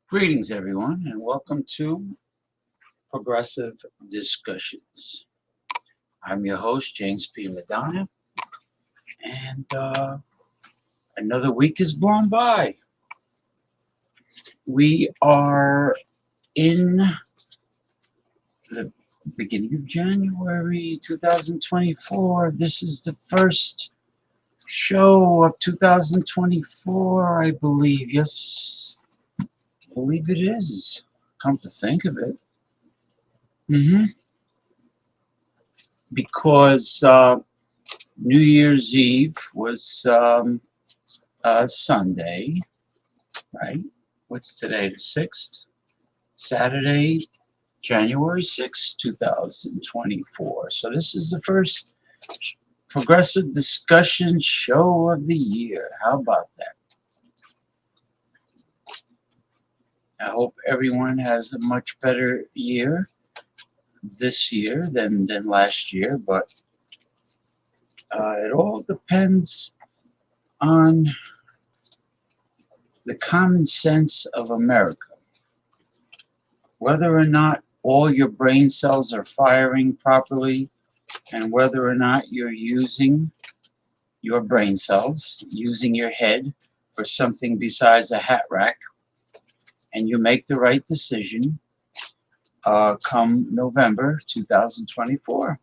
Greetings, everyone, and welcome to Progressive Discussions. I'm your host, James P. Madonna, and another week has gone by. We are in the beginning of January 2024. This is the first show of 2024, I believe. Yes, I believe it is. Come to think of it. Because New Year's Eve was Sunday, right? What's today, the 6th? Saturday, January 6th, 2024. So this is the first Progressive Discussion show of the year. How about that? I hope everyone has a much better year this year than last year, but it all depends on the common sense of America. Whether or not all your brain cells are firing properly, and whether or not you're using your brain cells, using your head for something besides a hat rack, and you make the right decision come November 2024.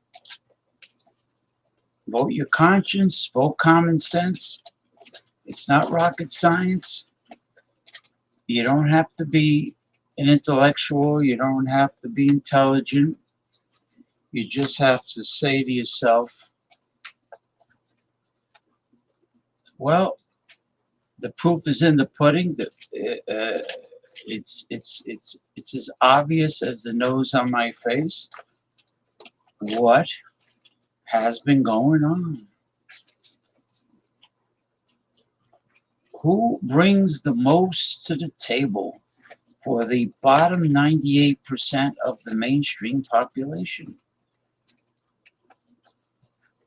Vote your conscience, vote common sense. It's not rocket science. You don't have to be an intellectual. You don't have to be intelligent. You just have to say to yourself, well, the proof is in the pudding. It's as obvious as the nose on my face. What has been going on? Who brings the most to the table for the bottom 98% of the mainstream population?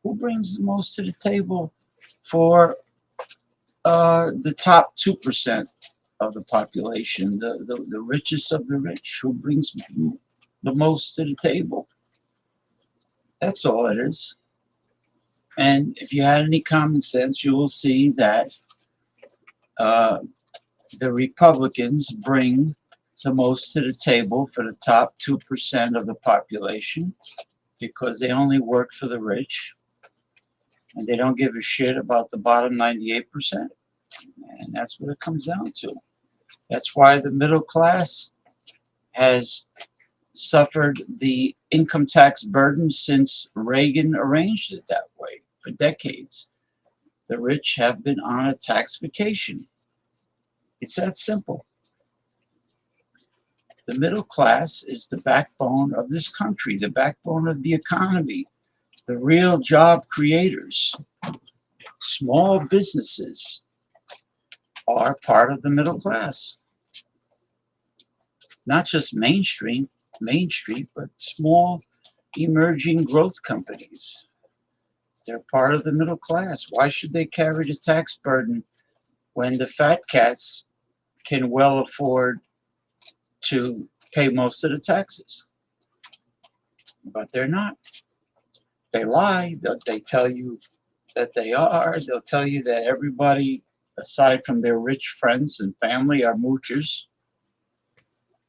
Who brings the most to the table for the top 2% of the population, the richest of the rich? Who brings the most to the table? That's all it is. And if you had any common sense, you will see that the Republicans bring the most to the table for the top 2% of the population because they only work for the rich and they don't give a shit about the bottom 98%. And that's what it comes down to. That's why the middle class has suffered the income tax burden since Reagan arranged it that way for decades. The rich have been on a tax vacation. It's that simple. The middle class is the backbone of this country, the backbone of the economy, the real job creators. Small businesses are part of the middle class. Not just Main Street, but small emerging growth companies. They're part of the middle class. Why should they carry the tax burden when the fat cats can well afford to pay most of the taxes? But they're not. They lie. They tell you that they are. They'll tell you that everybody, aside from their rich friends and family, are moochers.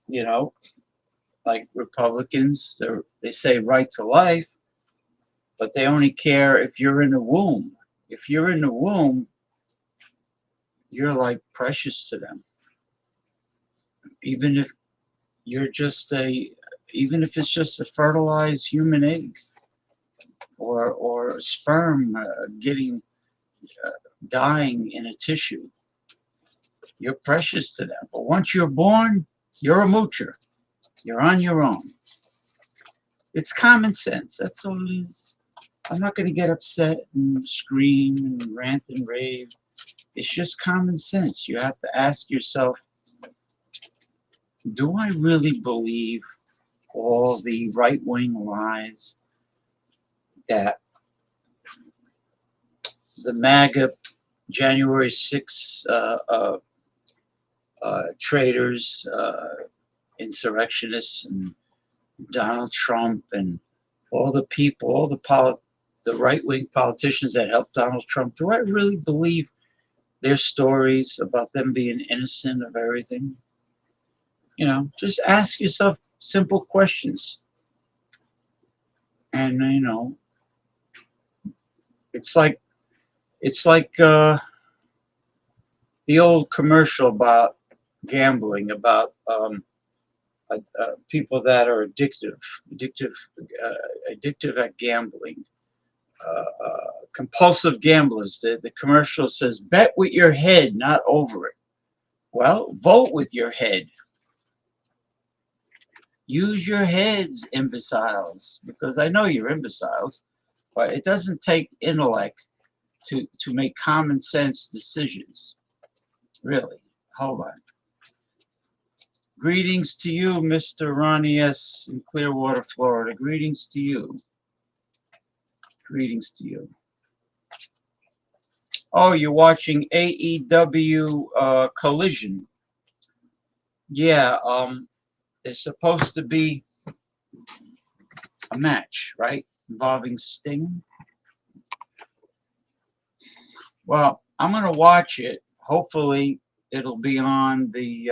You know, like Republicans, they say right to life, but they only care if you're in the womb. If you're in the womb, you're like precious to them. Even if even if it's just a fertilized human egg or sperm dying in a tissue, you're precious to them. But once you're born, you're a moocher. You're on your own. It's common sense. That's all it is. I'm not going to get upset and scream and rant and rave. It's just common sense. You have to ask yourself, do I really believe all the right-wing lies that the MAGA January 6th traitors, insurrectionists, and Donald Trump, and all the people, the right-wing politicians that helped Donald Trump? Do I really believe their stories about them being innocent of everything? You know, just ask yourself simple questions. And it's like the old commercial about gambling, about people that are addictive at gambling, compulsive gamblers. The commercial says, "Bet with your head, not over it." Well, vote with your head. Use your heads, imbeciles, because I know you're imbeciles, but it doesn't take intellect to make common sense decisions. Really. Hold on. Greetings to you, Mr. Ronnie S. in Clearwater, Florida. Greetings to you. Greetings to you. Oh, you're watching AEW Collision. Yeah, there's supposed to be a match, right? Involving Sting. Well, I'm going to watch it. Hopefully, it'll be on the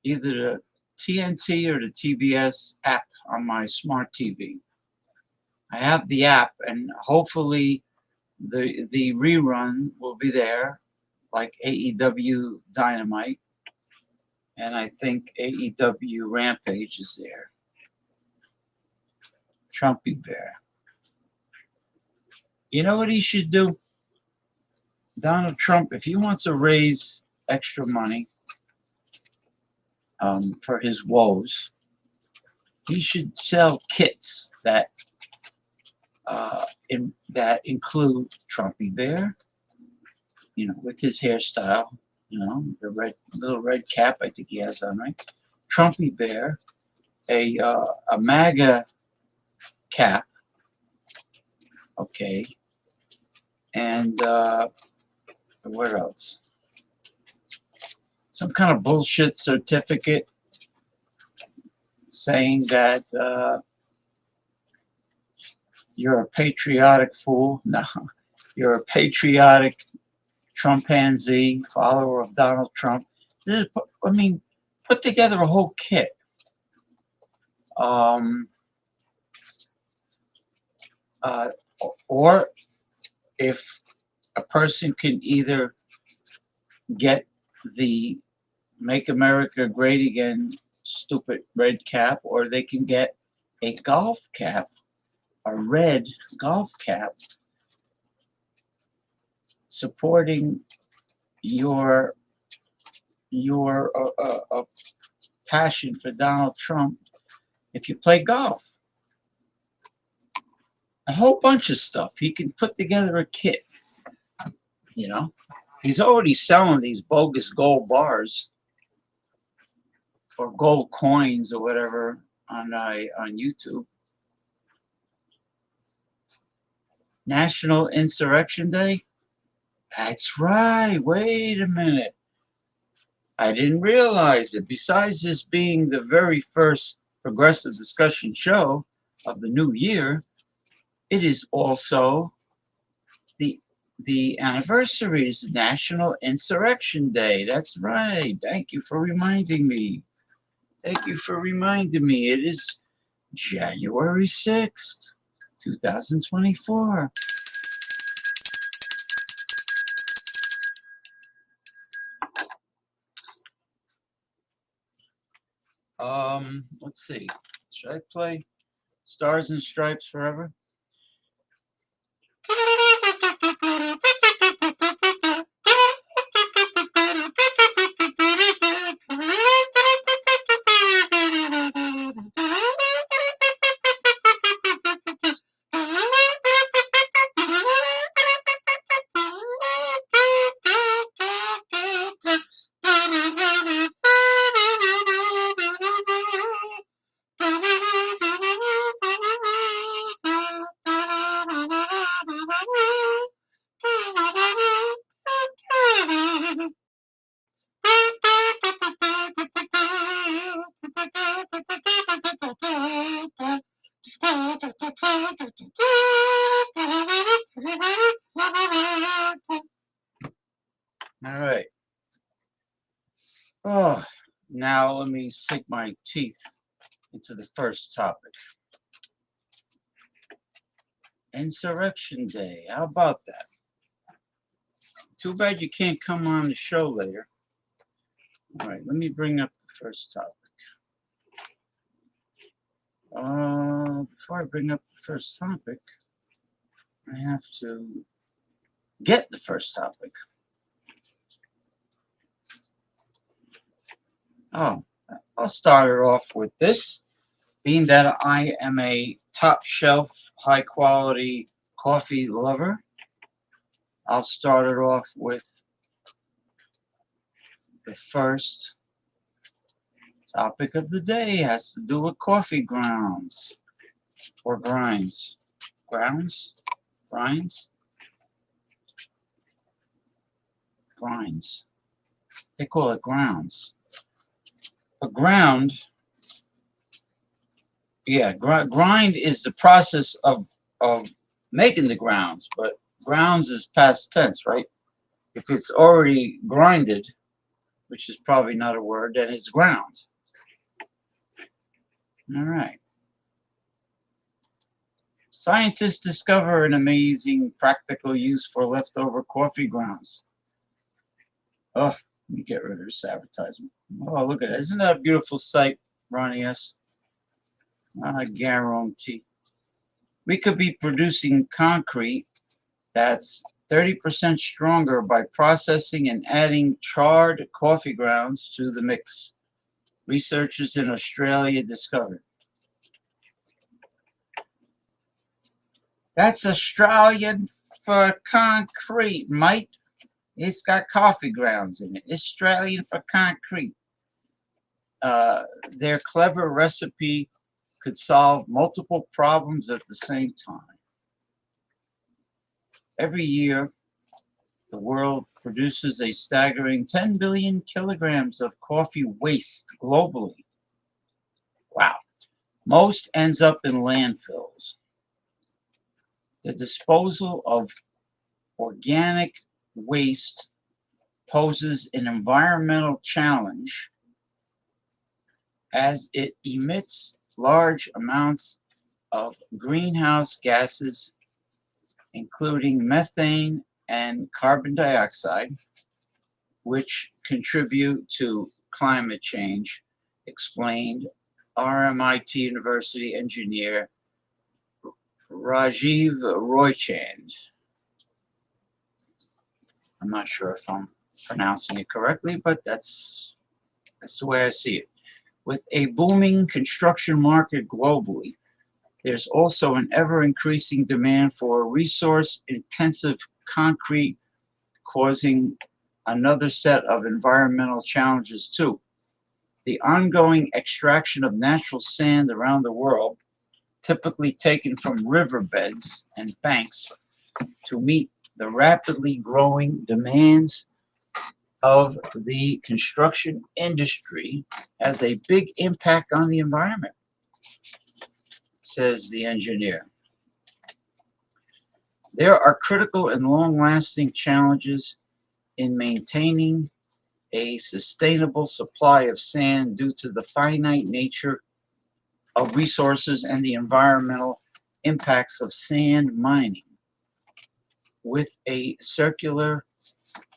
either the TNT or the TBS app on my smart TV. I have the app, and hopefully the rerun will be there, like AEW Dynamite, and I think AEW Rampage is there. Trumpy Bear. You know what he should do? Donald Trump, if he wants to raise extra money for his woes, he should sell kits that that include Trumpy Bear, with his hairstyle, the little red cap I think he has on, right? Trumpy Bear, a MAGA cap, okay, and what else? Some kind of bullshit certificate saying that you're a patriotic fool. No, you're a patriotic Trumpanzee, follower of Donald Trump. Put together a whole kit. Or if a person can either get the Make America Great Again stupid red cap, or they can get a golf cap, a red golf cap, supporting your passion for Donald Trump if you play golf. A whole bunch of stuff. He can put together a kit. He's already selling these bogus gold bars or gold coins or whatever on YouTube. National Insurrection Day? That's right. Wait a minute. I didn't realize it. Besides this being the very first progressive discussion show of the new year, it is also the anniversary is National Insurrection Day. That's right. Thank you for reminding me. Thank you for reminding me. It is January 6th, 2024. Let's see. Should I play Stars and Stripes Forever? All right. Oh, now let me sink my teeth into the first topic. Insurrection Day. How about that? Too bad you can't come on the show later. All right, let me bring up the first topic. Before I bring up the first topic, I have to get the first topic. Oh, I'll start it off with this. Being that I am a top shelf, high quality coffee lover, I'll start it off with the first topic of the day. It has to do with coffee grounds or grinds. Grounds? Grinds? Grinds. They call it grounds. A ground, grind is the process of making the grounds, but grounds is past tense, right? If it's already grinded, which is probably not a word, then it's ground. All right. Scientists discover an amazing practical use for leftover coffee grounds. Oh, let me get rid of this advertisement. Oh, look at it. Isn't that a beautiful sight, Ronnie S? I guarantee. We could be producing concrete that's 30% stronger by processing and adding charred coffee grounds to the mix, researchers in Australia discovered. That's Australian for concrete, mate. It's got coffee grounds in it. Australian for concrete. Their clever recipe could solve multiple problems at the same time. Every year, the world produces a staggering 10 billion kilograms of coffee waste globally. Wow. Most ends up in landfills. The disposal of organic waste poses an environmental challenge as it emits large amounts of greenhouse gases, including methane and carbon dioxide, which contribute to climate change, explained RMIT University engineer Rajiv Roychand. I'm not sure if I'm pronouncing it correctly, but that's the way I see it. With a booming construction market globally, there's also an ever-increasing demand for resource-intensive concrete, causing another set of environmental challenges too. The ongoing extraction of natural sand around the world, typically taken from riverbeds and banks to meet the rapidly growing demands of the construction industry, has a big impact on the environment, says the engineer. There are critical and long-lasting challenges in maintaining a sustainable supply of sand due to the finite nature of resources and the environmental impacts of sand mining. With a circular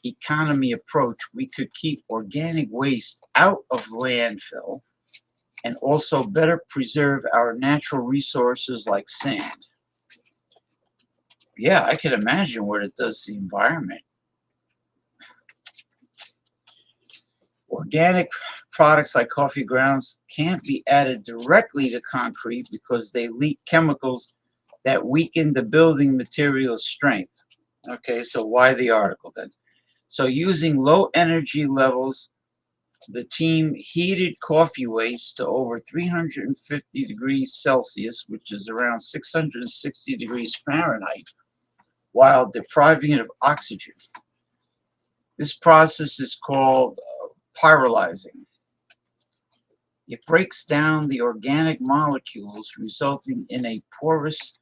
economy approach, we could keep organic waste out of landfill and also better preserve our natural resources like sand. Yeah, I can imagine what it does to the environment. Organic products like coffee grounds can't be added directly to concrete because they leak chemicals that weaken the building material's strength. Okay, so why the article then? So using low energy levels, the team heated coffee waste to over 350 degrees Celsius, which is around 660 degrees Fahrenheit, while depriving it of oxygen. This process is called pyrolyzing. It breaks down the organic molecules, resulting in a porous,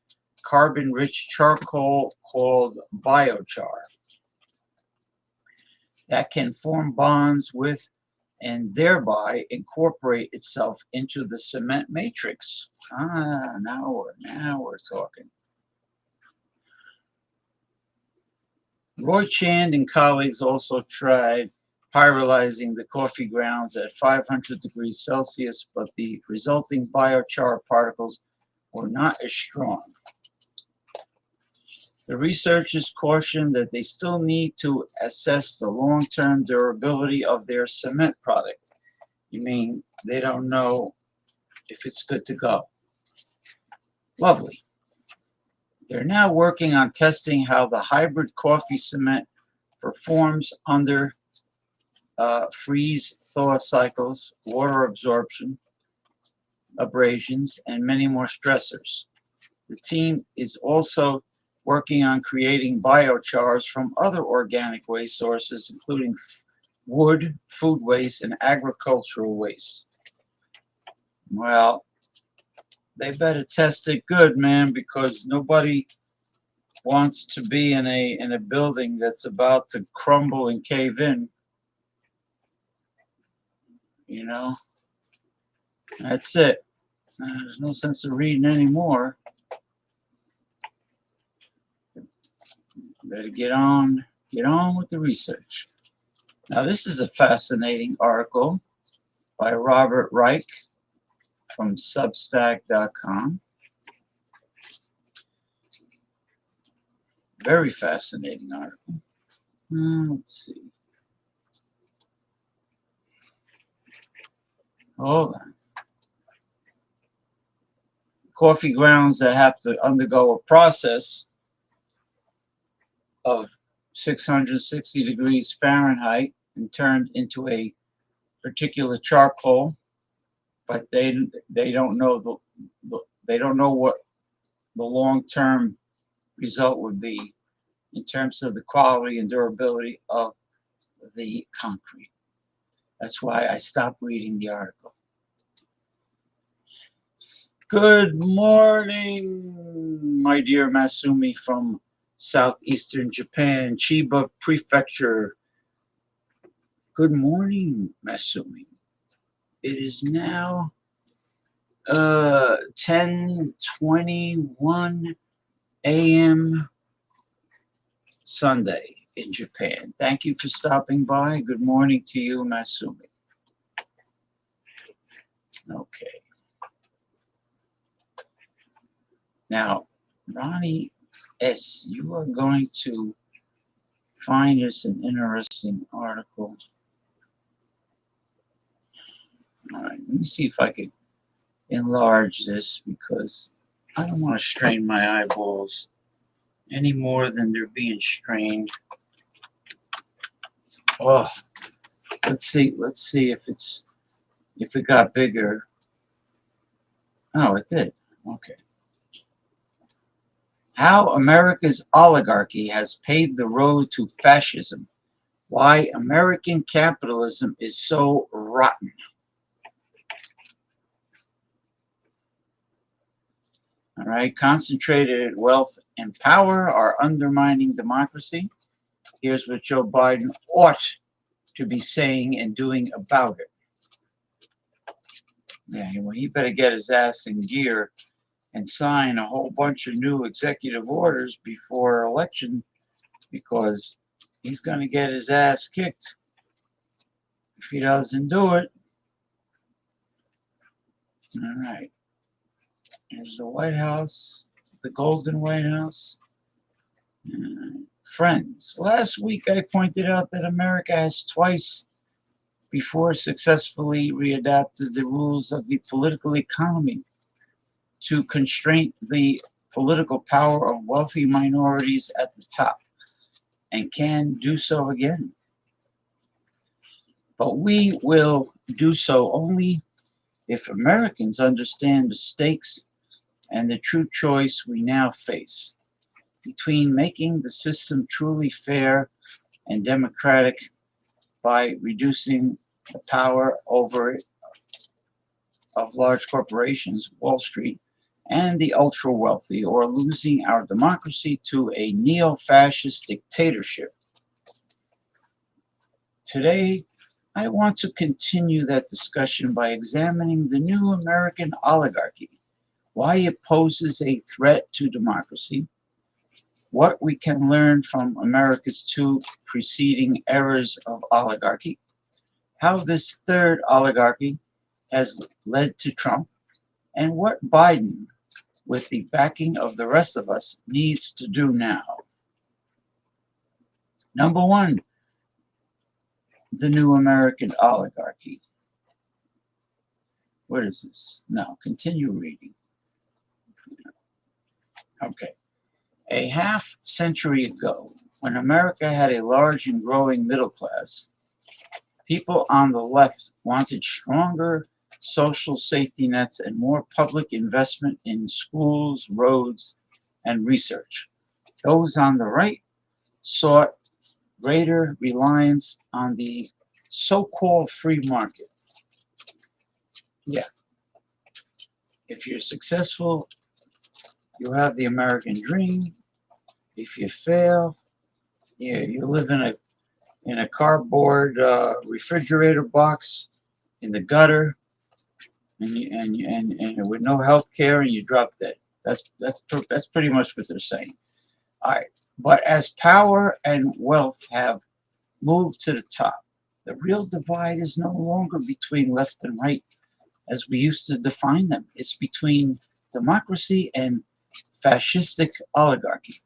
carbon-rich charcoal called biochar that can form bonds with and thereby incorporate itself into the cement matrix. Now we're talking. Roychand and colleagues also tried pyrolyzing the coffee grounds at 500 degrees Celsius, but the resulting biochar particles were not as strong. The researchers cautioned that they still need to assess the long-term durability of their cement product. You mean they don't know if it's good to go? Lovely. They're now working on testing how the hybrid coffee cement performs under freeze-thaw cycles, water absorption, abrasions, and many more stressors. The team is also working on creating biochars from other organic waste sources, including wood, food waste, and agricultural waste. Well, they better test it good, man, because nobody wants to be in a building that's about to crumble and cave in. You know, that's it. There's no sense of reading anymore. Better get on with the research. Now, this is a fascinating article by Robert Reich from Substack.com. Very fascinating article. Let's see. Hold on. Coffee grounds that have to undergo a process of 660 degrees Fahrenheit and turned into a particular charcoal, but they don't know they don't know what the long-term result would be in terms of the quality and durability of the concrete. That's why I stopped reading the article. Good morning, my dear Masumi from southeastern Japan, Chiba Prefecture. Good morning, Masumi. It is now 10:21 a.m. Sunday in Japan. Thank you for stopping by. Good morning to you, Masumi. Okay. Now, Ronnie S., you are going to find us an interesting article. All right, let me see if I can enlarge this because I don't want to strain my eyeballs any more than they're being strained. Oh, let's see if it got bigger. Oh, it did. Okay. How America's oligarchy has paved the road to fascism. Why American capitalism is so rotten. All right, concentrated wealth and power are undermining democracy. Here's what Joe Biden ought to be saying and doing about it. Yeah, well, he better get his ass in gear and sign a whole bunch of new executive orders before election because he's going to get his ass kicked if he doesn't do it. All right. Here's the White House, the Golden White House. Friends, last week I pointed out that America has twice before successfully readapted the rules of the political economy to constrain the political power of wealthy minorities at the top and can do so again. But we will do so only if Americans understand the stakes and the true choice we now face between making the system truly fair and democratic by reducing the power over it of large corporations, Wall Street, and the ultra wealthy, or losing our democracy to a neo-fascist dictatorship. Today, I want to continue that discussion by examining the new American oligarchy, why it poses a threat to democracy, what we can learn from America's two preceding eras of oligarchy, how this third oligarchy has led to Trump, and what Biden, with the backing of the rest of us, needs to do now. Number one, the new American oligarchy. What is this? No, continue reading. Okay. A half century ago, when America had a large and growing middle class, people on the left wanted stronger social safety nets and more public investment in schools, roads, and research. Those on the right sought greater reliance on the so-called free market. Yeah. If you're successful, you have the American dream. If you fail, you live in a cardboard refrigerator box in the gutter, and with no health care, and you drop dead. That's pretty much what they're saying. All right, but as power and wealth have moved to the top, the real divide is no longer between left and right, as we used to define them. It's between democracy and fascistic oligarchy.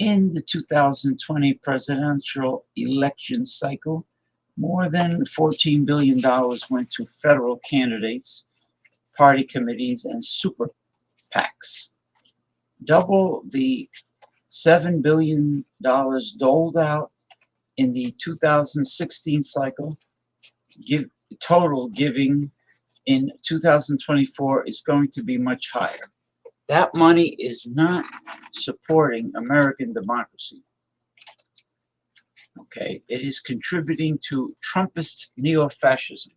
In the 2020 presidential election cycle, more than $14 billion went to federal candidates, party committees, and super PACs. Double the $7 billion doled out in the 2016 cycle. Total giving in 2024 is going to be much higher. That money is not supporting American democracy. Okay, it is contributing to Trumpist neo-fascism.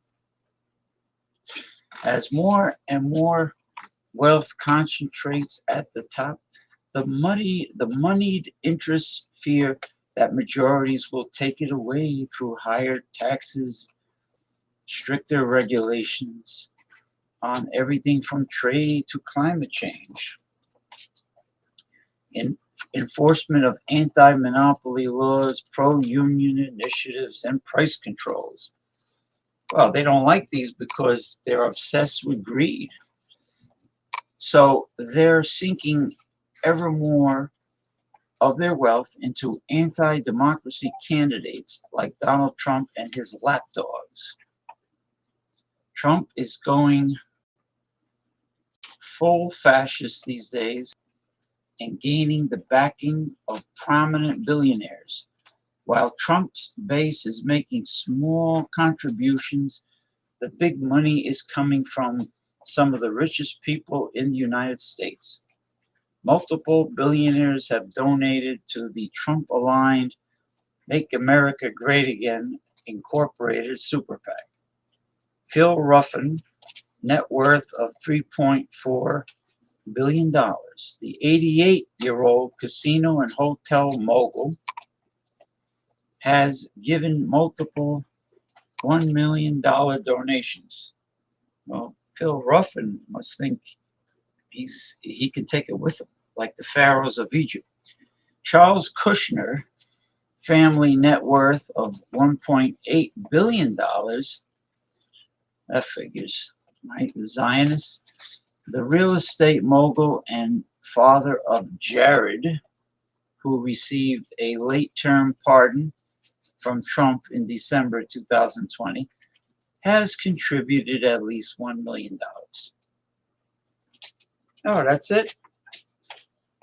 As more and more wealth concentrates at the top, the moneyed interests fear that majorities will take it away through higher taxes, stricter regulations on everything from trade to climate change, enforcement of anti-monopoly laws, pro-union initiatives, and price controls. Well, they don't like these because they're obsessed with greed. So they're sinking ever more of their wealth into anti-democracy candidates like Donald Trump and his lapdogs. Trump is going full fascist these days and gaining the backing of prominent billionaires, while Trump's base is making small contributions. The big money is coming from some of the richest people in the United States. Multiple billionaires have donated to the Trump-aligned Make America Great Again Incorporated Super PAC. Phil Ruffin, net worth of $3.4 billion. The 88-year-old casino and hotel mogul has given multiple $1 million donations. Well, Phil Ruffin must think he can take it with him, like the pharaohs of Egypt. Charles Kushner, family net worth of $1.8 billion. That figures, right? The Zionist, the real estate mogul and father of Jared, who received a late-term pardon from Trump in December 2020, has contributed at least $1 million. Oh, that's it?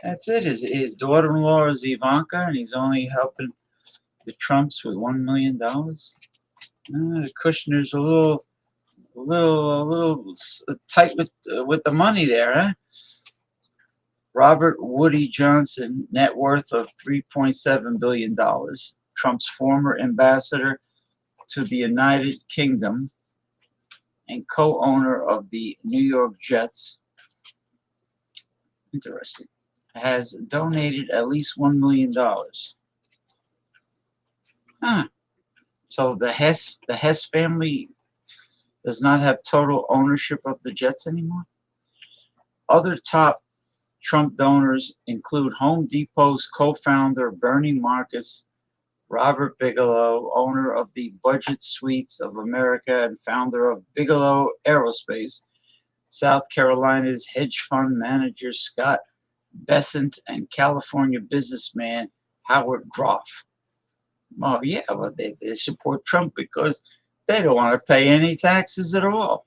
That's it. His daughter-in-law is Ivanka, and he's only helping the Trumps with $1 million. The Kushner's a little tight with the money there, huh? Robert Woody Johnson, net worth of $3.7 billion. Trump's former ambassador to the United Kingdom and co-owner of the New York Jets. Interesting. Has donated at least $1 million. Huh. So the Hess family does not have total ownership of the Jets anymore. Other top Trump donors include Home Depot's co-founder Bernie Marcus, Robert Bigelow, owner of the Budget Suites of America and founder of Bigelow Aerospace, South Carolina's hedge fund manager Scott Bessent, and California businessman Howard Groff. Oh yeah, well they support Trump because they don't want to pay any taxes at all.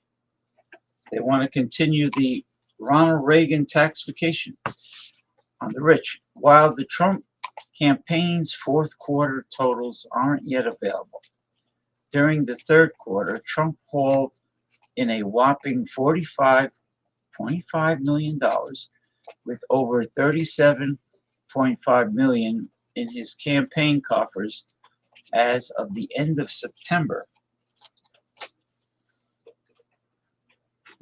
They want to continue the Ronald Reagan tax vacation on the rich. While the Trump campaign's fourth quarter totals aren't yet available, during the third quarter, Trump hauled in a whopping $45.5 million, with over $37.5 million in his campaign coffers as of the end of September.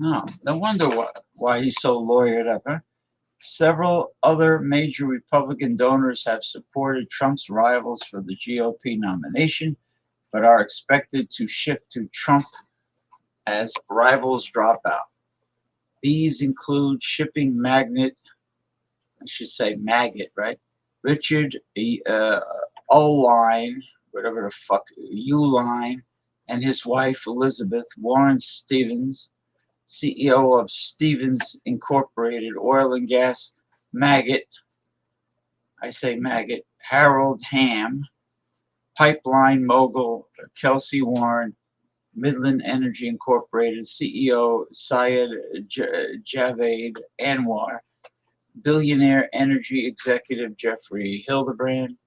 Oh, no wonder why he's so lawyered up, huh? Several other major Republican donors have supported Trump's rivals for the GOP nomination, but are expected to shift to Trump as rivals drop out. These include shipping magnate, I should say maggot, right? Richard Uline, whatever the fuck, Uline, and his wife Elizabeth, Warren Stevens, CEO of Stevens Incorporated, oil and gas maggot. I say maggot, Harold Hamm, pipeline mogul Kelsey Warren, Midland Energy Incorporated CEO Syed Javed Anwar, billionaire energy executive Jeffrey Hildebrand,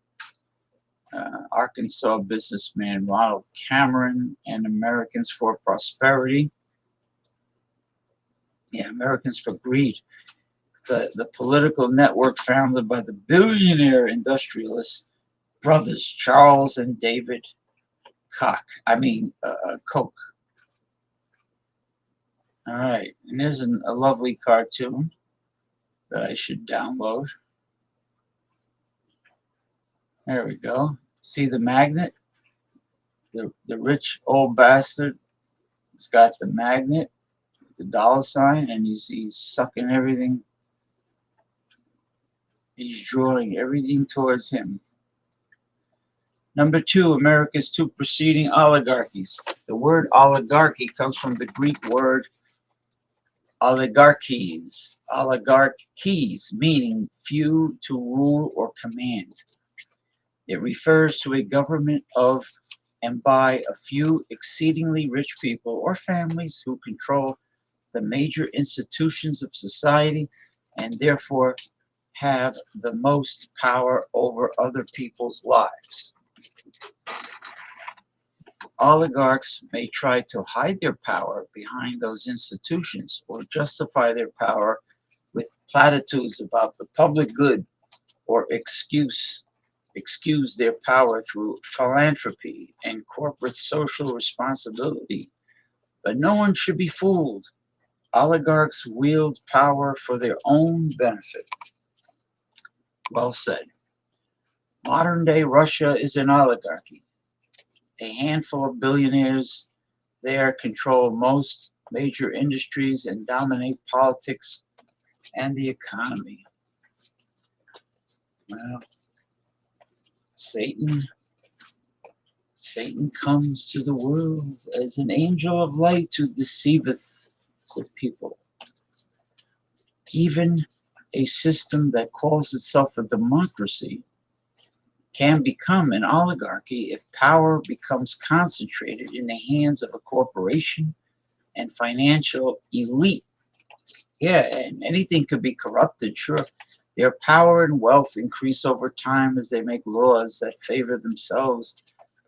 Arkansas businessman Ronald Cameron, and Americans for Prosperity. Yeah, Americans for Greed. The political network founded by the billionaire industrialists brothers Charles and David Koch. All right, and there's a lovely cartoon that I should download. There we go. See the magnet? The rich old bastard. It's got the magnet, the dollar sign, and he's sucking everything. He's drawing everything towards him. Number 2, America's 2 preceding oligarchies. The word oligarchy comes from the Greek word oligarchies. Oligarchies, meaning few to rule or command. It refers to a government of and by a few exceedingly rich people or families who control the major institutions of society and therefore have the most power over other people's lives. Oligarchs may try to hide their power behind those institutions or justify their power with platitudes about the public good or excuse their power through philanthropy and corporate social responsibility. But no one should be fooled. Oligarchs wield power for their own benefit. Well said. Modern day Russia is an oligarchy. A handful of billionaires there control most major industries and dominate politics and the economy. Well, Satan comes to the world as an angel of light to deceiveth the people. Even a system that calls itself a democracy can become an oligarchy if power becomes concentrated in the hands of a corporation and financial elite. Yeah, and anything could be corrupted, sure. Their power and wealth increase over time as they make laws that favor themselves,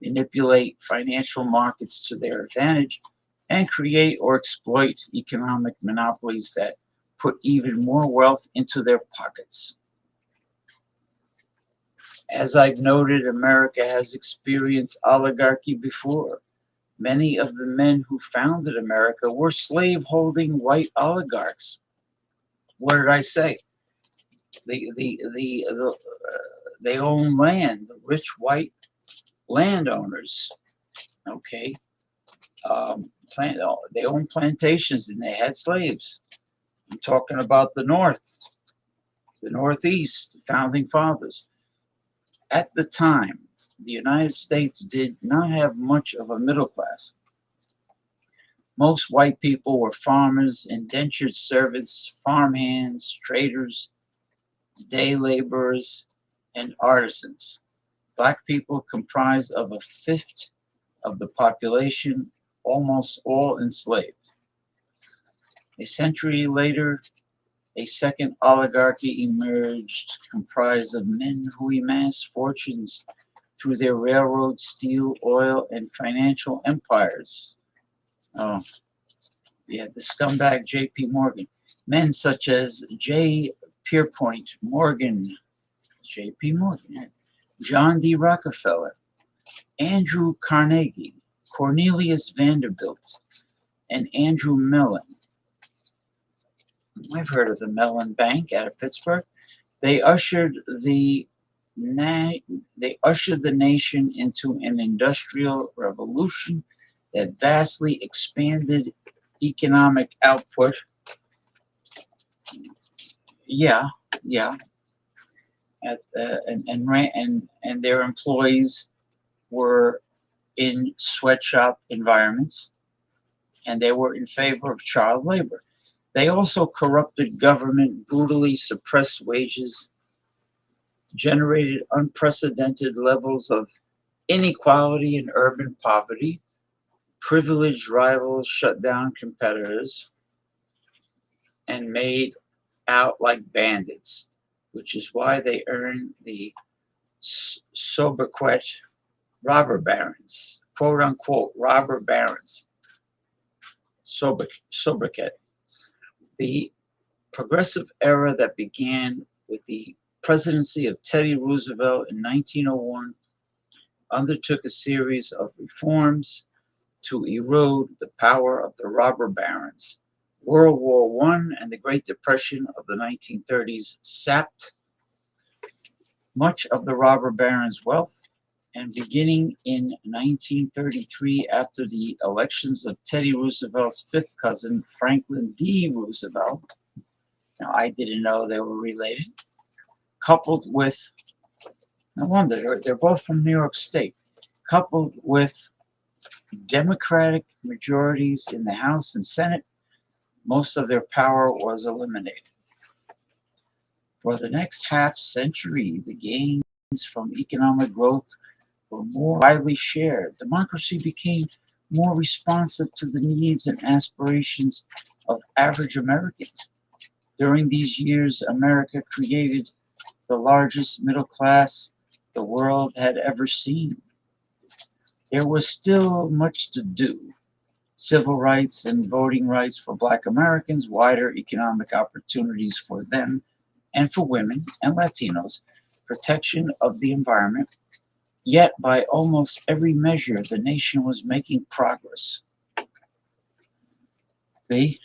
manipulate financial markets to their advantage, and create or exploit economic monopolies that put even more wealth into their pockets. As I've noted, America has experienced oligarchy before. Many of the men who founded America were slave-holding white oligarchs. What did I say? They own land, the rich white landowners. Okay, they own plantations and they had slaves. I'm talking about the Northeast, the founding fathers. At the time, the United States did not have much of a middle class. Most white people were farmers, indentured servants, farmhands, traders, day laborers, and artisans. Black people comprised of a fifth of the population, almost all enslaved. A century later, a second oligarchy emerged, comprised of men who amassed fortunes through their railroad, steel, oil, and financial empires. Oh, yeah, the scumbag J.P. Morgan. Men such as J. Pierpont Morgan, J.P. Morgan, John D. Rockefeller, Andrew Carnegie, Cornelius Vanderbilt, and Andrew Mellon. I've heard of the Mellon Bank out of Pittsburgh. They ushered the nation into an industrial revolution that vastly expanded economic output. Yeah. And their employees were in sweatshop environments, and they were in favor of child labor. They also corrupted government, brutally suppressed wages, generated unprecedented levels of inequality and urban poverty. Privileged rivals shut down competitors and made out like bandits, which is why they earned the sobriquet robber barons, quote unquote robber barons, sobriquet. The progressive era that began with the presidency of Teddy Roosevelt in 1901 undertook a series of reforms to erode the power of the robber barons. World War I and the Great Depression of the 1930s sapped much of the robber barons' wealth, and beginning in 1933, after the elections of Teddy Roosevelt's fifth cousin, Franklin D. Roosevelt, now I didn't know they were related, coupled with, no wonder, they're both from New York State, coupled with Democratic majorities in the House and Senate, most of their power was eliminated. For the next half century, the gains from economic growth were more widely shared. Democracy became more responsive to the needs and aspirations of average Americans. During these years, America created the largest middle class the world had ever seen. There was still much to do. Civil rights and voting rights for Black Americans, wider economic opportunities for them and for women and Latinos, protection of the environment. Yet, by almost every measure, the nation was making progress. See,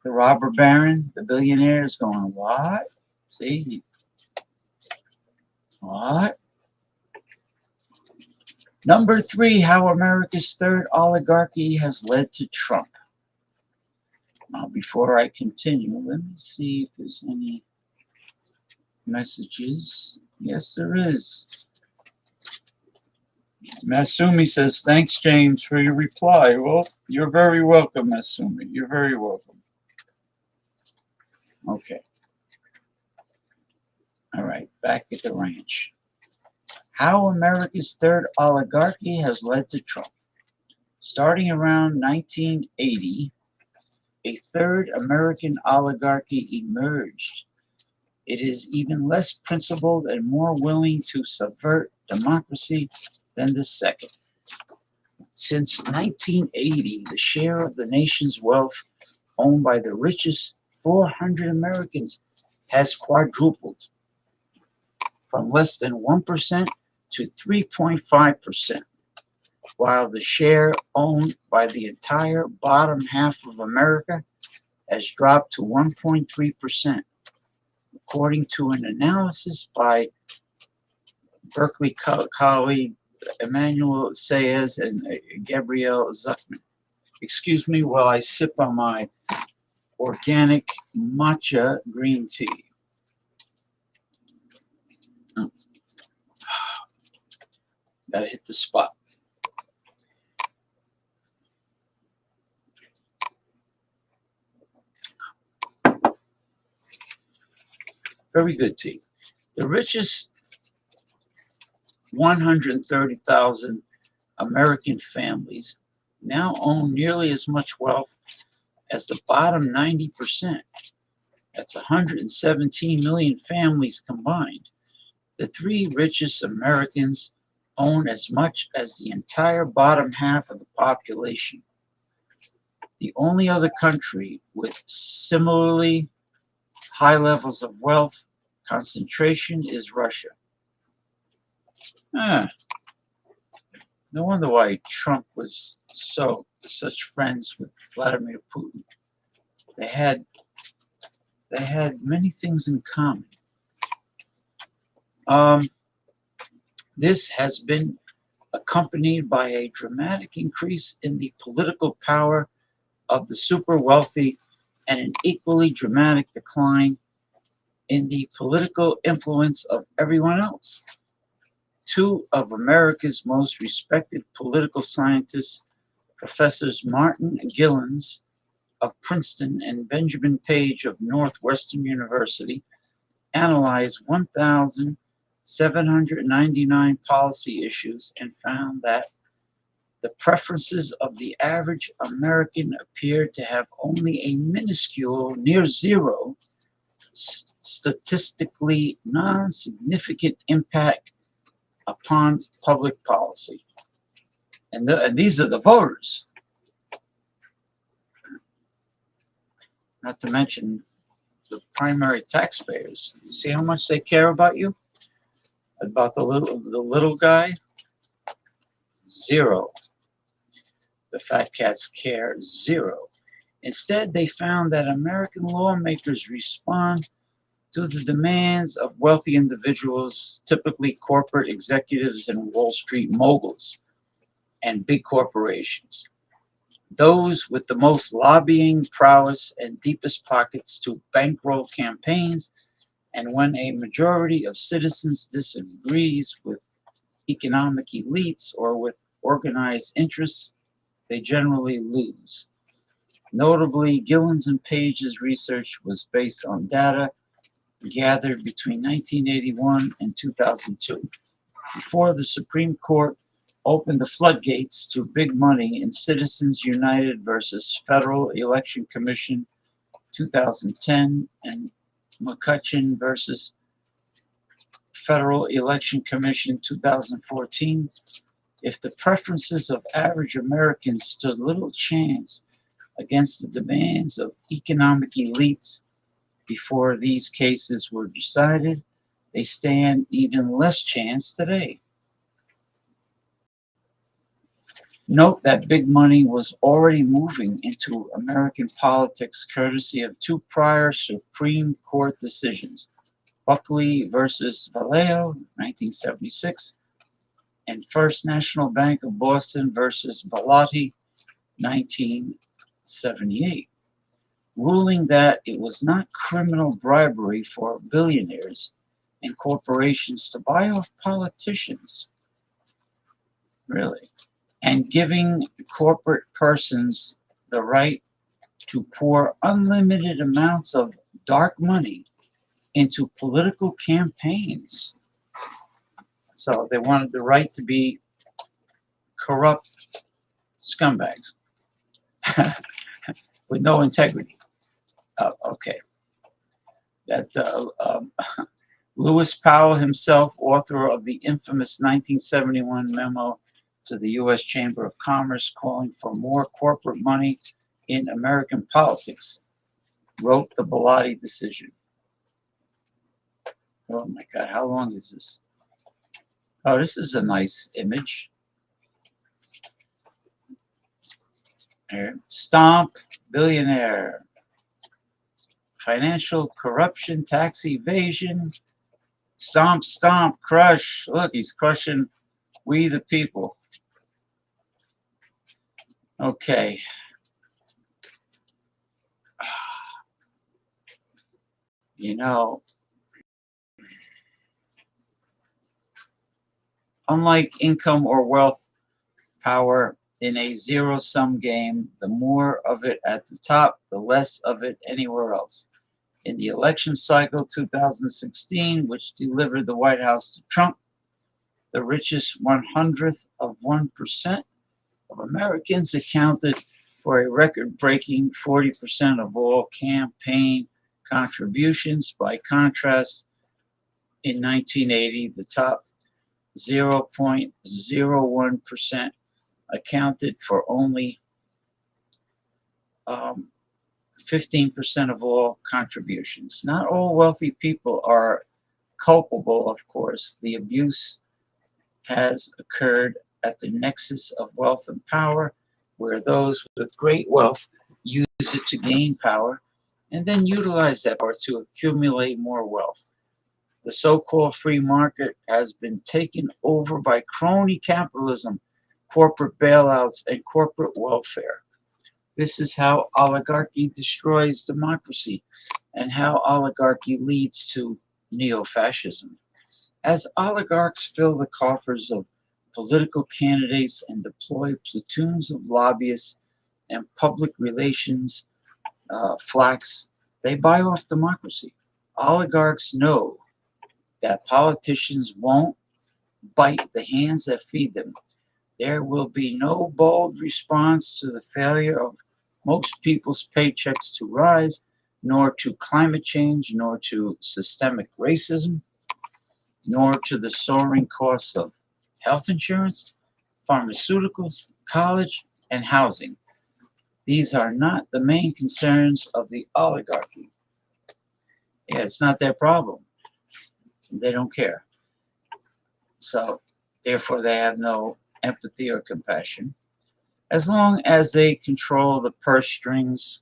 the robber baron, the billionaire is going, what? See, what? Number 3, how America's third oligarchy has led to Trump. Now, before I continue, let me see if there's any messages. Yes, there is. Masumi says, thanks, James, for your reply. Well, you're very welcome, Masumi. You're very welcome. Okay. All right, back at the ranch. How America's third oligarchy has led to Trump. Starting around 1980, a third American oligarchy emerged. It is even less principled and more willing to subvert democracy than the second. Since 1980, the share of the nation's wealth owned by the richest 400 Americans has quadrupled, from less than 1% to 3.5%, while the share owned by the entire bottom half of America has dropped to 1.3%, according to an analysis by Berkeley colleague Emmanuel Saez and Gabrielle Zuckman. Excuse me while I sip on my organic matcha green tea. Gotta hit the spot. Very good tea. The richest 130,000 American families now own nearly as much wealth as the bottom 90%. That's 117 million families combined. The 3 richest Americans own as much as the entire bottom half of the population. The only other country with similarly high levels of wealth concentration is Russia. No wonder why Trump was such friends with Vladimir Putin. They had many things in common. This has been accompanied by a dramatic increase in the political power of the super wealthy and an equally dramatic decline in the political influence of everyone else. 2 of America's most respected political scientists, Professors Martin Gillens of Princeton and Benjamin Page of Northwestern University, analyzed 1,000 799 policy issues and found that the preferences of the average American appeared to have only a minuscule, near zero, statistically non-significant impact upon public policy. And these are the voters. Not to mention the primary taxpayers. You see how much they care about you? About the little guy? Zero. The fat cats care zero. Instead, they found that American lawmakers respond to the demands of wealthy individuals, typically corporate executives and Wall Street moguls and big corporations. Those with the most lobbying prowess and deepest pockets to bankroll campaigns, and when a majority of citizens disagrees with economic elites or with organized interests, they generally lose. Notably, Gillens and Page's research was based on data gathered between 1981 and 2002, before the Supreme Court opened the floodgates to big money in Citizens United versus Federal Election Commission 2010 and McCutcheon versus Federal Election Commission 2014. If the preferences of average Americans stood little chance against the demands of economic elites before these cases were decided, they stand even less chance today. Note that big money was already moving into American politics courtesy of two prior Supreme Court decisions, Buckley versus Valeo, 1976, and First National Bank of Boston versus Bellotti, 1978, ruling that it was not criminal bribery for billionaires and corporations to buy off politicians, really, and giving corporate persons the right to pour unlimited amounts of dark money into political campaigns. So they wanted the right to be corrupt scumbags with no integrity. Okay. That Lewis Powell himself, author of the infamous 1971 memo to the U.S. Chamber of Commerce calling for more corporate money in American politics, wrote the Bellotti decision. Oh my God, how long is this? Oh, this is a nice image. There. Stomp, billionaire. Financial corruption, tax evasion. Stomp, stomp, crush. Look, he's crushing we the people. Okay. You know, unlike income or wealth, power in a zero-sum game, the more of it at the top, the less of it anywhere else. In the election cycle 2016, which delivered the White House to Trump, the richest 1/100th of 1% of Americans accounted for a record-breaking 40% of all campaign contributions. By contrast, in 1980, the top 0.01% accounted for only 15% of all contributions. Not all wealthy people are culpable, of course. The abuse has occurred at the nexus of wealth and power, where those with great wealth use it to gain power and then utilize that power to accumulate more wealth. The so-called free market has been taken over by crony capitalism, corporate bailouts, and corporate welfare. This is how oligarchy destroys democracy and how oligarchy leads to neo-fascism. As oligarchs fill the coffers of political candidates and deploy platoons of lobbyists and public relations flacks, they buy off democracy. Oligarchs know that politicians won't bite the hands that feed them. There will be no bold response to the failure of most people's paychecks to rise, nor to climate change, nor to systemic racism, nor to the soaring costs of health insurance, pharmaceuticals, college, and housing. These are not the main concerns of the oligarchy. Yeah, it's not their problem. They don't care. So, therefore, they have no empathy or compassion. As long as they control the purse strings,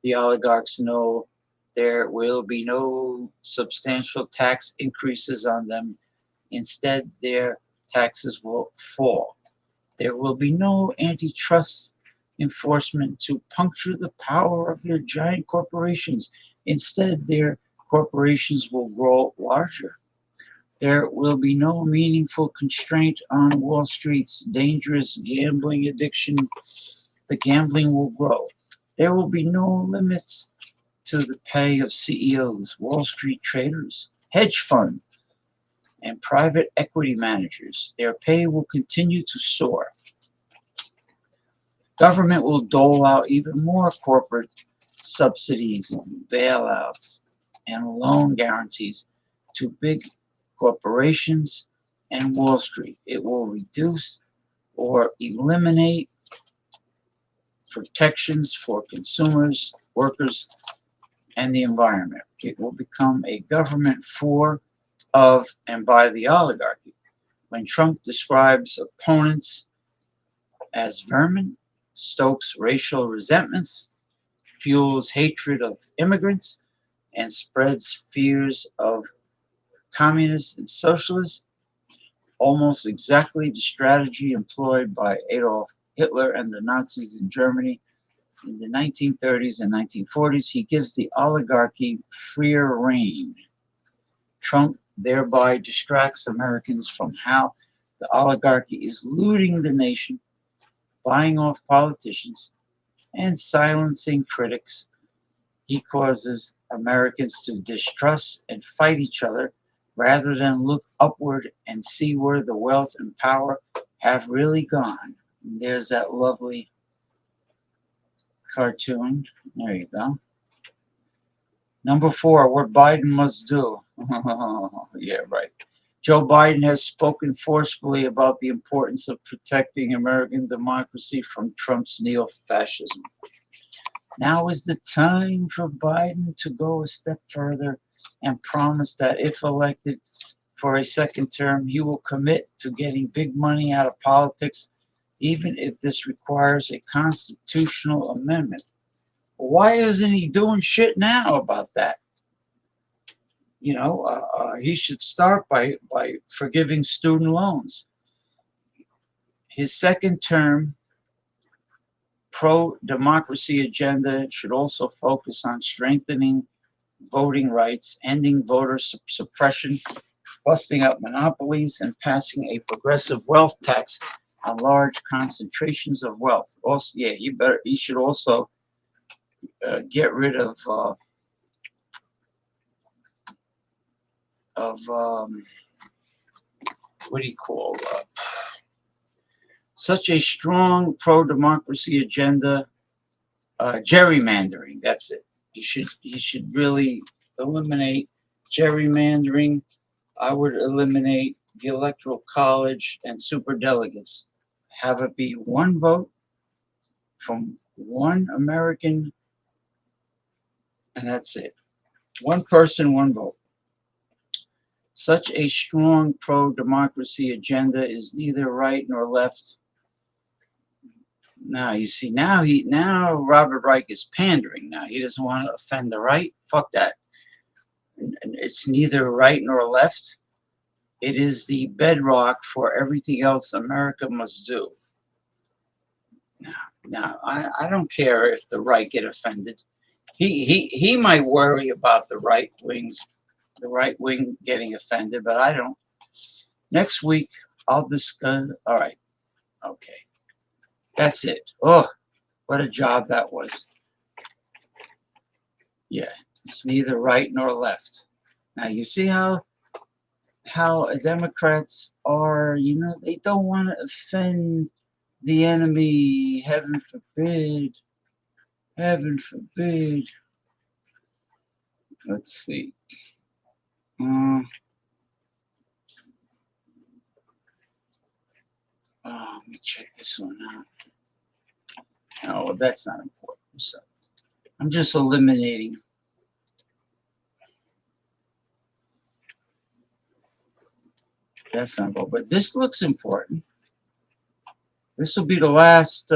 the oligarchs know there will be no substantial tax increases on them. Instead, their taxes will fall. There will be no antitrust enforcement to puncture the power of their giant corporations. Instead, their corporations will grow larger. There will be no meaningful constraint on Wall Street's dangerous gambling addiction. The gambling will grow. There will be no limits to the pay of CEOs, Wall Street traders, hedge fund, and private equity managers. Their pay will continue to soar. Government will dole out even more corporate subsidies, bailouts, and loan guarantees to big corporations and Wall Street. It will reduce or eliminate protections for consumers, workers, and the environment. It will become a government for, of, and by the oligarchy. When Trump describes opponents as vermin, stokes racial resentments, fuels hatred of immigrants, and spreads fears of communists and socialists, almost exactly the strategy employed by Adolf Hitler and the Nazis in Germany in the 1930s and 1940s. He gives the oligarchy freer rein. Trump thereby distracts Americans from how the oligarchy is looting the nation, buying off politicians, and silencing critics. He causes Americans to distrust and fight each other rather than look upward and see where the wealth and power have really gone. And there's that lovely cartoon. There you go. Number 4, what Biden must do. Yeah, right. Joe Biden has spoken forcefully about the importance of protecting American democracy from Trump's neo-fascism. Now is the time for Biden to go a step further and promise that if elected for a second term, he will commit to getting big money out of politics, even if this requires a constitutional amendment. Why isn't he doing shit now about that? You know, he should start by forgiving student loans. His second term pro-democracy agenda should also focus on strengthening voting rights, ending voter suppression, busting up monopolies, and passing a progressive wealth tax on large concentrations of wealth. Also, yeah, he should also get rid of what do you call such a strong pro-democracy agenda, gerrymandering. That's it. He should really eliminate gerrymandering. I would eliminate the electoral college and superdelegates. Have it be one vote from one American, and that's it. One person, one vote. Such a strong pro-democracy agenda is neither right nor left. Now you see, now Robert Reich is pandering. Now he doesn't want to offend the right. Fuck that. And it's neither right nor left. It is the bedrock for everything else America must do. Now I don't care if the right get offended. He might worry about the right wing getting offended, but I don't. Next week I'll discuss. All right, okay, that's it. Oh, what a job that was. Yeah, it's neither right nor left. Now you see how how Democrats are, they don't want to offend the enemy. Heaven forbid. Heaven forbid. Let's see. Let me check this one out. No, that's not important. So I'm just eliminating. That's not important. But this looks important. This will be the last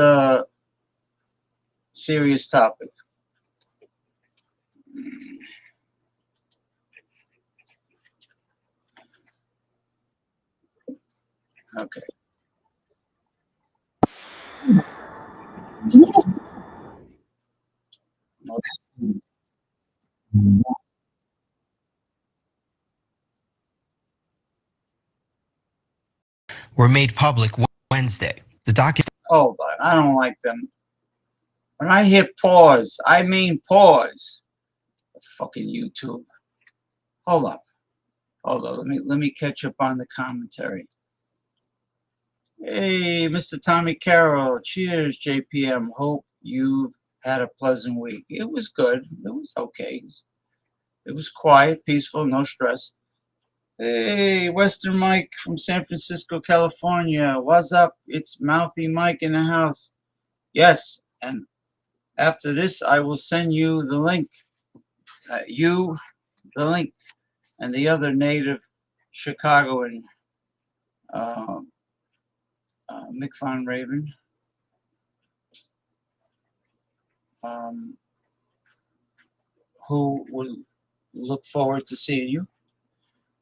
serious topic. Okay. Yes. Were made public Wednesday. The document. Hold on. I don't like them. When I hit pause, I mean pause. Fucking YouTube. Hold up. Hold on. Let me catch up on the commentary. Hey, Mr. Tommy Carroll. Cheers, JPM. Hope you had a pleasant week. It was good. It was okay. It was quiet, peaceful, no stress. Hey, Western Mike from San Francisco, California. What's up? It's Mouthy Mike in the house. Yes, and after this, I will send you the link. The link, and the other native Chicagoan, Mick Von Raven. Who will look forward to seeing you.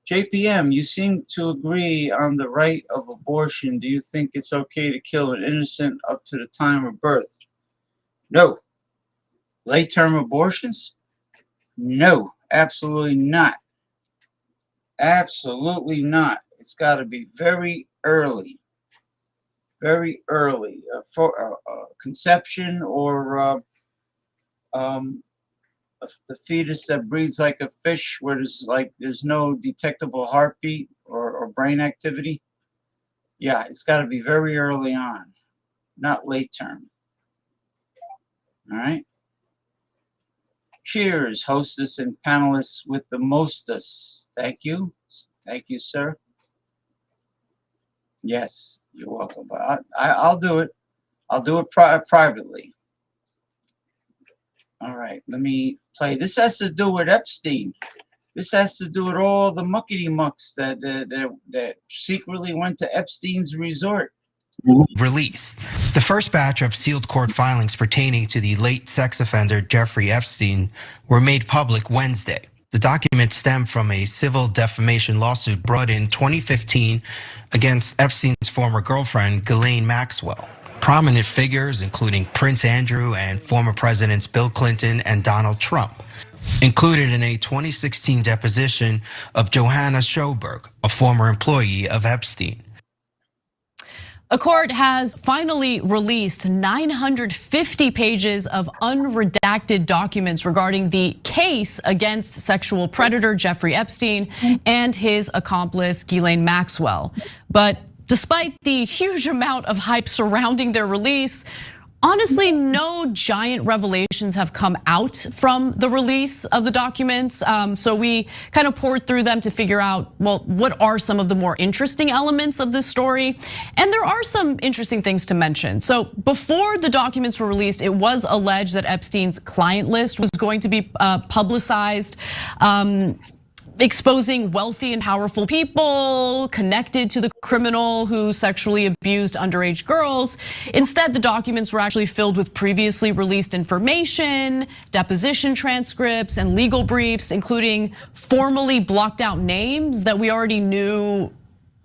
JPM, you seem to agree on the right of abortion. Do you think it's okay to kill an innocent up to the time of birth? No. Late-term abortions? No, absolutely not. Absolutely not. It's got to be very early. Very early for conception or the fetus that breathes like a fish, where there's no detectable heartbeat or brain activity. Yeah, it's got to be very early on, not late term. All right. Cheers, hostess and panelists with the mostest. Thank you. Thank you, sir. Yes, you're welcome. But I'll do it. I'll do it privately. All right, let me play. This has to do with Epstein. This has to do with all the muckety mucks that secretly went to Epstein's resort. Released. The first batch of sealed court filings pertaining to the late sex offender Jeffrey Epstein were made public Wednesday. The documents stem from a civil defamation lawsuit brought in 2015 against Epstein's former girlfriend, Ghislaine Maxwell. Prominent figures, including Prince Andrew and former presidents Bill Clinton and Donald Trump, included in a 2016 deposition of Johanna Schoberg, a former employee of Epstein. A court has finally released 950 pages of unredacted documents regarding the case against sexual predator Jeffrey Epstein and his accomplice Ghislaine Maxwell. But despite the huge amount of hype surrounding their release, honestly, no giant revelations have come out from the release of the documents. So we kind of poured through them to figure out, well, what are some of the more interesting elements of this story? And there are some interesting things to mention. So before the documents were released, it was alleged that Epstein's client list was going to be publicized, exposing wealthy and powerful people connected to the criminal who sexually abused underage girls. Instead, the documents were actually filled with previously released information, deposition transcripts, and legal briefs, including formally blocked out names that we already knew,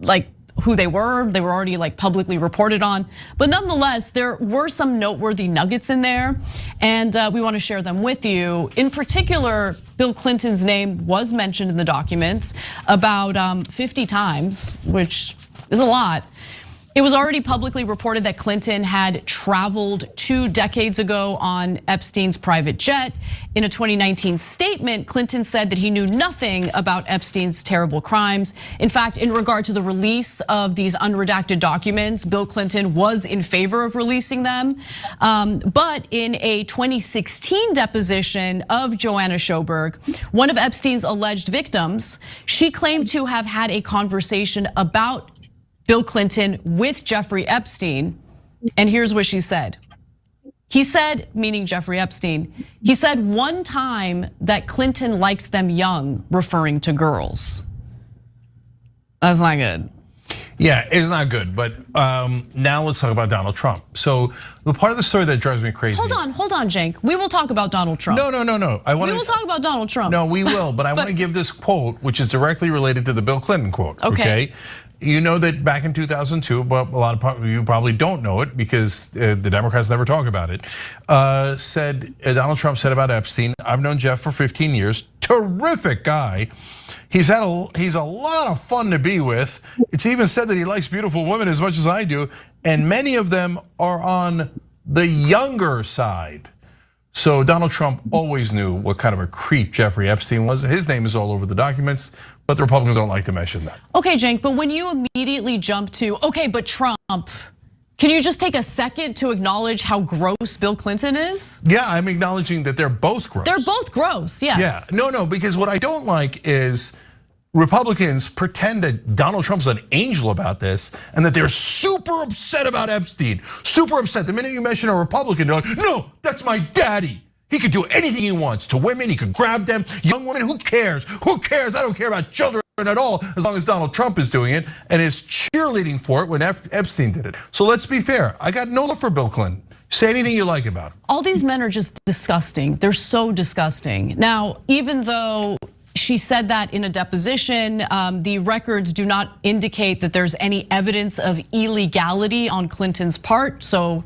like who they were already like publicly reported on. But nonetheless, there were some noteworthy nuggets in there, and we want to share them with you. In particular, Bill Clinton's name was mentioned in the documents about 50 times, which is a lot. It was already publicly reported that Clinton had traveled 2 decades ago on Epstein's private jet. In a 2019 statement, Clinton said that he knew nothing about Epstein's terrible crimes. In fact, in regard to the release of these unredacted documents, Bill Clinton was in favor of releasing them. But in a 2016 deposition of Joanna Sjoberg, one of Epstein's alleged victims, she claimed to have had a conversation about Bill Clinton with Jeffrey Epstein, and here's what she said. He said, meaning Jeffrey Epstein, he said one time that Clinton likes them young, referring to girls. That's not good. Yeah, it's not good, but now let's talk about Donald Trump. So the part of the story that drives me crazy. Hold on, Cenk. We will talk about Donald Trump. No. We will talk about Donald Trump. No, we will, but I want to give this quote, which is directly related to the Bill Clinton quote, okay? You know that back in 2002, but a lot of you probably don't know it because the Democrats never talk about it. Donald Trump said about Epstein, "I've known Jeff for 15 years, terrific guy. He's a lot of fun to be with. It's even said that he likes beautiful women as much as I do, and many of them are on the younger side." So Donald Trump always knew what kind of a creep Jeffrey Epstein was. His name is all over the documents, but the Republicans don't like to mention that. Okay, Cenk, but when you immediately jump to, okay, but Trump, can you just take a second to acknowledge how gross Bill Clinton is? Yeah, I'm acknowledging that they're both gross. They're both gross, yes. Yeah, no, because what I don't like is Republicans pretend that Donald Trump's an angel about this and that they're super upset about Epstein, super upset. The minute you mention a Republican, they're like, no, that's my daddy. He could do anything he wants to women, he could grab them, young women, who cares? Who cares? I don't care about children at all, as long as Donald Trump is doing it and is cheerleading for it when Epstein did it. So let's be fair, I got no love for Bill Clinton. Say anything you like about him. All these men are just disgusting. They're so disgusting. Now, even though she said that in a deposition, the records do not indicate that there's any evidence of illegality on Clinton's part, so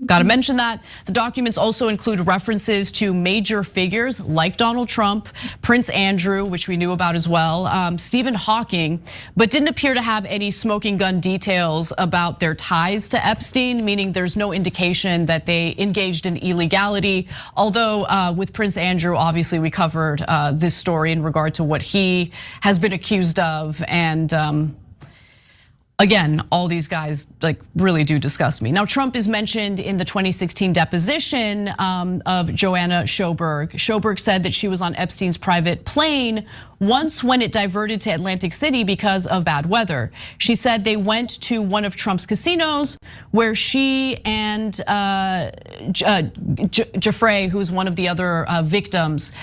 gotta mention that. The documents also include references to major figures like Donald Trump, Prince Andrew, which we knew about as well, Stephen Hawking, but didn't appear to have any smoking gun details about their ties to Epstein, meaning there's no indication that they engaged in illegality. Although with Prince Andrew, obviously we covered this story in regard to what he has been accused of, and again, all these guys like really do disgust me. Now, Trump is mentioned in the 2016 deposition of Joanna Sjoberg. Sjoberg said that she was on Epstein's private plane once when it diverted to Atlantic City because of bad weather. She said they went to one of Trump's casinos where she and Jeffrey, who's one of the other victims,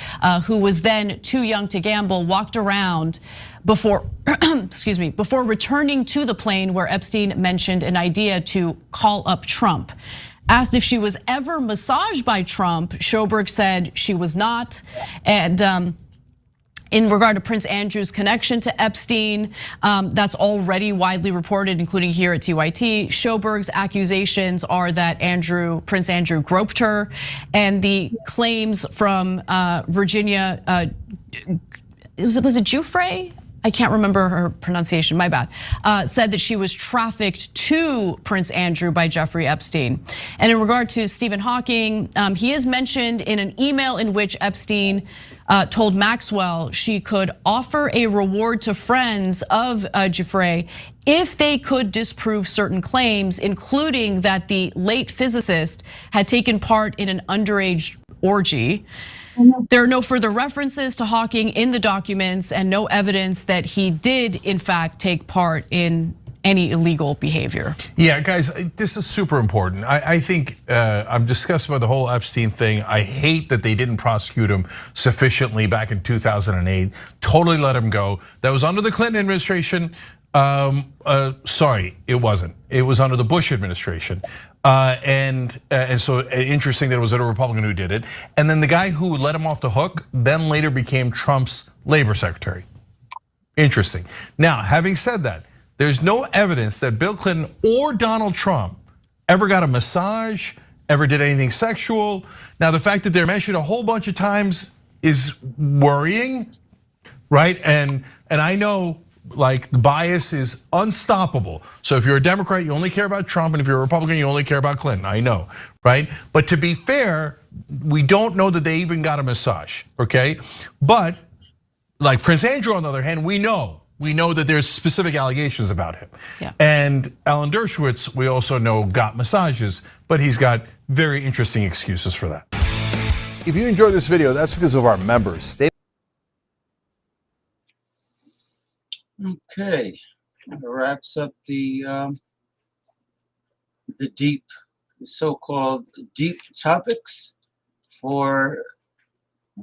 who was then too young to gamble, walked around before, excuse me, before returning to the plane where Epstein mentioned an idea to call up Trump. Asked if she was ever massaged by Trump, Sjoberg said she was not. And in regard to Prince Andrew's connection to Epstein, that's already widely reported, including here at TYT. Sjoberg's accusations are that Prince Andrew groped her, and the claims from Virginia, was it Giuffre? I can't remember her pronunciation, my bad, said that she was trafficked to Prince Andrew by Jeffrey Epstein. And in regard to Stephen Hawking, he is mentioned in an email in which Epstein told Maxwell she could offer a reward to friends of Jeffrey if they could disprove certain claims, including that the late physicist had taken part in an underage orgy. There are no further references to Hawking in the documents and no evidence that he did in fact take part in any illegal behavior. Yeah, guys, this is super important. I think I'm disgusted by the whole Epstein thing. I hate that they didn't prosecute him sufficiently back in 2008. Totally let him go. That was under the Clinton administration. Sorry, it wasn't. It was under the Bush administration. And so interesting that it was a Republican who did it. And then the guy who let him off the hook then later became Trump's labor secretary. Interesting. Now, having said that, there's no evidence that Bill Clinton or Donald Trump ever got a massage, ever did anything sexual. Now, the fact that they're mentioned a whole bunch of times is worrying, right? And I know like the bias is unstoppable. So if you're a Democrat, you only care about Trump, and if you're a Republican, you only care about Clinton. I know, right? But to be fair, we don't know that they even got a massage, okay? But like Prince Andrew, on the other hand, we know that there's specific allegations about him. Yeah. And Alan Dershowitz, we also know, got massages, but he's got very interesting excuses for that. If you enjoyed this video, that's because of our members. Okay, that wraps up the so-called deep topics for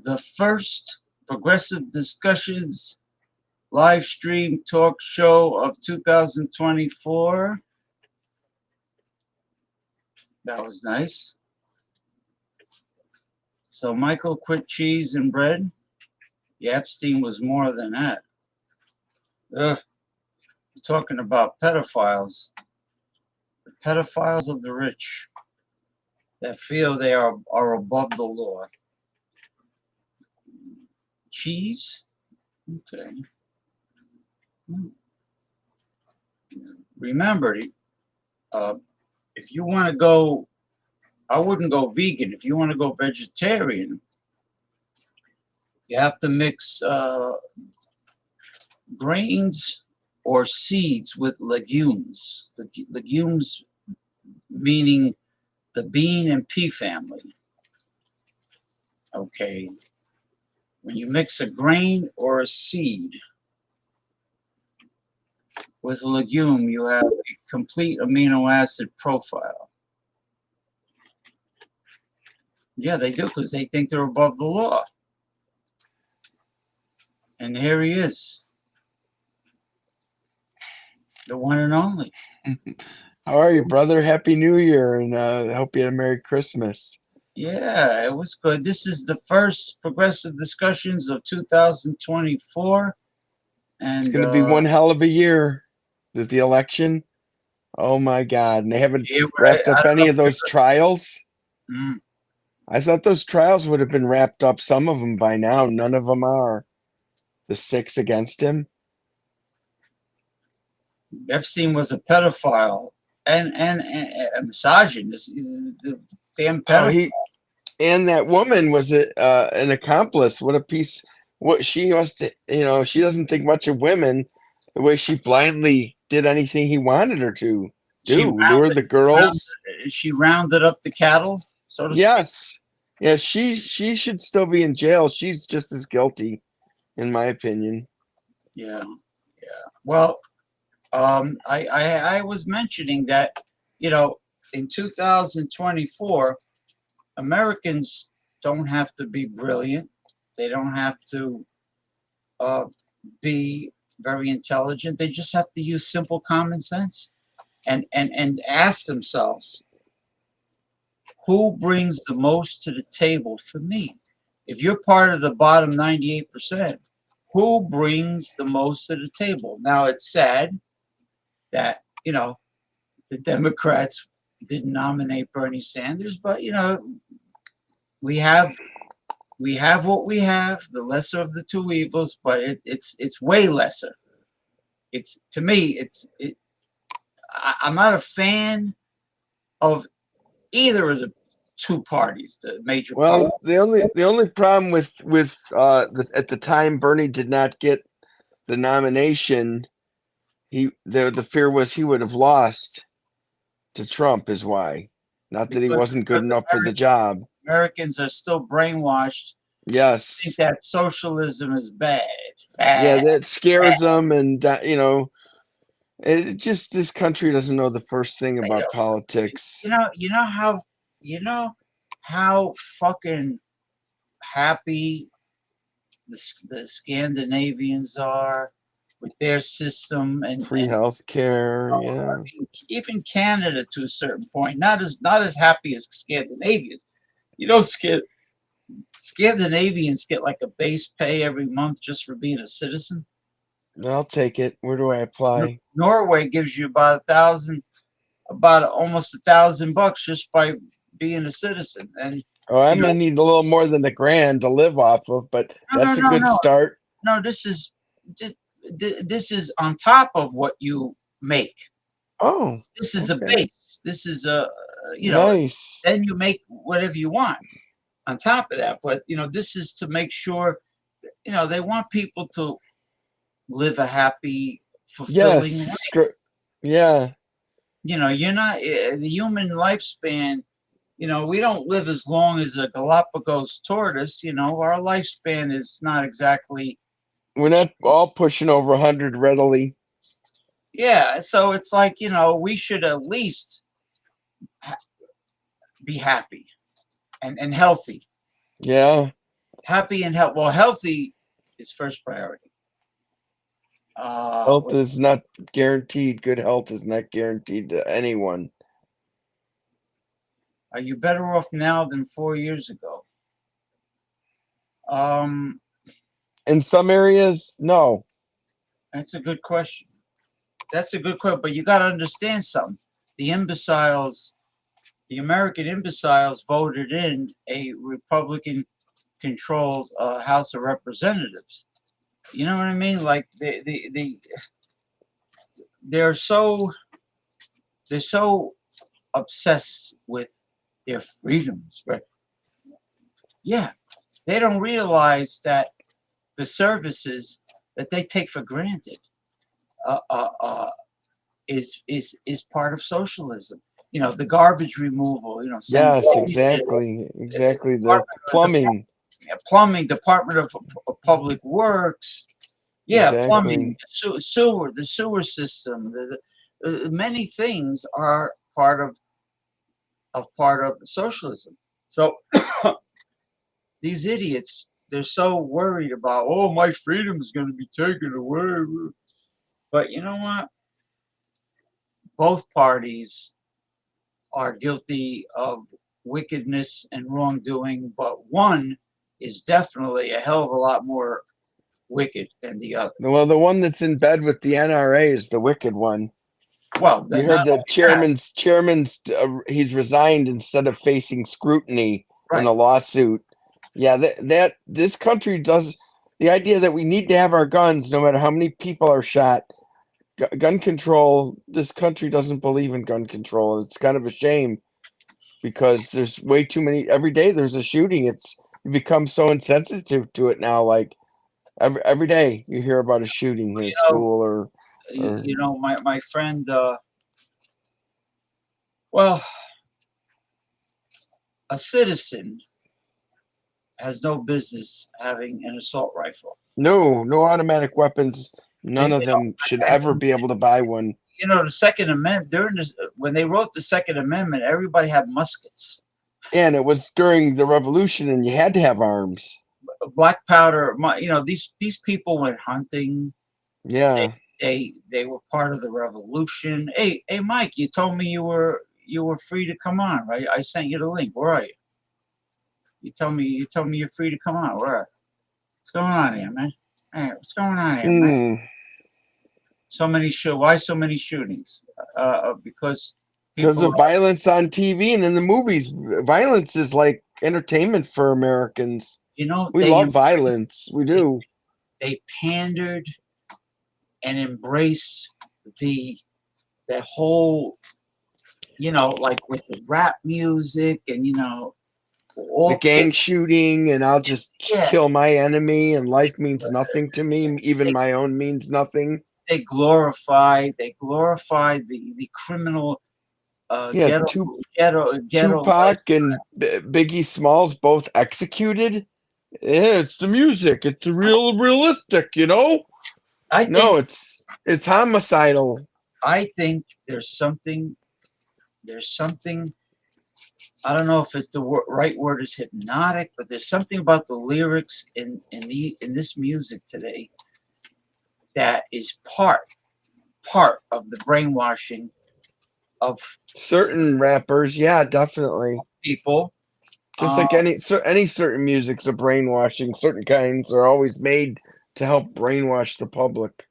the first Progressive Discussions live stream talk show of 2024. That was nice. So Michael quit cheese and bread. Yeah, Epstein was more than that. Ugh. Talking about pedophiles. The pedophiles of the rich that feel they are above the law. Cheese? Okay. Remember, if you want to go, I wouldn't go vegan. If you want to go vegetarian, you have to mix grains or seeds with legumes. The legumes meaning the bean and pea family. Okay. When you mix a grain or a seed with a legume, you have a complete amino acid profile. Yeah, they do, because they think they're above the law. And here he is. The one and only. How are you, brother? Happy New Year, and I hope you had a Merry Christmas. Yeah, it was good. This is the first Progressive Discussions of 2024. And It's going to be one hell of a year. The election. Oh, my God. And they haven't wrapped up any of those trials. Mm. I thought those trials would have been wrapped up, some of them by now. None of them are. The 6 against him. Epstein was a pedophile and a misogynist. He's a damn pedophile. And that woman was an accomplice. What a piece. What she must, she doesn't think much of women the way she blindly did anything he wanted her to do. Lure the girls. She rounded up the cattle, so to speak. Yes. Yeah, she should still be in jail. She's just as guilty, in my opinion. Yeah. Well, I was mentioning that, in 2024, Americans don't have to be brilliant. They don't have to be very intelligent. They just have to use simple common sense and ask themselves, who brings the most to the table for me? If you're part of the bottom 98%, who brings the most to the table? Now, it's sad that, the Democrats didn't nominate Bernie Sanders, but, we have what we have, the lesser of the two evils, but it's way lesser. To me, I'm not a fan of either of the two parties, the major parties. Well, the only problem with at the time Bernie did not get the nomination, the fear was he would have lost to Trump, is why. Not that he wasn't good enough for the job. Americans are still brainwashed. Yes. I think that socialism is bad. Yeah, that scares them, and it just, this country doesn't know the first thing about politics. You know how fucking happy the Scandinavians are with their system and free health care. Yeah. I mean, even Canada to a certain point, not as happy as Scandinavians. Scandinavians get like a base pay every month just for being a citizen. I'll take it. Where do I apply? Norway gives you about almost $1,000 just by being a citizen. And I'm gonna need a little more than $1,000 to live off of, but that's a good start. No, this is just this is on top of what you make. Oh, This is a okay. base. This is a, you know, Nice. then you make whatever you want on top of that. But, this is to make sure, they want people to live a happy, fulfilling Yes. life. Yeah. You're not, the human lifespan, we don't live as long as a Galapagos tortoise. Our lifespan is not exactly, We're not all pushing over 100 readily. yeah. So it's like, we should at least be happy and healthy. Yeah. Happy and health. Well, healthy is first priority. Health is not guaranteed. Good health is not guaranteed to anyone. Are you better off now than 4 years ago? In some areas, no. That's a good question. That's a good question. But you got to understand something. The imbeciles, the American imbeciles, voted in a Republican-controlled House of Representatives. You know what I mean? Like they're so obsessed with their freedoms, right? Yeah, they don't realize that the services that they take for granted is part of socialism. The garbage removal. Yes, exactly. Exactly. The plumbing. Plumbing, Department of Public Works. Yeah, Exactly. plumbing, the sewer system. Many things are part of socialism. So these idiots, they're so worried about, oh, my freedom is going to be taken away. But you know what? Both parties are guilty of wickedness and wrongdoing, but one is definitely a hell of a lot more wicked than the other. Well, the one that's in bed with the NRA is the wicked one. Well, You heard the chairman's he's resigned instead of facing scrutiny in a lawsuit. Yeah, that this country does the idea that we need to have our guns no matter how many people are shot. Gun control, this country doesn't believe in gun control. It's kind of a shame because there's way too many. Every day there's a shooting. You become so insensitive to it now. Like every day you hear about a shooting in a school or my friend, well, a citizen has no business having an assault rifle. no automatic weapons. None of them should ever be able to buy one. The Second Amendment, when they wrote the Second Amendment, everybody had muskets. And it was during the Revolution, and you had to have arms. Black powder. These people went hunting. Yeah, they were part of the Revolution. Hey, Mike, you told me you were free to come on, right? I sent you the link. Where are you? You tell me you're free to come on. Where? What's going on here, man? Hey, what's going on here, man? Why so many shootings? Because of violence on TV and in the movies. Violence is like entertainment for Americans. We love violence. We do. They pandered and embraced that whole, like with the rap music and the gang shooting, and I'll just kill my enemy, and life means nothing to me. Even my own means nothing. They glorify the criminal. Tupac and Biggie Smalls both executed. Yeah, it's the music. It's realistic, it's homicidal. I think there's something. I don't know if it's the right word is hypnotic, but there's something about the lyrics in this music today that is part of the brainwashing of certain rappers. Yeah, definitely. People. Just like any certain music's a brainwashing. Certain kinds are always made to help brainwash the public.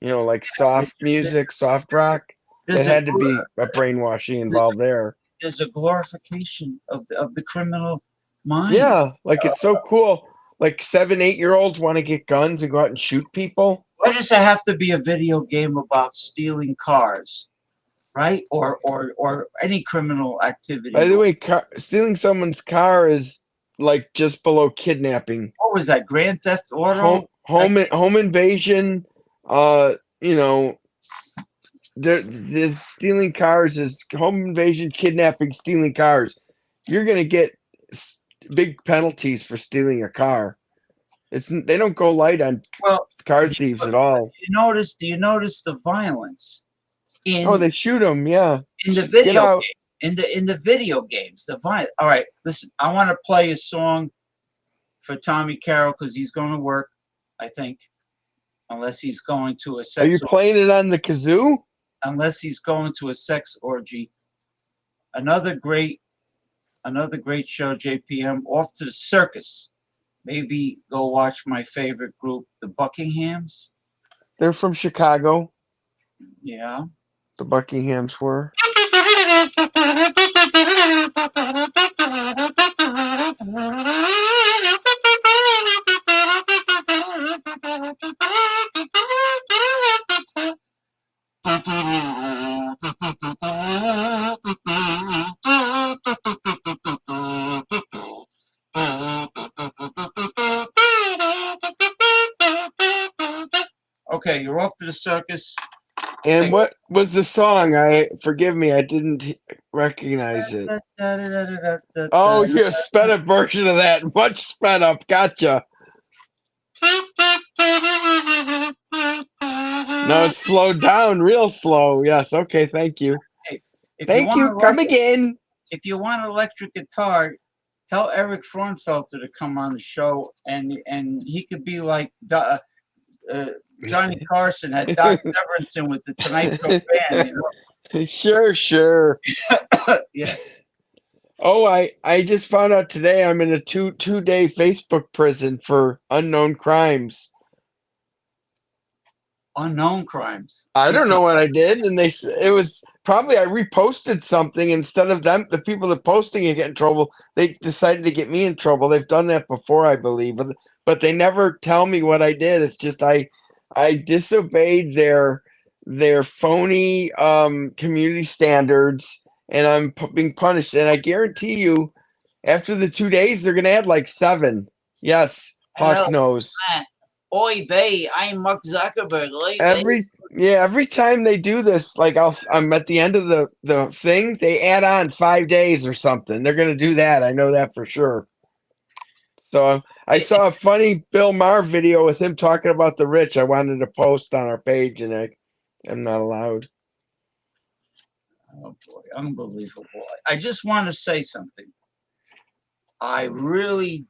Like soft music, soft rock. It had to be a brainwashing involved there. There's a glorification of the criminal mind. Yeah, like it's so cool. Like 7-8-year-olds want to get guns and go out and shoot people. Why does it have to be a video game about stealing cars, right? Or any criminal activity? By the way, stealing someone's car is like just below kidnapping. What was that? Grand Theft Auto? Home invasion. You know, the stealing cars is home invasion, kidnapping, stealing cars. You're gonna get big penalties for stealing a car. They don't go light on Well, car thieves at all. Do you notice the violence in Oh, they shoot them. Yeah. in the Get video out. game, in the video games? The violence. All right, listen. I want to play a song for Tommy Carroll because he's going to work. I think, unless he's going to a Are sex. you playing it on the kazoo? Unless he's going to a sex orgy. Another great show, JPM. Off to the circus. Maybe go watch my favorite group, the Buckinghams. They're from Chicago. Yeah. The Buckinghams were. Okay, you're off to the circus. And what was the song? Forgive me, I didn't recognize it. Oh, you're a sped up version of that. Much sped up. Gotcha. No, it's slowed down, real slow. Yes. Okay. Thank you. Hey, Thank you. Come again. If you want an electric guitar, tell Eric Fraunfelter to come on the show, and he could be like Johnny Carson had Doc Severinsen with the Tonight Show band. You know? Sure. Yeah. Oh, I just found out today I'm in a two-day Facebook prison for unknown crimes. Unknown crimes. I don't know what I did, and it was probably I reposted something instead of them. The people that posting it get in trouble. They decided to get me in trouble. They've done that before, I believe, but they never tell me what I did. It's just I disobeyed their phony community standards, and I'm being punished. And I guarantee you, after the 2 days, they're gonna add like 7. Yes, Hawk knows. Oy vey, I'm Mark Zuckerberg. Every time they do this, like I'm at the end of the thing, they add on 5 days or something. They're gonna do that. I know that for sure. So I saw a funny Bill Maher video with him talking about the rich. I wanted to post on our page, and I'm not allowed. Oh boy, unbelievable. I just want to say something. I really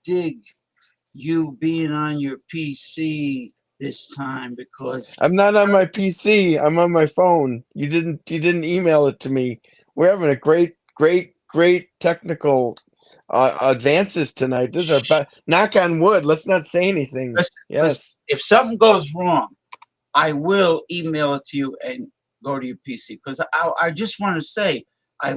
dig you being on your PC this time because I'm not on my PC. I'm on my phone. You didn't email it to me. We're having a great technical advances tonight. This is our knock on wood. Let's not say anything. Listen, if something goes wrong, I will email it to you and go to your PC because I just want to say I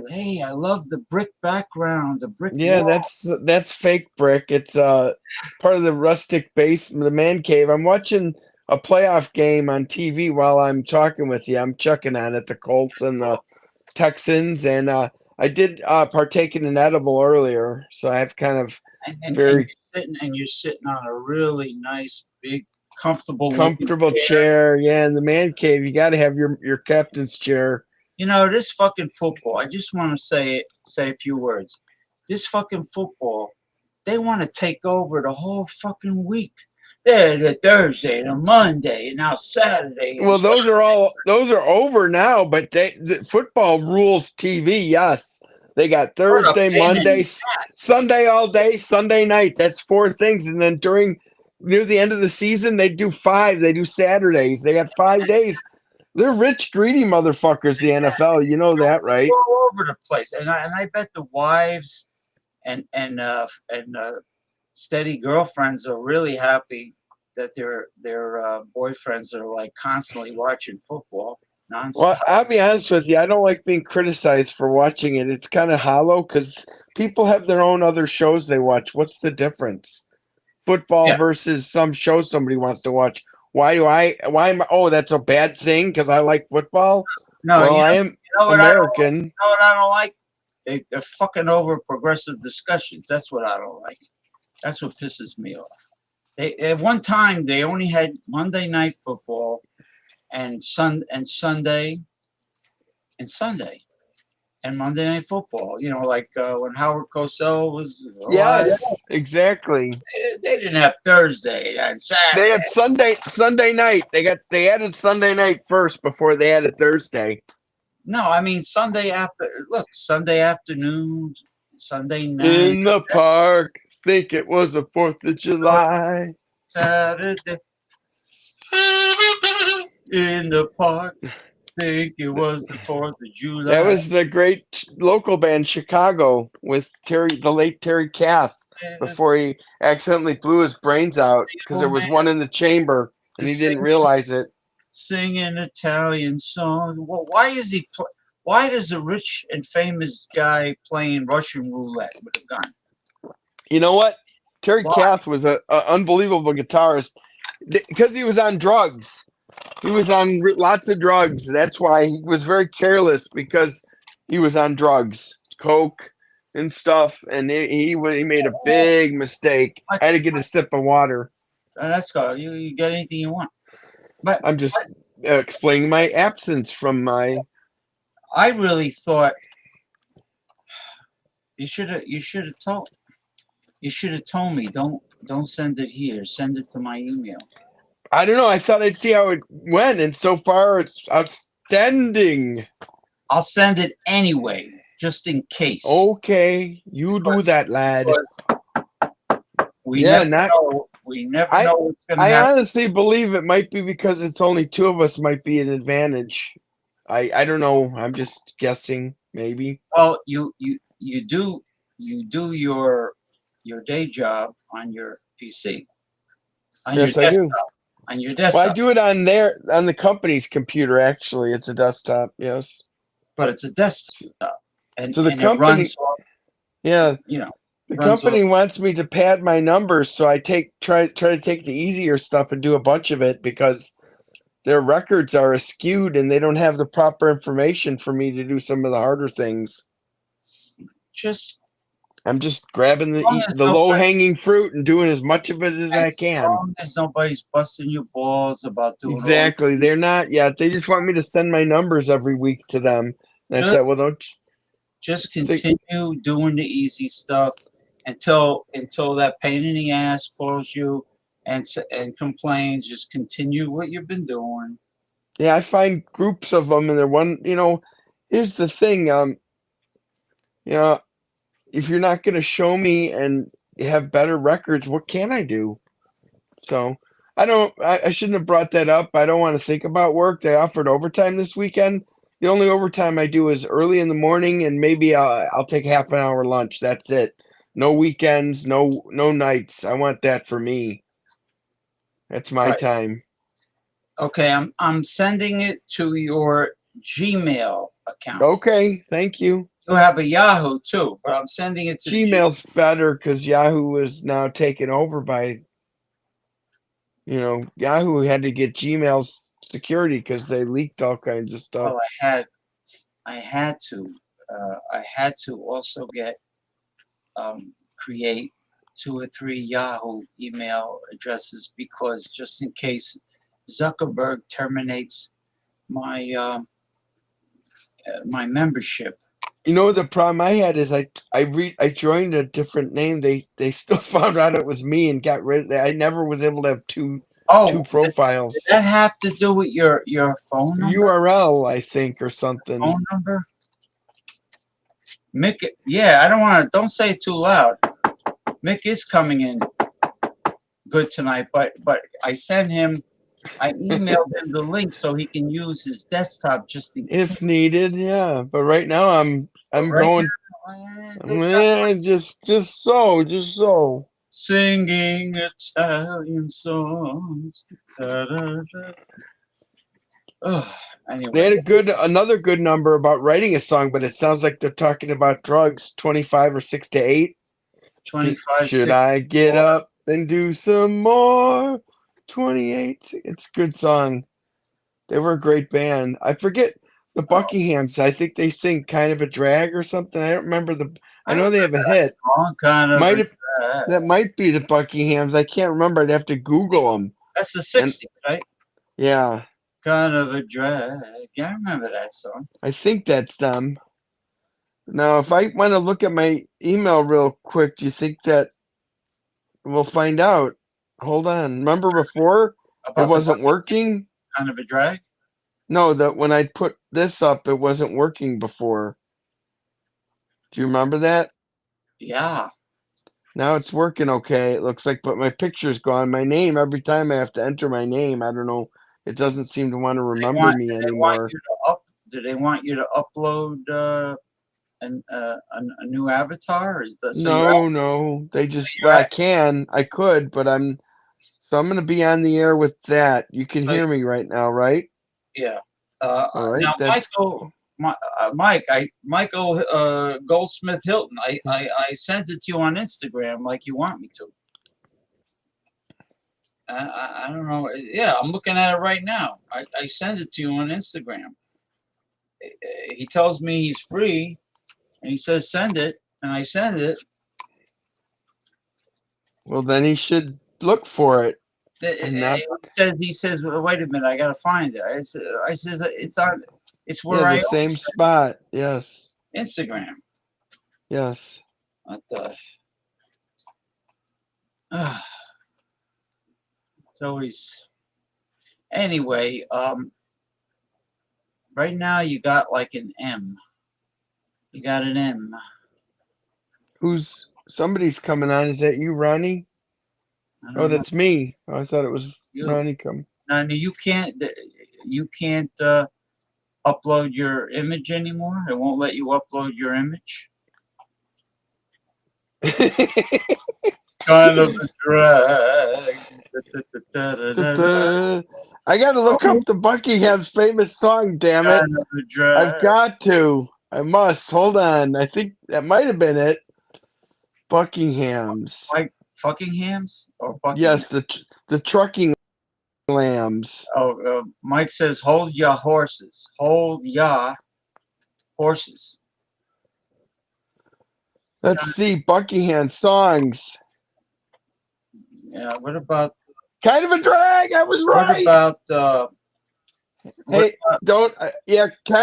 love the brick background, the brick. Yeah, wall. that's fake brick. It's part of the rustic base, the man cave. I'm watching a playoff game on TV while I'm talking with you. I'm checking on it, the Colts and the Texans, and I did partake in an edible earlier, so I have kind of you're sitting on a really nice, big, comfortable chair. Yeah, in the man cave, you got to have your captain's chair. You know, this fucking football, I just want to say a few words. This fucking football, they want to take over the whole fucking week. The Thursday, the Monday, and now Saturday. Well, those are over now, but the football rules TV, yes. They got Thursday, Monday, Sunday all day, Sunday night. That's 4 things. And then near the end of the season, they do 5. They do Saturdays. They got 5 days. They're rich, greedy motherfuckers, the NFL. You know that, right? All over the place. And I bet the wives and steady girlfriends are really happy that their boyfriends are like constantly watching football nonstop. Well, I'll be honest with you. I don't like being criticized for watching it. It's kind of hollow because people have their own other shows they watch. What's the difference? football Yeah. versus some show somebody wants to watch. Why am I, oh, that's a bad thing because I like football? No, Well, you I know, am you know what American. you know what I don't like? They're fucking over progressive discussions. That's what I don't like. That's what pisses me off. At one time they only had Monday Night Football and Sunday and Monday Night Football. You know, like when Howard Cosell was alive, Yes, exactly. they didn't have Thursday and They Saturday. had Sunday night. They added Sunday night first before they added Thursday. No, I mean Sunday after. Look, Sunday afternoon, Sunday night, In the park, think it was the 4th of July. Saturday in the park. Think it was the 4th of July. That was the great local band Chicago with the late Terry Kath, before he accidentally blew his brains out because there was one in the chamber and he didn't realize it. Singing Italian songs. Well, why is he? Why does a rich and famous guy playing Russian roulette with a gun? You know what? Terry Why? Kath was an unbelievable guitarist because he was on drugs. He was on lots of drugs. That's why he was very careless, because he was on drugs, coke and stuff, and he made a big mistake. I had to get a sip of water. That's good. You get anything you want. But I'm just explaining my absence from my. I really thought you should have told me. Don't send it here. Send it to my email. I don't know. I thought I'd see how it went, and so far it's outstanding. I'll send it anyway, just in case. Okay, you do that, lad. We never know what's going to happen. I honestly believe it might be because it's only two of us might be an advantage. I don't know. I'm just guessing, maybe. Well, you do your day job on your PC. Yes, I do. On your desktop. Well, I do it on the company's computer. Actually, it's a desktop. Yes, but it's a desktop, and so the company, it runs off, yeah, the company off. wants me to pad my numbers, so I try to take the easier stuff and do a bunch of it because their records are skewed and they don't have the proper information for me to do some of the harder things. I'm just grabbing the low-hanging fruit and doing as much of it as I can. As long as nobody's busting your balls about doing exactly. They're not yet. They just want me to send my numbers every week to them. And I said, well, don't just continue doing the easy stuff until that pain in the ass calls you and complains. Just continue what you've been doing. Yeah, I find groups of them, and they're one. Here's the thing. If you're not going to show me and have better records, what can I do? So I shouldn't have brought that up. I don't want to think about work. They offered overtime this weekend. The only overtime I do is early in the morning, and maybe I'll take half an hour lunch. That's it. No weekends, no nights. I want that for me. That's my time. Okay, I'm sending it to your Gmail account. Okay, thank you. You have a Yahoo too, but I'm sending it to Gmail's better because Yahoo is now taken over by. Yahoo had to get Gmail's security because they leaked all kinds of stuff. Well, I had to also create 2 or 3 Yahoo email addresses because just in case Zuckerberg terminates my my membership. The problem I had is I joined a different name. They still found out it was me and got rid of it. I never was able to have two profiles. Did that have to do with your phone number? URL, I think, or something. Phone number? Mick, yeah, don't say it too loud. Mick is coming in good tonight, but I emailed him the link so he can use his desktop just in case. If needed, yeah. But right now I'm going just so. Singing Italian songs. Da, da, da. Oh, anyway. They had another good number about writing a song, but it sounds like they're talking about drugs. 25 or 6 to 8. 25. Should I get up then do some more. 28. It's a good song. They were a great band. I forget the Buckinghams. I think they sing "Kind of a Drag" or something. I don't remember the. I know they have a hit. All kind of. Might have, that might be the Buckinghams. I can't remember. I'd have to Google them. That's the '60s, right? Yeah, Kind of a drag. Yeah, I remember that song. I think that's them. Now, if I want to look at my email real quick, do you think that we'll find out? Hold on. Remember before it About the wasn't working? Kind of a drag. No, that when I put this up, it wasn't working before. Do you remember that? Yeah. Now it's working okay, it looks like, but my picture's gone. My name, every time I have to enter my name, I don't know. It doesn't seem to want to remember me anymore. Do they want you to upload a new avatar? Or is that, so No. They just, well, I could, but I'm going to be on the air with that. You can hear me right now, right? Yeah. All right. Now, That's Michael Goldsmith Hilton. I sent it to you on Instagram like you want me to. I don't know. Yeah, I'm looking at it right now. I send it to you on Instagram. He tells me he's free, and he says send it, and I send it. well, then he should look for it. He says, well, wait a minute, I gotta find it. I says it's on. It's where the same spot. Yes. Instagram. Yes. What the? It's always. Anyway, right now you got like an M. You got an M. Somebody's coming on? Is that you, Ronnie? Oh, that's me. Oh, I thought it was Ronnie coming. No, you can't. You can't upload your image anymore. It won't let you upload your image. Kind of a drag. I got to look up the Buckingham's famous song. Damn it! Kind of a drag. I've got to. I must. Hold on. I think that might have been it. Buckingham's. Like Fuckinghams or Buckingham? Yes, the trucking lambs. Oh, Mike says, "Hold ya horses. Hold ya horses." Let's see Buckingham songs. Yeah. What about Kind of a drag? I was right. What about? Kind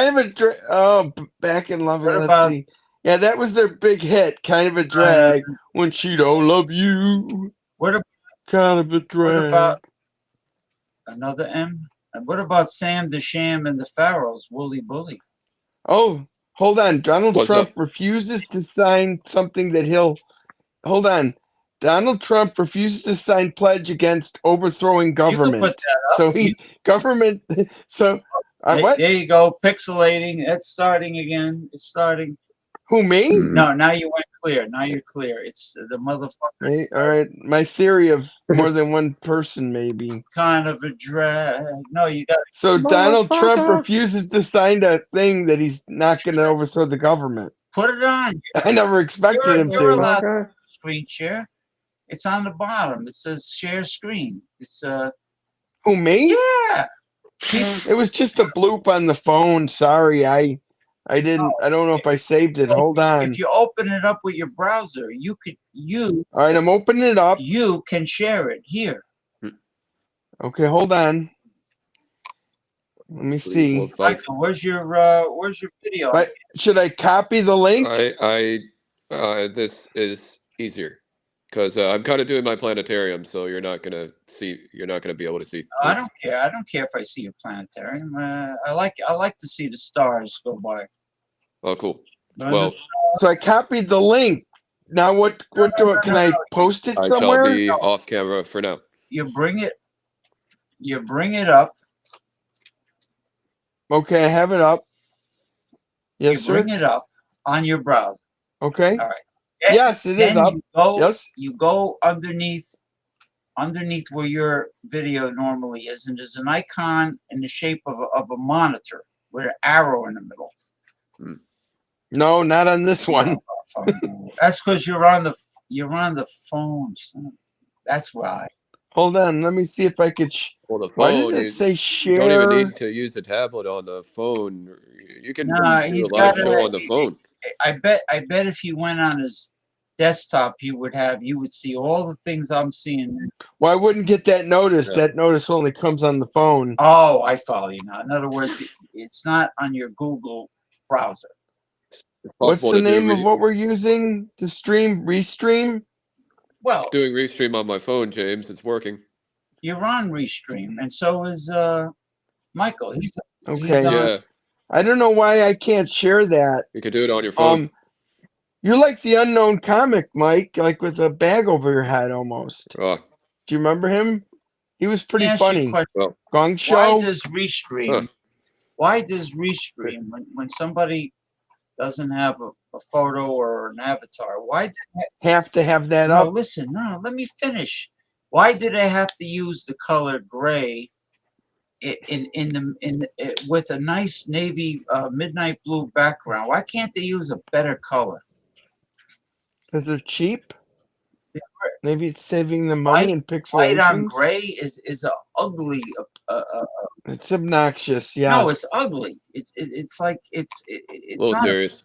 of a drag. Oh, Back in Love. Let's see. Yeah, that was their big hit. Kind of a drag when she don't love you. What about kind of a drag? What about another M? And what about Sam the Sham and the Pharaohs? Wooly Bully. Oh, hold on. Donald Trump refuses to sign something that he'll. Hold on. Donald Trump refuses to sign pledge against overthrowing government. You can put that up. Government. So what? There you go. Pixelating. It's starting again. It's starting. Who, me? No, now you went clear. Now you're clear. It's the motherfucker. Hey, all right. My theory of more than one person, maybe. Kind of a drag. No, you got. So Donald Trump refuses to sign a thing that he's not going to overthrow the government. Put it on. I never expected him You're to. allowed to screen share. It's on the bottom. It says share screen. It's Who, me? Yeah. It was just a bloop on the phone. Sorry, I didn't. I don't know if I saved it. Hold on. If you open it up with your browser, All right, I'm opening it up. You can share it here. Okay, hold on. Let me see. Michael, where's your video? Should I copy the link? This is easier because I'm kind of doing my planetarium, so you're not gonna be able to see. I don't care. I don't care if I see your planetarium. I like to see the stars go by. Oh, cool. Well, so I copied the link. Now what can I post it somewhere? I shall be off camera for now. You bring it up. Okay, I have it up. Yes, sir. Bring it up on your browser. Okay. All right. Yes, it is up. Yes. You go underneath where your video normally is, and there's an icon in the shape of a monitor with an arrow in the middle. No, not on this one. That's because you're on the phone. Son. That's why. Hold on, let me see if I could. Well, the Why does phone, it say you don't even share? need to use the tablet on the phone. You can Nah, do a he's live got show to. on the phone. I bet if he went on his desktop, you would see all the things I'm seeing. Well, I wouldn't get that notice. Yeah. That notice only comes on the phone. Oh, I follow you now. In other words, it's not on your Google browser. It's What's possible the to name of do what we're using to restream? Well, doing Restream on my phone, James. It's working. you're on Restream, and so is Michael. He's Okay. on. Yeah, I don't know why I can't share that. you can do it on your phone. You're like the unknown comic, Mike, like with a bag over your head almost. Oh, Do you remember him? He was pretty Let me ask you a funny. question. well, Gong Why Show. does Restream? Huh. Why does Restream when somebody doesn't have a photo or an avatar? Why? Have to have that No, up. listen. No, let me finish. Why do they have to use the color gray with a nice navy midnight blue background? Why can't they use a better color? Because they're cheap. Maybe it's saving the money in White on pixelations. gray is a ugly. It's obnoxious. Yes. No, it's ugly. It's like a it's little not serious.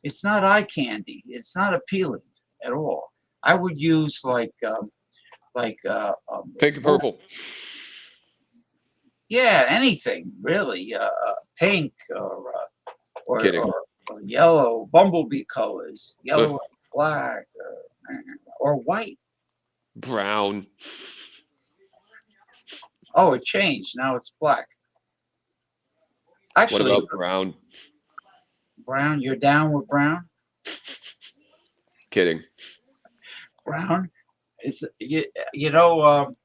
it's not eye candy. It's not appealing at all. I would use like Pink and purple. yeah, anything really, pink Kidding. or yellow, bumblebee colors, yellow and black, or white. Brown. Oh, it changed. Now it's black. What Actually, about brown? brown. You're down with brown. Kidding. Brown is you know.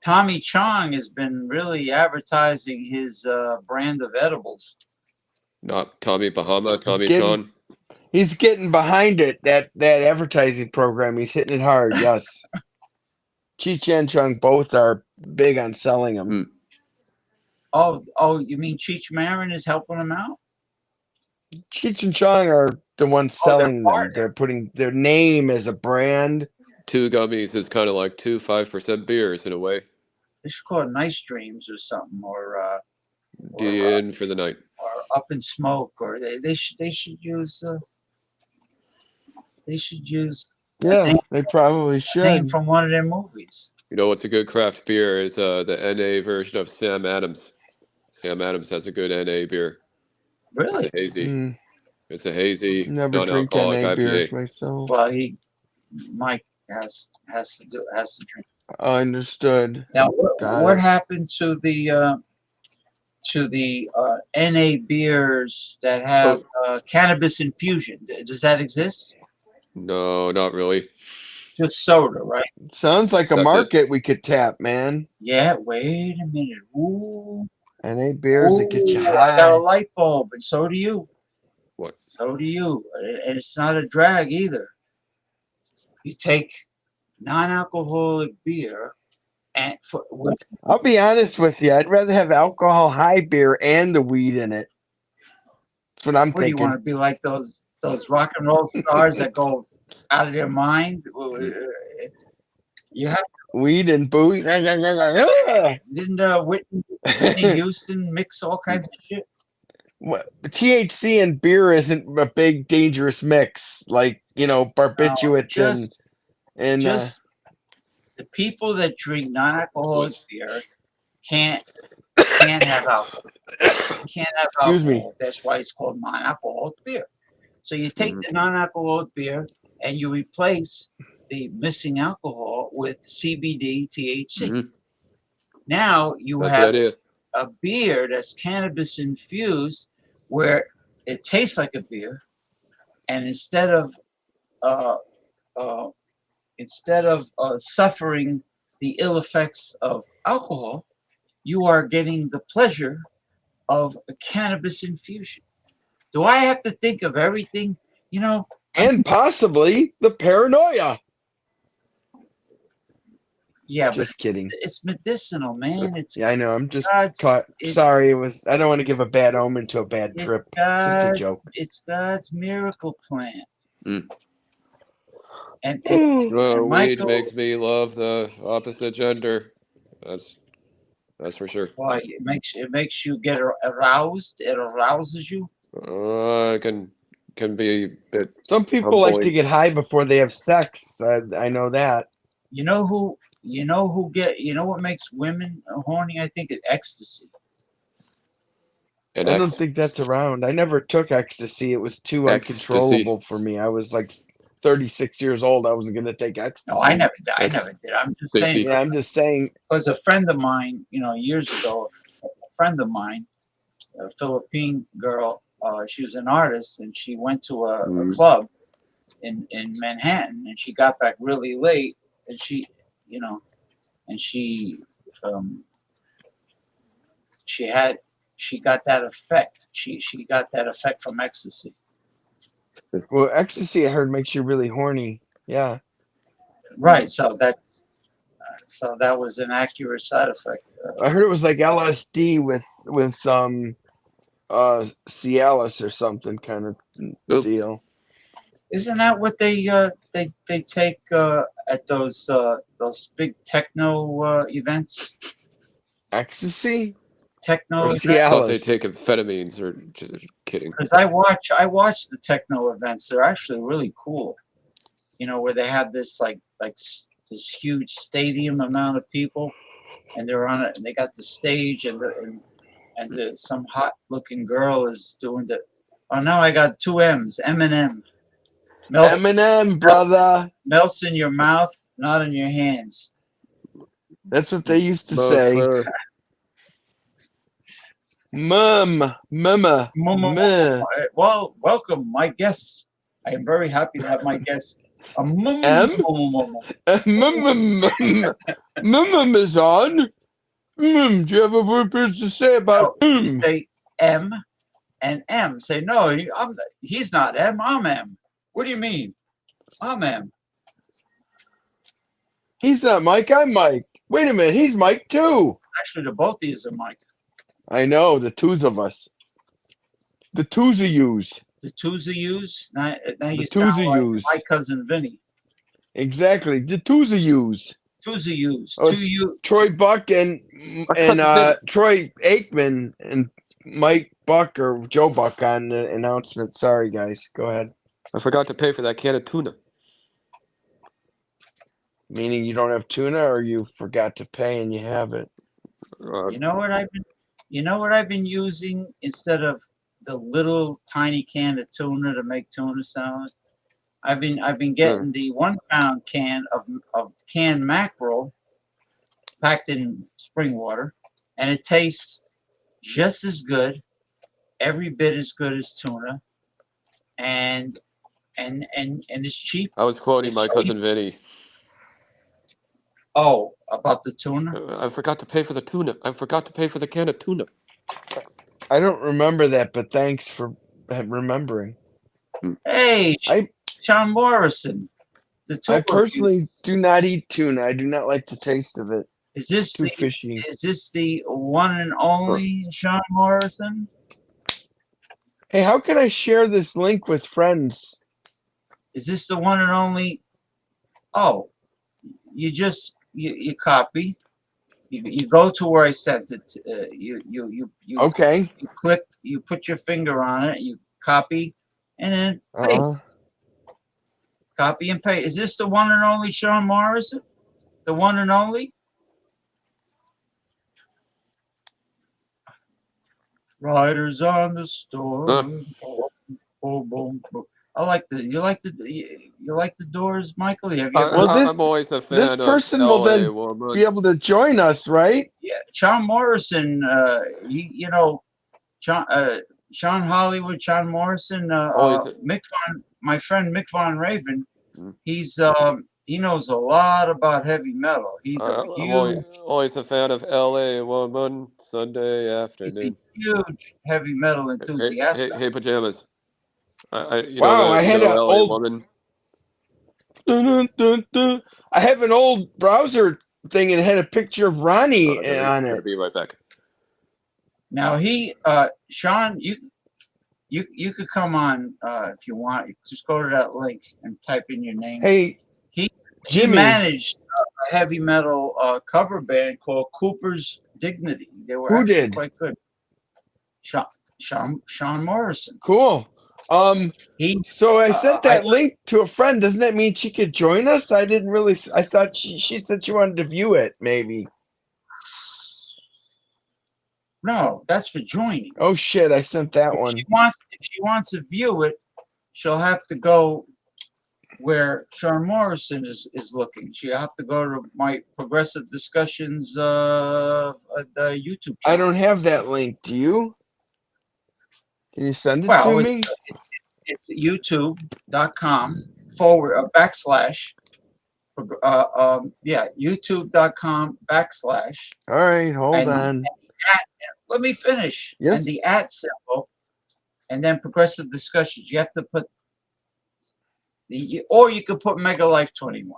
Tommy Chong has been really advertising his brand of edibles. Not Tommy Bahama, Tommy getting- Sean. He's getting behind it. That advertising program. He's hitting it hard. Yes. Cheech and Chong both are big on selling them. Oh, you mean Cheech Marin is helping him out? Cheech and Chong are the ones Oh, they're selling them. partners. They're putting their name as a brand. 2 gummies is kind of like 2 5% beers in a way. They should call it Nice Dreams or something, or In for the night. or Up in Smoke, or they should use Yeah, they probably name should. from one of their movies. You know what's a good craft beer is the NA version of Sam Adams. Sam Adams has a good NA beer. Really? It's a hazy. Mm, It's a hazy, never drink non-alcoholic NA beers IPA. myself. Well, Mike has to drink. Understood. Now, Got what it. happened to the NA beers that have cannabis infusion? Does that exist? No, not really. Just soda, right? Sounds like a That's it. market we could tap, man. Yeah. Wait a minute. Ooh. NA beers that get you Ooh, I got high. a light bulb, and so do you. What? So do you. And it's not a drag either. You take non-alcoholic beer and with I'll be honest with you. I'd rather have alcohol high beer and the weed in it. That's what I'm what do you thinking. want to be like those rock and roll stars that go out of their mind? You have Weed and booze. didn't Whitney Houston mix all kinds of shit? THC and beer isn't a big dangerous mix, like barbiturates and Just the people that drink non-alcoholic beer can't have alcohol. Can't have Excuse me. alcohol. That's why it's called non-alcoholic beer. So you take the non-alcoholic beer and you replace the missing alcohol with CBD, THC. Mhm. Now you That's the have idea. a beer that's cannabis infused, where it tastes like a beer, and instead of suffering the ill effects of alcohol, you are getting the pleasure of a cannabis infusion. Do I have to think of everything? and possibly the paranoia. Yeah, but Just kidding. it's medicinal, man. It's Yeah, I know. I'm just God's, caught. it- Sorry, I don't want to give a bad omen to a bad it's trip. Just a God's, joke. it's God's miracle plant. And Weed Michael, makes me love the opposite gender. That's for sure. why it makes you get aroused. It arouses you. Can be a bit Some people like to humbling. get high before they have sex. I know that. You know who? You know who get? You know what makes women horny? I think it's ecstasy. And I don't think that's around. I never took ecstasy. It was too ecstasy. uncontrollable for me. I was like 36 years old. I wasn't going to take ecstasy. No, I never did. I Ex- never did. I'm just Ecstasy. saying. Yeah, I'm just saying. Because a friend of mine, years ago, a friend of mine, a Philippine girl, she was an artist, and she went to a club in Manhattan, and she got back really late, and she, and she got that effect. She got that effect from ecstasy. Well, ecstasy, I heard, makes you really horny. Yeah. Right. So that was an accurate side effect. I heard it was like LSD with Cialis or something kind of deal. Isn't that what they take at those big techno events? Ecstasy? Techno Or events? I thought they Cialis? take amphetamines, or just kidding. Because I watch the techno events. They're actually really cool. Where they have this this huge stadium amount of people, and they're on it, and they got the stage, and some hot looking girl is doing the. Oh, now I got two M's. M&M. Eminem, brother. Melts in your mouth, not in your hands. That's what they used to say. Mama. Well, welcome, my guests. I am very happy to have my guests. Mum is on. Do you have a word to say about Say M and M. Say no. He's not M. I'm M. What do you mean? I'm M. He's not Mike. I'm Mike. Wait a minute. He's Mike too. Actually, the both of you are Mike. I know the twos of us. The twos of yous. The twos of yous. Now you The twos sound of like yous. my cousin Vinny. Exactly. The twos of yous. Twos of yous. Oh, Two you. Troy Buck and Troy Aikman and Mike Buck or Joe Buck on the announcement. Sorry, guys. Go ahead. I forgot to pay for that can of tuna. Meaning you don't have tuna, or you forgot to pay and you have it. You know what I've been using instead of the little tiny can of tuna to make tuna salad? I've been getting the 1 pound can of canned mackerel packed in spring water, and it tastes just as good, every bit as good as tuna, and it's cheap. I was quoting my cousin Vinny. Oh, about the tuna? I forgot to pay for the tuna. I forgot to pay for the can of tuna. I don't remember that, but thanks for remembering. Hey, Sean Morrison. I personally do not eat tuna. I do not like the taste of it. Is this too fishy? Is this the one and only Sean Morrison? Hey, how can I share this link with friends? Is this the one and only? Oh, you copy. You go to where I sent it. You okay. You click. You put your finger on it. You copy, and then paste. Copy and paste. Is this the one and only Sean Morrison? The one and only? Riders on the storm. Boom, boom, boom. I like the. You like the Doors, Michael? Have you ever? I'm always a fan. This person will then be able to join us, right? Yeah, Sean Morrison. Sean Hollywood, Sean Morrison. My friend Mick Von Raven. He knows a lot about heavy metal. He's always a fan of L.A. Woman Sunday afternoon. He's a huge heavy metal enthusiast. Hey, pajamas. I had an old woman. I have an old browser thing and it had a picture of Ronnie on it. I'll be right back. Now Sean, You could come on if you want. Just go to that link and type in your name. Hey, He Jimmy. managed a heavy metal cover band called Cooper's Dignity. They were Who actually did? quite good. Sean Morrison. Cool. He So I sent I that link to a friend. Doesn't that mean she could join us? I didn't really. I thought she said she wanted to view it. Maybe. no, that's for joining. Oh shit! I sent that If one. she wants to view it, she'll have to go where Sean Morrison is looking. She'll have to go to my Progressive Discussions the YouTube channel. I don't have that link. Do you? Can you send it to Well, me? it's youtube.com / youtube.com / All right, hold and on. let me finish. Yes. And the @ symbol, and then Progressive Discussions. You have to put or you could put Mega Life 21.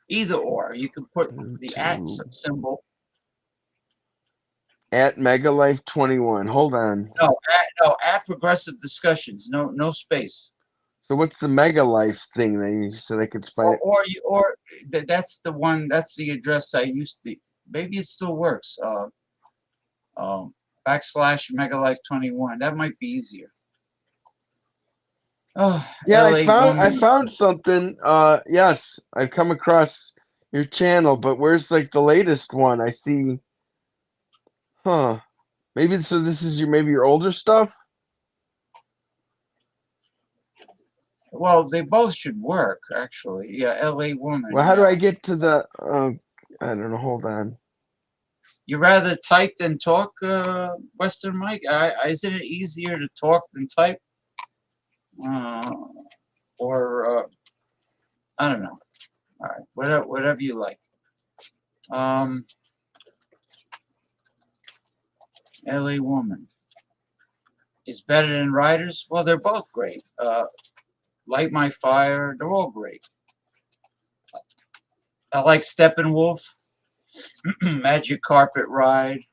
Either or, you could put the @ symbol. At Megalife 21. Hold on. No, at Progressive Discussions. No space. So what's the Megalife thing that you said I could find? Or that's the one. That's the address I used to. Maybe it still works. / Megalife 21. That might be easier. Oh Yeah, LA I woman. found something. Yes, I've come across your channel, but where's like the latest one? I see. Huh. Maybe so. This is maybe your older stuff. Well, they both should work actually. Yeah, LA woman. Well, how do I get to the? I don't know. Hold on. You rather type than talk, Western Mike? Isn't it easier to talk than type? Or I don't know. All right, whatever you like. LA woman is better than Riders. Well, they're both great. Light My Fire. They're all great. I like Steppenwolf, Magic Carpet Ride.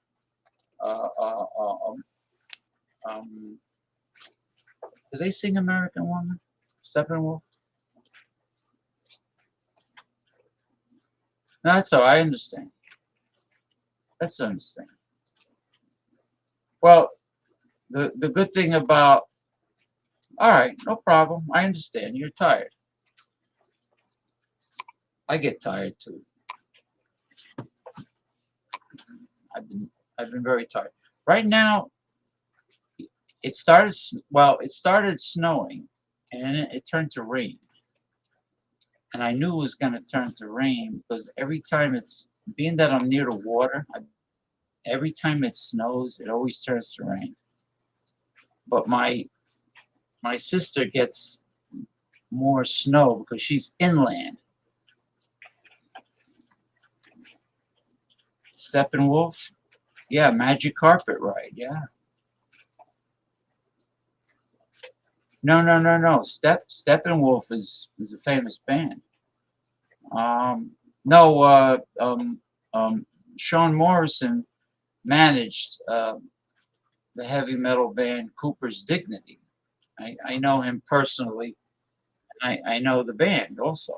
Did they sing American Woman? Steppenwolf? No, that's all. I understand. That's understand. Well, the good thing about, all right, no problem. I understand. You're tired. I get tired too. I've been very tired. Right now, it started snowing, and it turned to rain. And I knew it was going to turn to rain because every time being that I'm near the water, every time it snows, it always turns to rain. But my sister gets more snow because she's inland. Steppenwolf, yeah, Magic Carpet Ride, yeah. No. Steppenwolf is a famous band. Sean Morrison managed the heavy metal band Cooper's Dignity. I know him personally. I know the band also.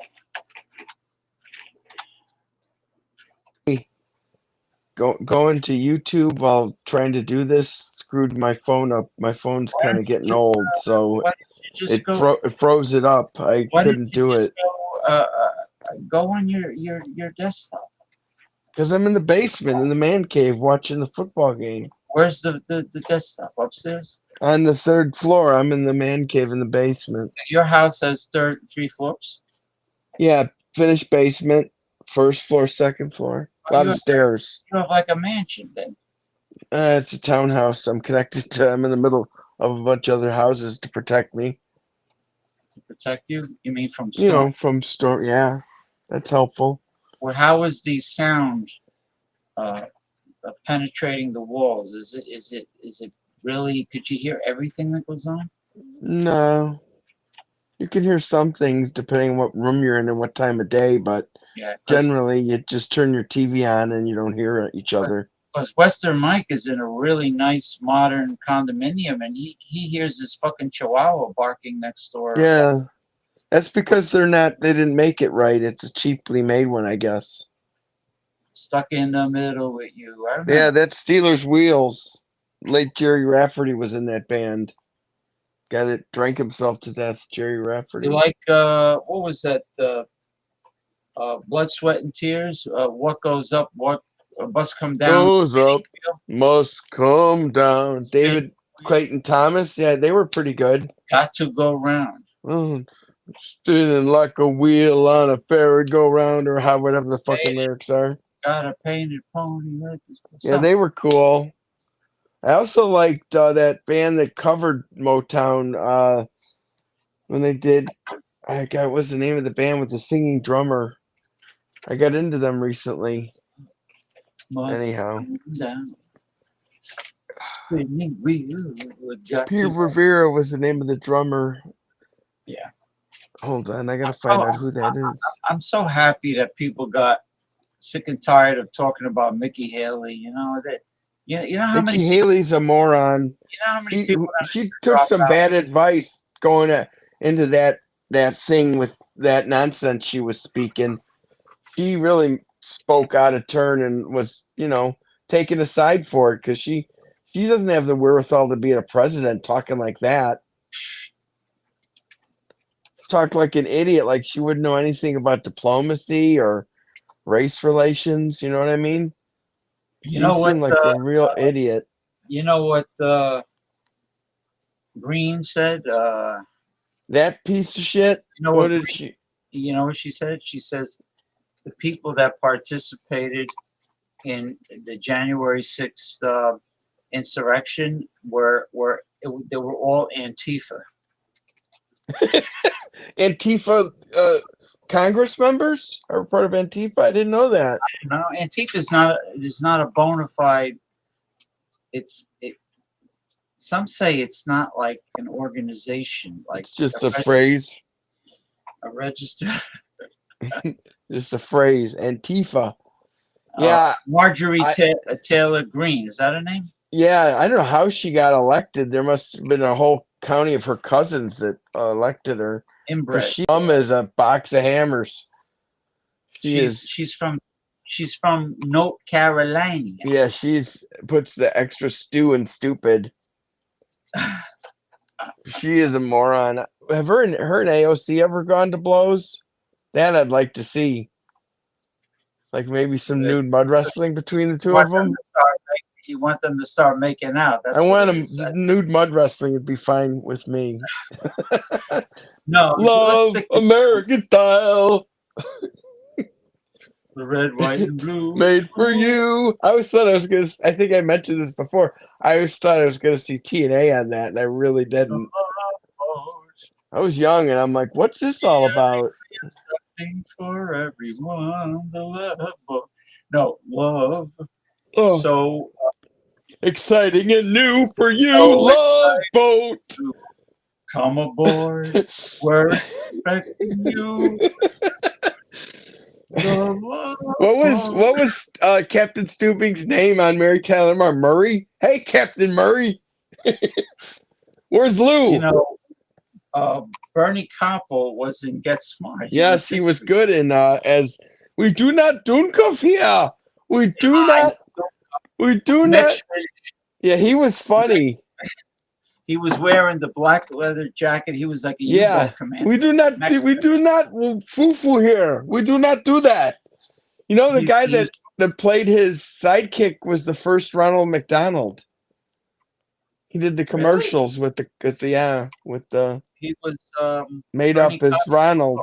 Going to YouTube while trying to do this screwed my phone up. My phone's kind of getting old, so it froze it up. I couldn't do it. Go on your desktop. Because I'm in the basement in the man cave watching the football game. Where's the desktop? Upstairs? On the 3rd floor. I'm in the man cave in the basement. Your house has 3 floors? Yeah, finished basement, 1st floor, 2nd floor. A lot of stairs. You have like a mansion then. It's a townhouse. I'm in the middle of a bunch of other houses to protect me. To protect you? You mean from storm? From storm. Yeah, that's helpful. Well, how is the sound penetrating the walls? Is it really? Could you hear everything that goes on? No, you can hear some things depending on what room you're in and what time of day, but yeah, generally you just turn your TV on and you don't hear each other. Because Western Mike is in a really nice modern condominium, and he hears this fucking chihuahua barking next door. Yeah, that's because they didn't make it right. It's a cheaply made one, I guess. Stuck in the middle with you. I remember. Yeah, that's Steelers Wheels. Late Jerry Rafferty was in that band. Guy that drank himself to death, Jerry Rafferty. You like what was that? Blood, Sweat, and Tears. What goes up? What must come down? Goes up, must come down. David Clayton Thomas. Yeah, they were pretty good. Got to go round. Oh, spinning like a wheel on a merry-go-round, or whatever the fucking lyrics are. Got a painted pony. Yeah, they were cool. I also liked that band that covered Motown when they did. I got what's the name of the band with the singing drummer? I got into them recently. Anyhow, Peter Rivera was the name of the drummer. Yeah. Hold on, I gotta find out who that is. I'm so happy that people got sick and tired of talking about Mickey Haley. You know that. You know how Nikki many. Haley's a moron. You know how many people. She took some bad advice going into that thing with that nonsense she was speaking. She really spoke out of turn and was, taken aside for it because she doesn't have the wherewithal to be a president talking like that. Talked like an idiot, like she wouldn't know anything about diplomacy or race relations. You know what I mean? You know what? Seemed like a real idiot. You know what Green said? That piece of shit. You know what did she? You know what she said? She says the people that participated in the January 6th insurrection were all Antifa. Antifa Congress members are part of Antifa. I didn't know that. No, Antifa is not a bona fide. Some say it's not like an organization. Like it's just a phrase. A register. Just a phrase. Antifa. Yeah. Marjorie Taylor Greene. Is that her name? Yeah, I don't know how she got elected. There must have been a whole county of her cousins that elected her. Inbred. She is a box of hammers. She's from North Carolina. Yeah, puts the extra stew in stupid. She is a moron. Have her and AOC ever gone to blows? That I'd like to see. Like maybe some nude mud wrestling between the two of them. You want them to start making out. I want them nude mud wrestling would be fine with me. No, love American style. The red, white, and blue made for you. I always thought I think I mentioned this before. I always thought I was gonna see TNA on that, and I really didn't. I was young, and I'm like, "What's this all about?" For everyone, the love. No, love. Oh. So exciting and new for you, Love Boat. Come aboard. We're expecting you. What was Captain Stuping's name on Mary Tyler Moore? Murray? Hey, Captain Murray. Where's Lou? You know, Bernie Koppel was in Get Smart. Yes, he was good in as we do not Dunkov here. We do not. Yeah, he was funny. He was wearing the black leather jacket. He was like a U-boat commander. We do not foo-foo here. We do not do that. You know, the guy that played his sidekick was the first Ronald McDonald. He did the commercials with the he was made Bernie up as Ronald.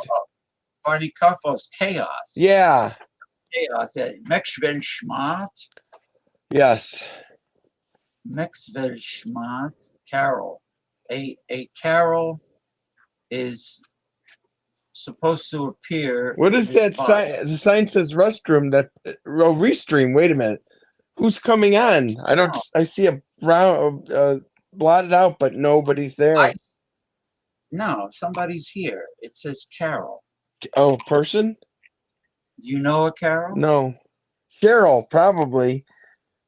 Barney Kopfel's Chaos. Yeah. Chaos. Maxwell Schmart. Yes. Maxwell Schmart. Carol. A carol is supposed to appear. What is that sign? The sign says restroom. Restream. Wait a minute. Who's coming on? I see a brown blotted out, but nobody's there. No, somebody's here. It says Carol. Oh, person? Do you know a Carol? No. Cheryl, probably.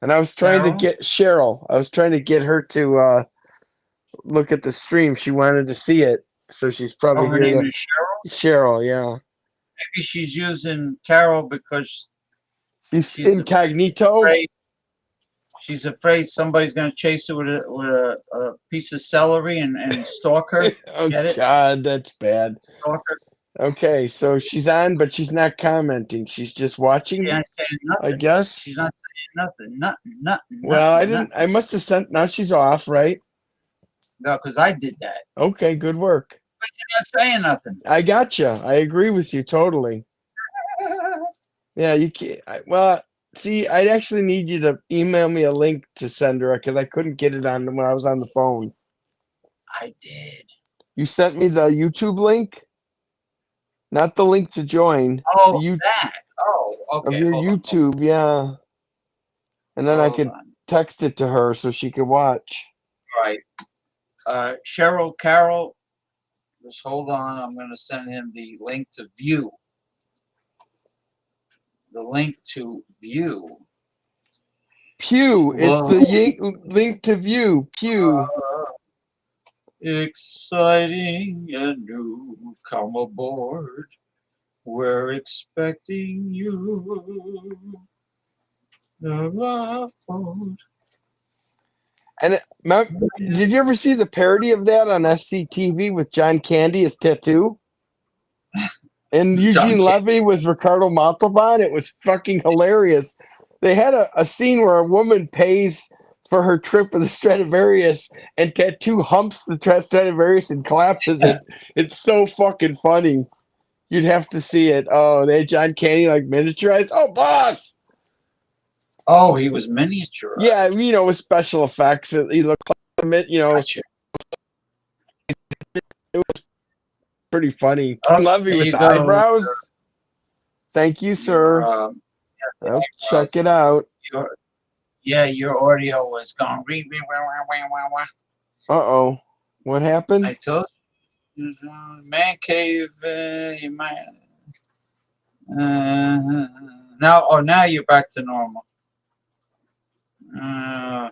And I was trying to Carol? get Cheryl. I was trying to get her to look at the stream. She wanted to see it, so she's probably Oh, her here name to is Cheryl. Cheryl. Yeah, Maybe she's using Carol because she's she's incognito. afraid. She's afraid somebody's going to chase her with a piece of celery and stalk her. Oh Get it? God, that's bad. Stalk her. Okay, so she's on, but she's not commenting. She's just She watching, ain't saying I nothing. guess. She's not saying nothing. Nothing. Well, I nothing, didn't. nothing. I must have sent. Now she's off, right? No, because I did that. Okay, good work. She's not saying nothing. I gotcha. I agree with you totally. Yeah, you can't. Well, see, I'd actually need you to email me a link to send her because I couldn't get it on when I was on the phone. I did. You sent me the YouTube link, not the link to join. Oh, the that. Oh, of okay. your hold on, YouTube, yeah. And then I hold could on. text it to her so she could watch. Right. Cheryl Carol, just hold on. I'm going to send him the link to view. The link to view. Pew, it's Whoa. the link to view. Pew. Exciting and new. Come aboard. We're expecting you. The love boat. And did you ever see the parody of that on SCTV with John Candy as tattoo? And Eugene Levy was Ricardo Montalban. It was fucking hilarious. They had a scene where a woman pays for her trip with the Stradivarius and tattoo humps the Stradivarius and collapses it. It's so fucking funny. You'd have to see it. Oh, they had John Candy like miniaturized. Oh, boss! Oh, he was miniaturized. Yeah, with special effects. He looked like, Gotcha. it was pretty funny. Oh, Levy there with you the go. eyebrows. Thanyou, Your, sir. I'll check it out. Your audio was gone. Uh-oh. What happened? I told you. Man cave, you might. Now you're back to normal. Oh,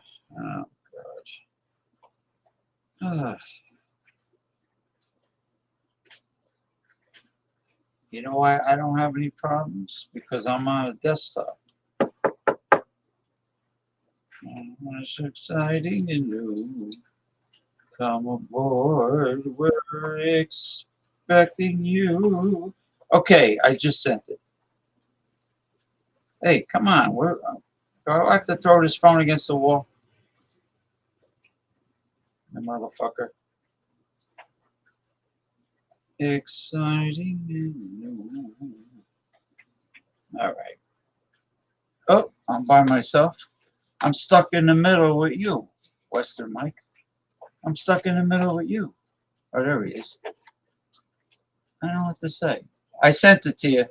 God. You know why I don't have any problems? Because I'm on a desktop. It's exciting and new. Come aboard. We're expecting you. Okay, I just sent it. Hey, come on. I have to throw this phone against the wall. The motherfucker. Exciting and new. All right. Oh, I'm by myself. I'm stuck in the middle with you, Western Mike. I'm stuck in the middle with you. Oh, there he is. I don't know what to say. I sent it to you.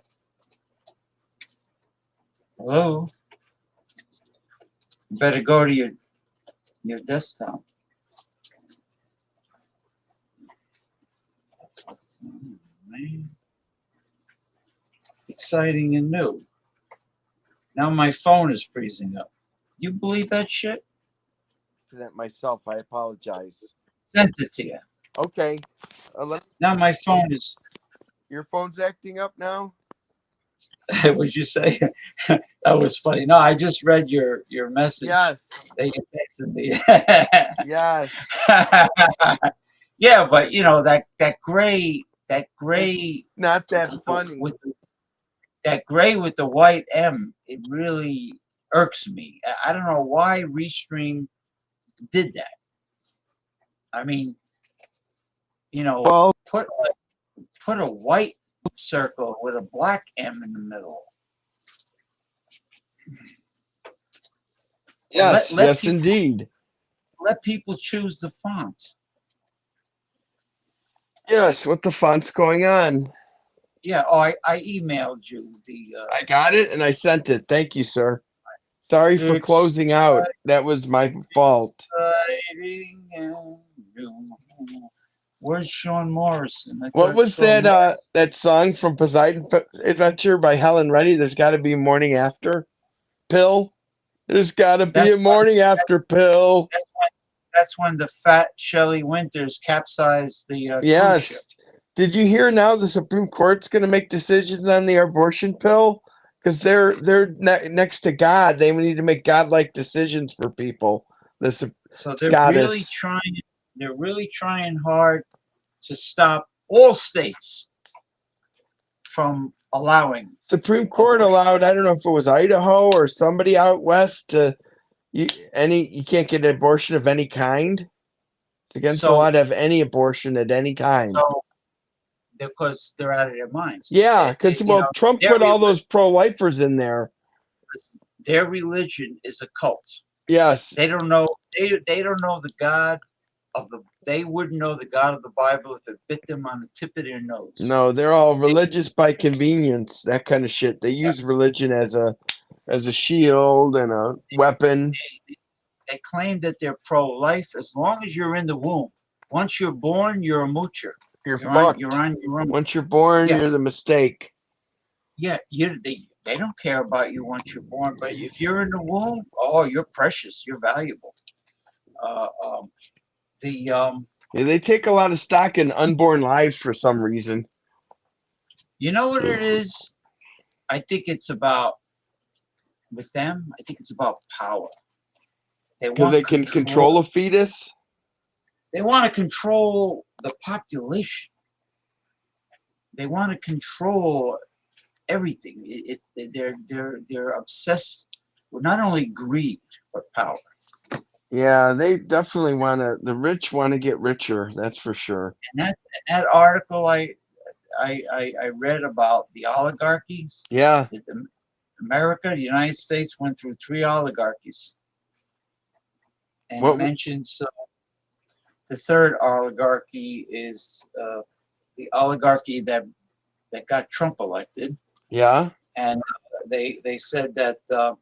Hello? You better go to your desktop. Man. Exciting and new. Now my phone is freezing up. You believe that shit? Myself, I apologize. Sent it to you. Okay. Now my phone is. Your phone's acting up now? What'd you say? That was funny. No, I just read your message. Yes. That you texted me. Yes. Yeah, but that gray It's not that funny. That gray with the white M, it really irks me. I don't know why Restream did that. I mean, Well, put a white circle with a black M in the middle. yes, Let people, indeed. Let people choose the font. Yes, what the font's going on? Yeah. Oh, I emailed you the. I got it and I sent it. Thank you, sir. Sorry for closing out. That was my fault. Exciting and new. Where's Sean Morrison? What was that that song from Poseidon Adventure by Helen Reddy? There's got to be Morning After Pill. There's got to be That's a morning after pill. That's when the fat Shelley Winters capsized the cruise ship. Yes. Did you hear now the Supreme Court's going to make decisions on the abortion pill? Because they're next to God. They need to make godlike decisions for people. So they're really trying. They're really trying hard to stop all states from allowing. Supreme Court allowed, I don't know if it was Idaho or somebody out west to you can't get an abortion of any kind. It's against the law to have any abortion at any time. So, because they're out of their minds. Yeah, because Trump put all those pro-lifers in there. Their religion is a cult. Yes. They don't know. They don't know the God of the. They wouldn't know the God of the Bible if it bit them on the tip of their nose. No, they're all religious by convenience. That kind of shit. They use religion as a shield and a weapon. They claim that they're pro-life as long as you're in the womb. Once you're born, you're a moocher. You're fucked. You're on your own. Once you're born, you're the mistake. Yeah, they don't care about you once you're born, but if you're in the womb, oh, you're precious. You're valuable. They take a lot of stock in unborn lives for some reason. You know what it is? I think it's about, with them, I think it's about power. Because they can control a fetus? They want to control the population. They want to control everything. They're obsessed with not only greed, but power. Yeah, they definitely want to. The rich want to get richer. That's for sure. And that article I read about the oligarchies. Yeah. America, the United States went through 3 oligarchies. And it mentions the third oligarchy is the oligarchy that got Trump elected. Yeah. And they said that the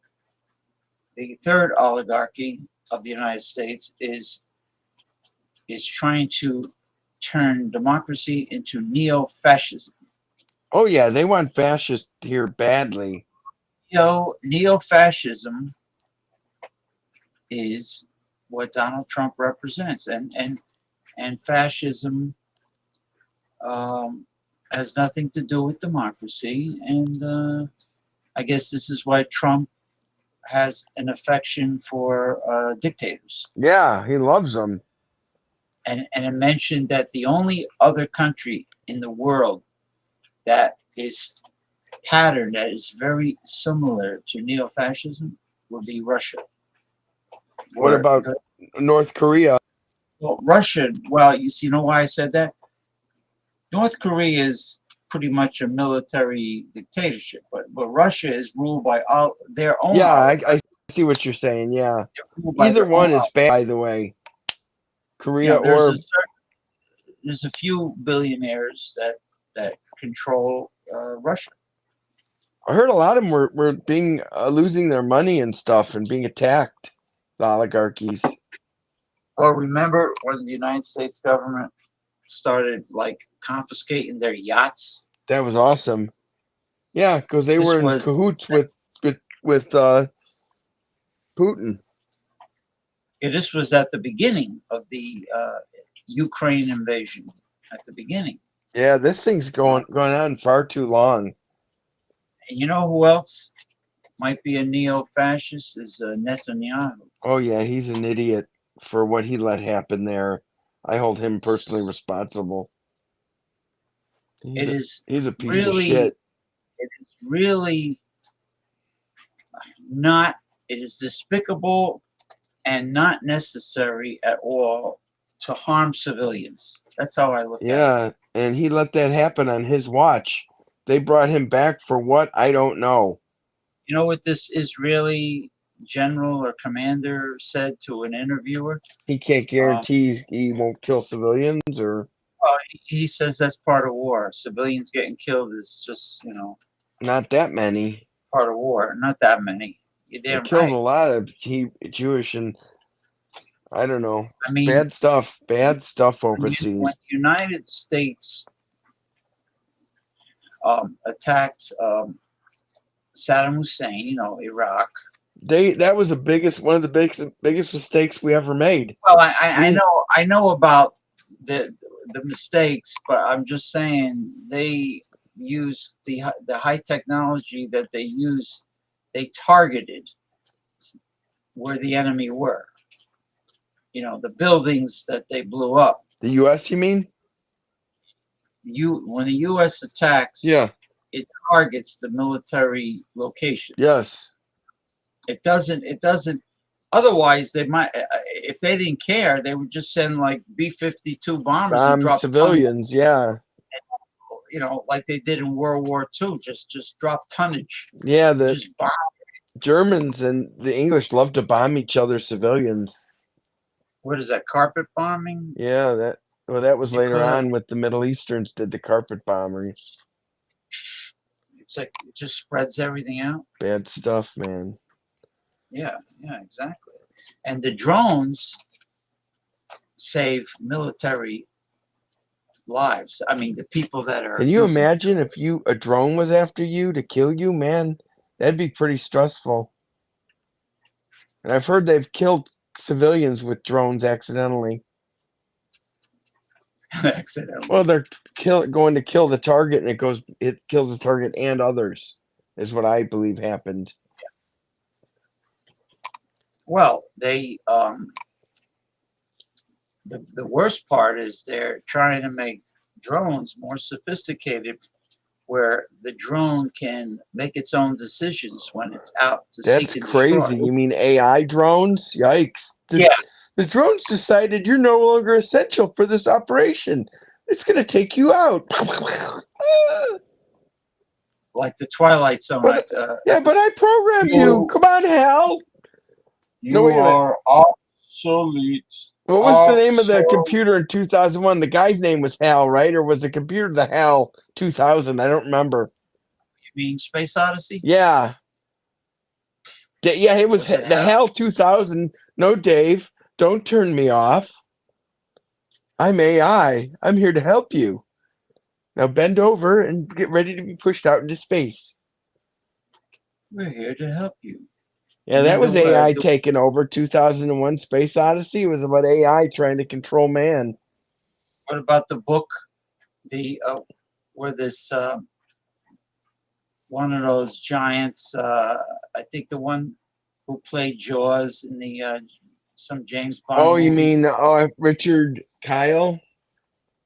third oligarchy of the United States is trying to turn democracy into neo-fascism. Oh yeah, they want fascists here badly. Neo-fascism is what Donald Trump represents, and fascism has nothing to do with democracy, and I guess this is why Trump has an affection for dictators. Yeah, he loves them. And it mentioned that the only other country in the world that is pattern that is very similar to neo-fascism would be Russia. What about North Korea? Well, Russia, you know why I said that? North Korea is pretty much a military dictatorship, but Russia is ruled by all their own. Yeah, I see what you're saying. Yeah, either one is bad, by the way. Korea there's a few billionaires that control Russia. I heard a lot of them were being losing their money and stuff and being attacked. The oligarchies. Well, remember when the United States government started confiscating their yachts? That was awesome. Yeah, because they were in cahoots with Putin. Yeah, this was at the beginning of the Ukraine invasion. At the beginning. Yeah, this thing's going on far too long. And you know who else might be a neo-fascist is Netanyahu. Oh yeah, he's an idiot for what he let happen there. I hold him personally responsible. He's a piece of shit. It is really not. It is despicable and not necessary at all to harm civilians. That's how I look at it. Yeah, and he let that happen on his watch. They brought him back for what? I don't know. You know what this Israeli general or commander said to an interviewer? He can't guarantee he won't kill civilians, or he says that's part of war. Civilians getting killed is just, not that many. Part of war, not that many. They killed a lot of Jewish and I don't know. I mean, bad stuff overseas. When the United States attacked Saddam Hussein, Iraq. that was one of the biggest mistakes we ever made. Well, I know about the mistakes, but I'm just saying they used the high technology that they used. They targeted where the enemy were. You know, the buildings that they blew up. The U.S. You mean? When the U.S. attacks, Yeah. it targets the military locations. Yes. It doesn't. Otherwise, they might, if they didn't care, they would just send like B-52 bombers and drop civilians. Yeah. You know, like they did in World War II. Just drop tonnage. Yeah. Just bomb. Germans and the English love to bomb each other civilians. What is that? Carpet bombing? Yeah. That was later on with the Middle Easterns did the carpet bombing. It's like it just spreads everything out. Bad stuff, man. Yeah, exactly. And the drones save military lives. I mean, the people that are. Can you imagine if a drone was after you to kill you, man? That'd be pretty stressful. And I've heard they've killed civilians with drones accidentally. Accidentally. Well, they're going to kill the target, and it kills the target and others, is what I believe happened. Well, they the worst part is they're trying to make drones more sophisticated, where the drone can make its own decisions when it's out to That's seek and crazy. destroy. You mean AI drones? Yikes. Yeah. The drones decided you're no longer essential for this operation. It's going to take you out. Like the Twilight Zone. But I programmed you. Come on, Hal. You are obsolete. What was the name of the computer in 2001? The guy's name was Hal, right? Or was the computer the Hal 2000? I don't remember. You mean Space Odyssey? Yeah. Yeah, it was the Hal 2000. No, Dave, don't turn me off. I'm AI. I'm here to help you. Now bend over and get ready to be pushed out into space. We're here to help you. Yeah, that was AI taking over. 2001 Space Odyssey was about AI trying to control man. What about the book? Where this one of those giants, I think the one who played Jaws in the some James Bond. Oh, you movie. mean Richard Kyle?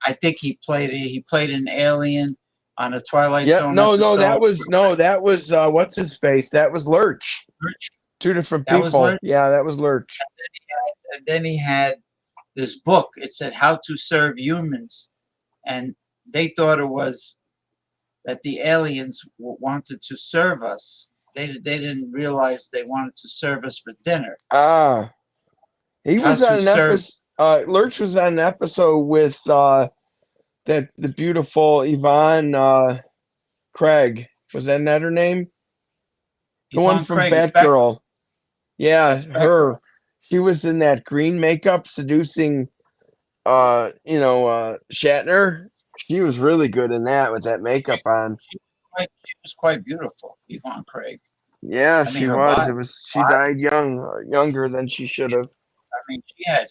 I think he played an alien on a Twilight Zone. No, that was what's his face? That was Lurch. Two different people. Yeah, that was Lurch. And then he had this book. It said How to Serve Humans, and they thought it was that the aliens wanted to serve us. They didn't realize they wanted to serve us for dinner. He was on an episode. Lurch was on an episode with the beautiful Yvonne Craig. Was that her name? The one from Batgirl. Yeah, her. She was in that green makeup seducing, Shatner. She was really good in that with that makeup on. She was quite beautiful, Yvonne Craig. Yeah, she was. She died younger than she should have. I mean, she had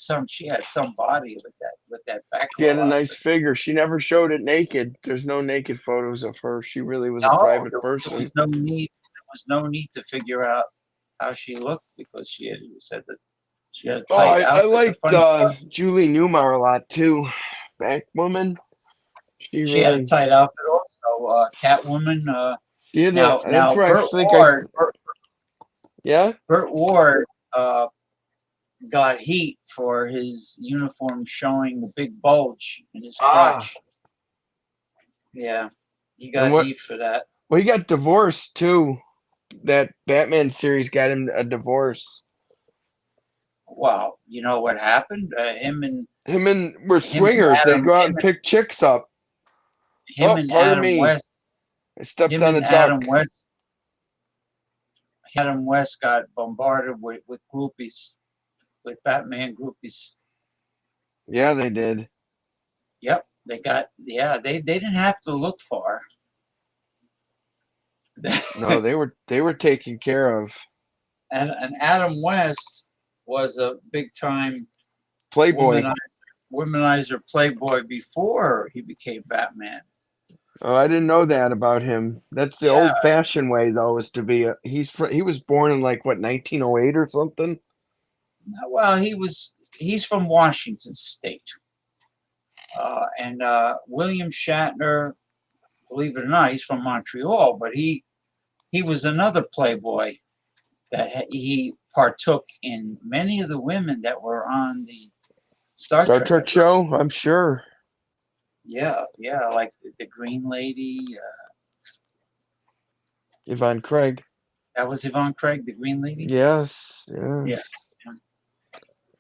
some body with that background. She had a nice figure. She never showed it naked. There's no naked photos of her. She really was a private person. There was no need to figure out how she looked because she had said that she had a tight outfit. I liked Julie Newmar a lot too. Batwoman. She had a tight outfit also. Catwoman. She had Burt Ward got heat for his uniform showing the big bulge in his crotch. Yeah, he got heat for that. Well, he got divorced too. That Batman series got him a divorce. Well, you know what happened? Him and were swingers. They go out and pick chicks up. Adam West. I stepped on a duck. Adam West got bombarded with groupies, with Batman groupies. Yeah, they did. Yep, they didn't have to look far. No, they were taken care of. and Adam West was a big time Playboy. womanizer playboy before he became Batman. Oh, I didn't know that about him. That's the Yeah. old-fashioned way, though, is to be he was born in like what 1908 or something. Well, he's from Washington State, and William Shatner, believe it or not, he's from Montreal, but he was another playboy that he partook in many of the women that were on the Star Trek show, I'm sure. Yeah, like the Green Lady. Yvonne Craig. That was Yvonne Craig, the Green Lady? Yes. Yeah.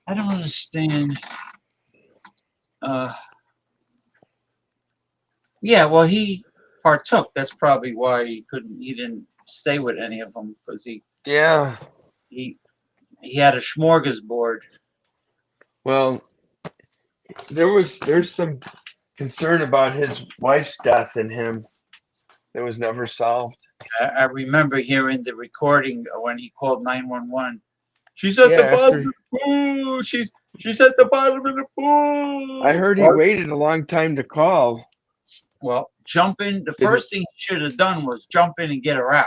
I don't understand. Yeah, well, he partook. That's probably why he didn't stay with any of them, because he had a smorgasbord. Well, there's some concern about his wife's death in him that was never solved. I remember hearing the recording when he called 911. She's at the bottom of the pool. She's at the bottom of the pool. I heard he waited a long time to call. Well, jump in. The first thing he should have done was jump in and get her out.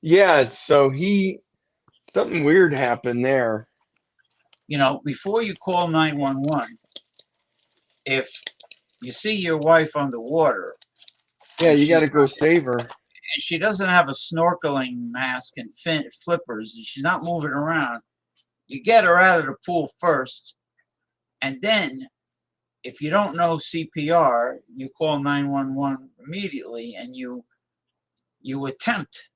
Yeah, so something weird happened there. You know, before you call 911, if you see your wife underwater, yeah, you got to go save her. And she doesn't have a snorkeling mask and flippers, and she's not moving around. You get her out of the pool first, and then if you don't know CPR, you call 911 immediately, and you attempt.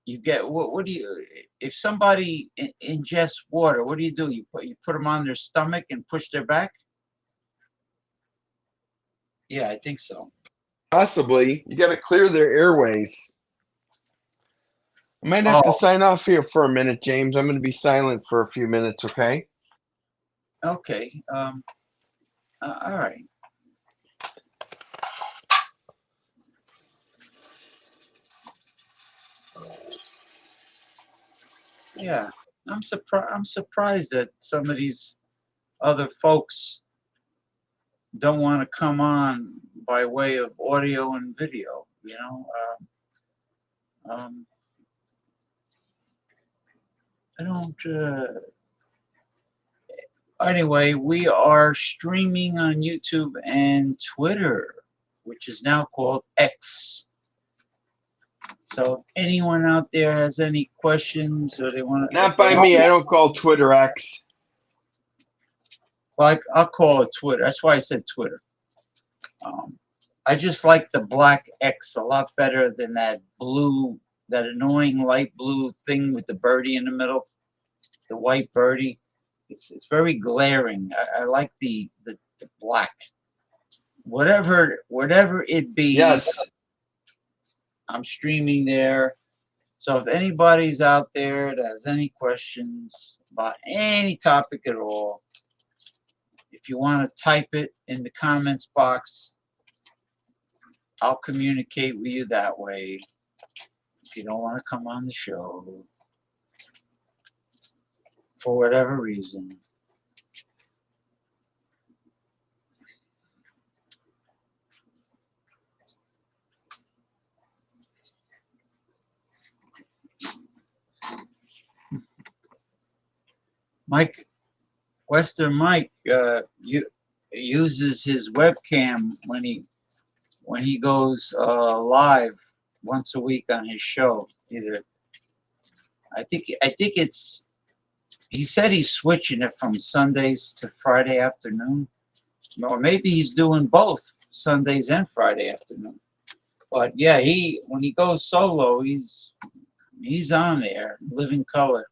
You get what do you? If somebody ingests water, what do? You put them on their stomach and push their back. Yeah, I think so. Possibly. You got to clear their airways. I might have to sign off here for a minute, James. I'm going to be silent for a few minutes, okay? Okay. All right. Yeah, I'm surprised that some of these other folks don't want to come on by way of audio and video. You know, I don't. Anyway, we are streaming on YouTube and Twitter, which is now called X. So, if anyone out there has any questions or they want to, not by me. I don't call Twitter X. Well, I'll call it Twitter. That's why I said Twitter. I just like the black X a lot better than that annoying light blue thing with the birdie in the middle, the white birdie. It's very glaring. I like the black. Whatever it be. Yes. I'm streaming there. So if anybody's out there that has any questions about any topic at all, if you want to type it in the comments box, I'll communicate with you that way. If you don't want to come on the show for whatever reason. Western Mike uses his webcam when he goes live once a week on his show. I think it's. He said he's switching it from Sundays to Friday afternoon, or maybe he's doing both Sundays and Friday afternoon. But yeah, when he goes solo, he's on there, living color.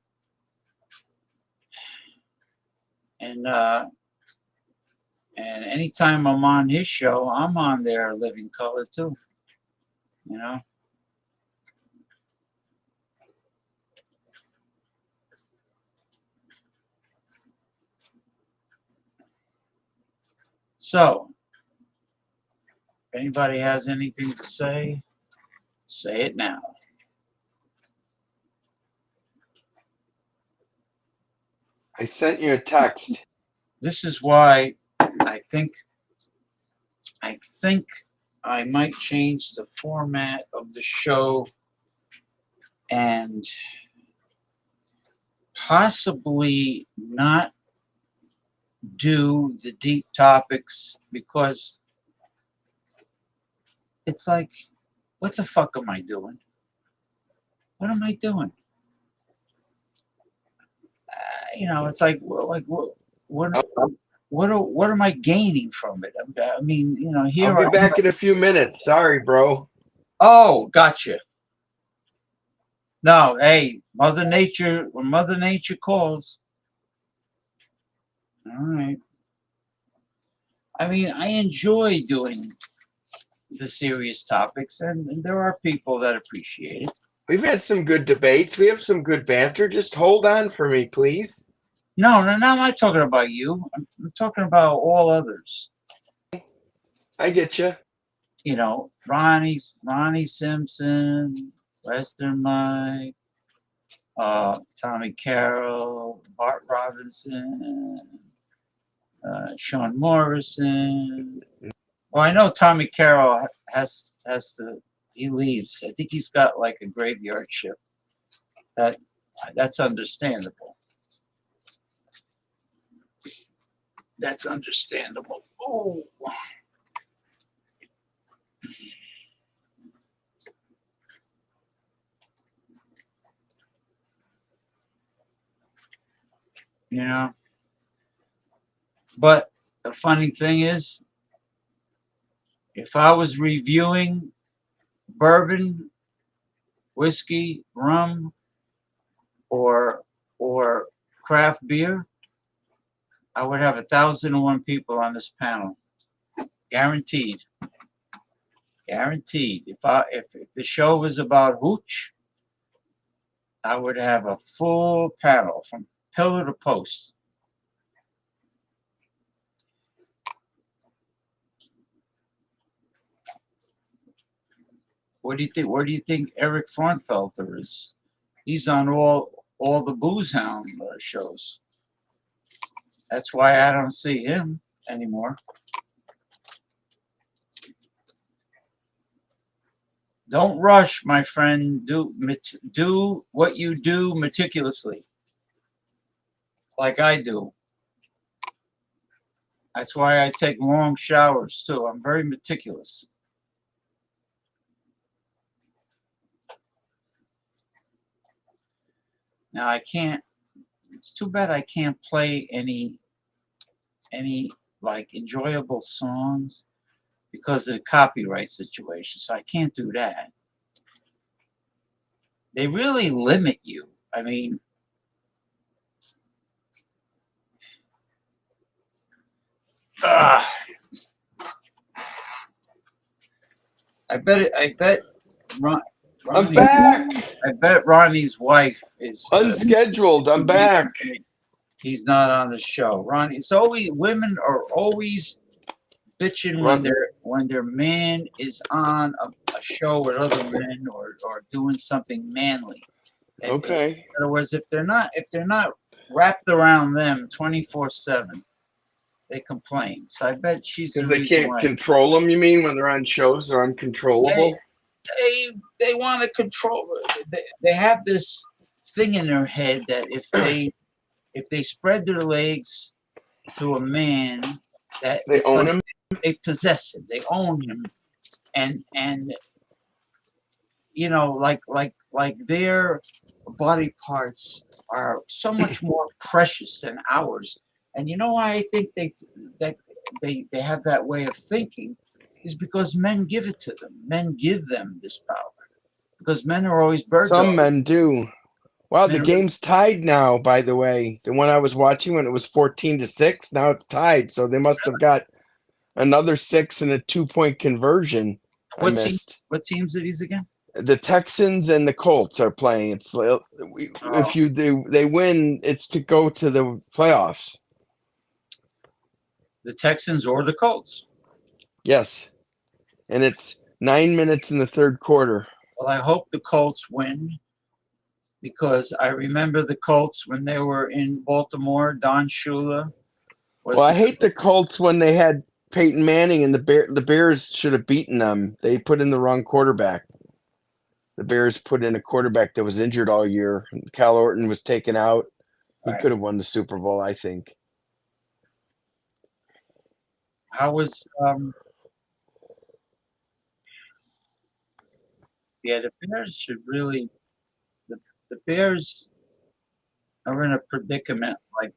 And anytime I'm on his show, I'm on there, living color too. You know. So, if anybody has anything to say it now. I sent you a text. This is why I think I might change the format of the show and possibly not do the deep topics, because it's like, what the fuck am I doing? What am I doing? It's like what am I gaining from it? I mean, here I'll be back in a few minutes. Sorry, bro. Oh, gotcha. No, hey, Mother Nature, when Mother Nature calls. All right. I mean, I enjoy doing the serious topics, and there are people that appreciate it. We've had some good debates. We have some good banter. Just hold on for me, please. No, I'm not talking about you. I'm talking about all others. I get you. Ronnie Simpson, Western Mike, Tommy Carroll, Bart Robinson, Sean Morrison. Well, I know Tommy Carroll has to. He leaves. I think he's got like a graveyard shift. That's understandable. That's understandable. Oh. But the funny thing is, if I was reviewing bourbon, whiskey, rum, or craft beer, I would have 1,001 people on this panel, guaranteed. Guaranteed. If the show was about hooch, I would have a full panel from pillar to post. What do you think? Where do you think Eric Fraunfelter is? He's on all the Booze Hound shows. That's why I don't see him anymore. Don't rush, my friend. Do what you do meticulously, like I do. That's why I take long showers too. I'm very meticulous. Now I can't. It's too bad I can't play any like enjoyable songs because of the copyright situation. So I can't do that. They really limit you. I mean, I bet I'm back. I bet Ronnie's wife is Unscheduled. I'm back. He's not on the show. Ronnie, it's always women are always bitching when their man is on a show with other men or doing something manly. Okay. In other words, if they're not wrapped around them 24/7, they complain. So I bet she's because they can't control them. You mean when they're on shows, they're uncontrollable? They want to control. They have this thing in their head that if they spread their legs to a man, that they own him. They possess him. They own him, and like their body parts are so much more precious than ours. And you know why I think they have that way of thinking is because men give it to them. Men give them this power because men are always bird Some dogs. men do. Wow, the game's tied now, by the way. The one I was watching when it was 14-6, now it's tied. So they must have got another 6 and a 2-point conversion. What teams are these again? The Texans and the Colts are playing. It's if they win, it's to go to the playoffs. The Texans or the Colts? Yes, and it's 9 minutes in the third quarter. Well, I hope the Colts win because I remember the Colts when they were in Baltimore. Don Shula was. Well, I hate the Colts when they had Peyton Manning and the Bears should have beaten them. They put in the wrong quarterback. The Bears put in a quarterback that was injured all year. Cal Orton was taken out. He Right. could have won the Super Bowl, I think. How was yeah, the Bears should really the Bears are in a predicament like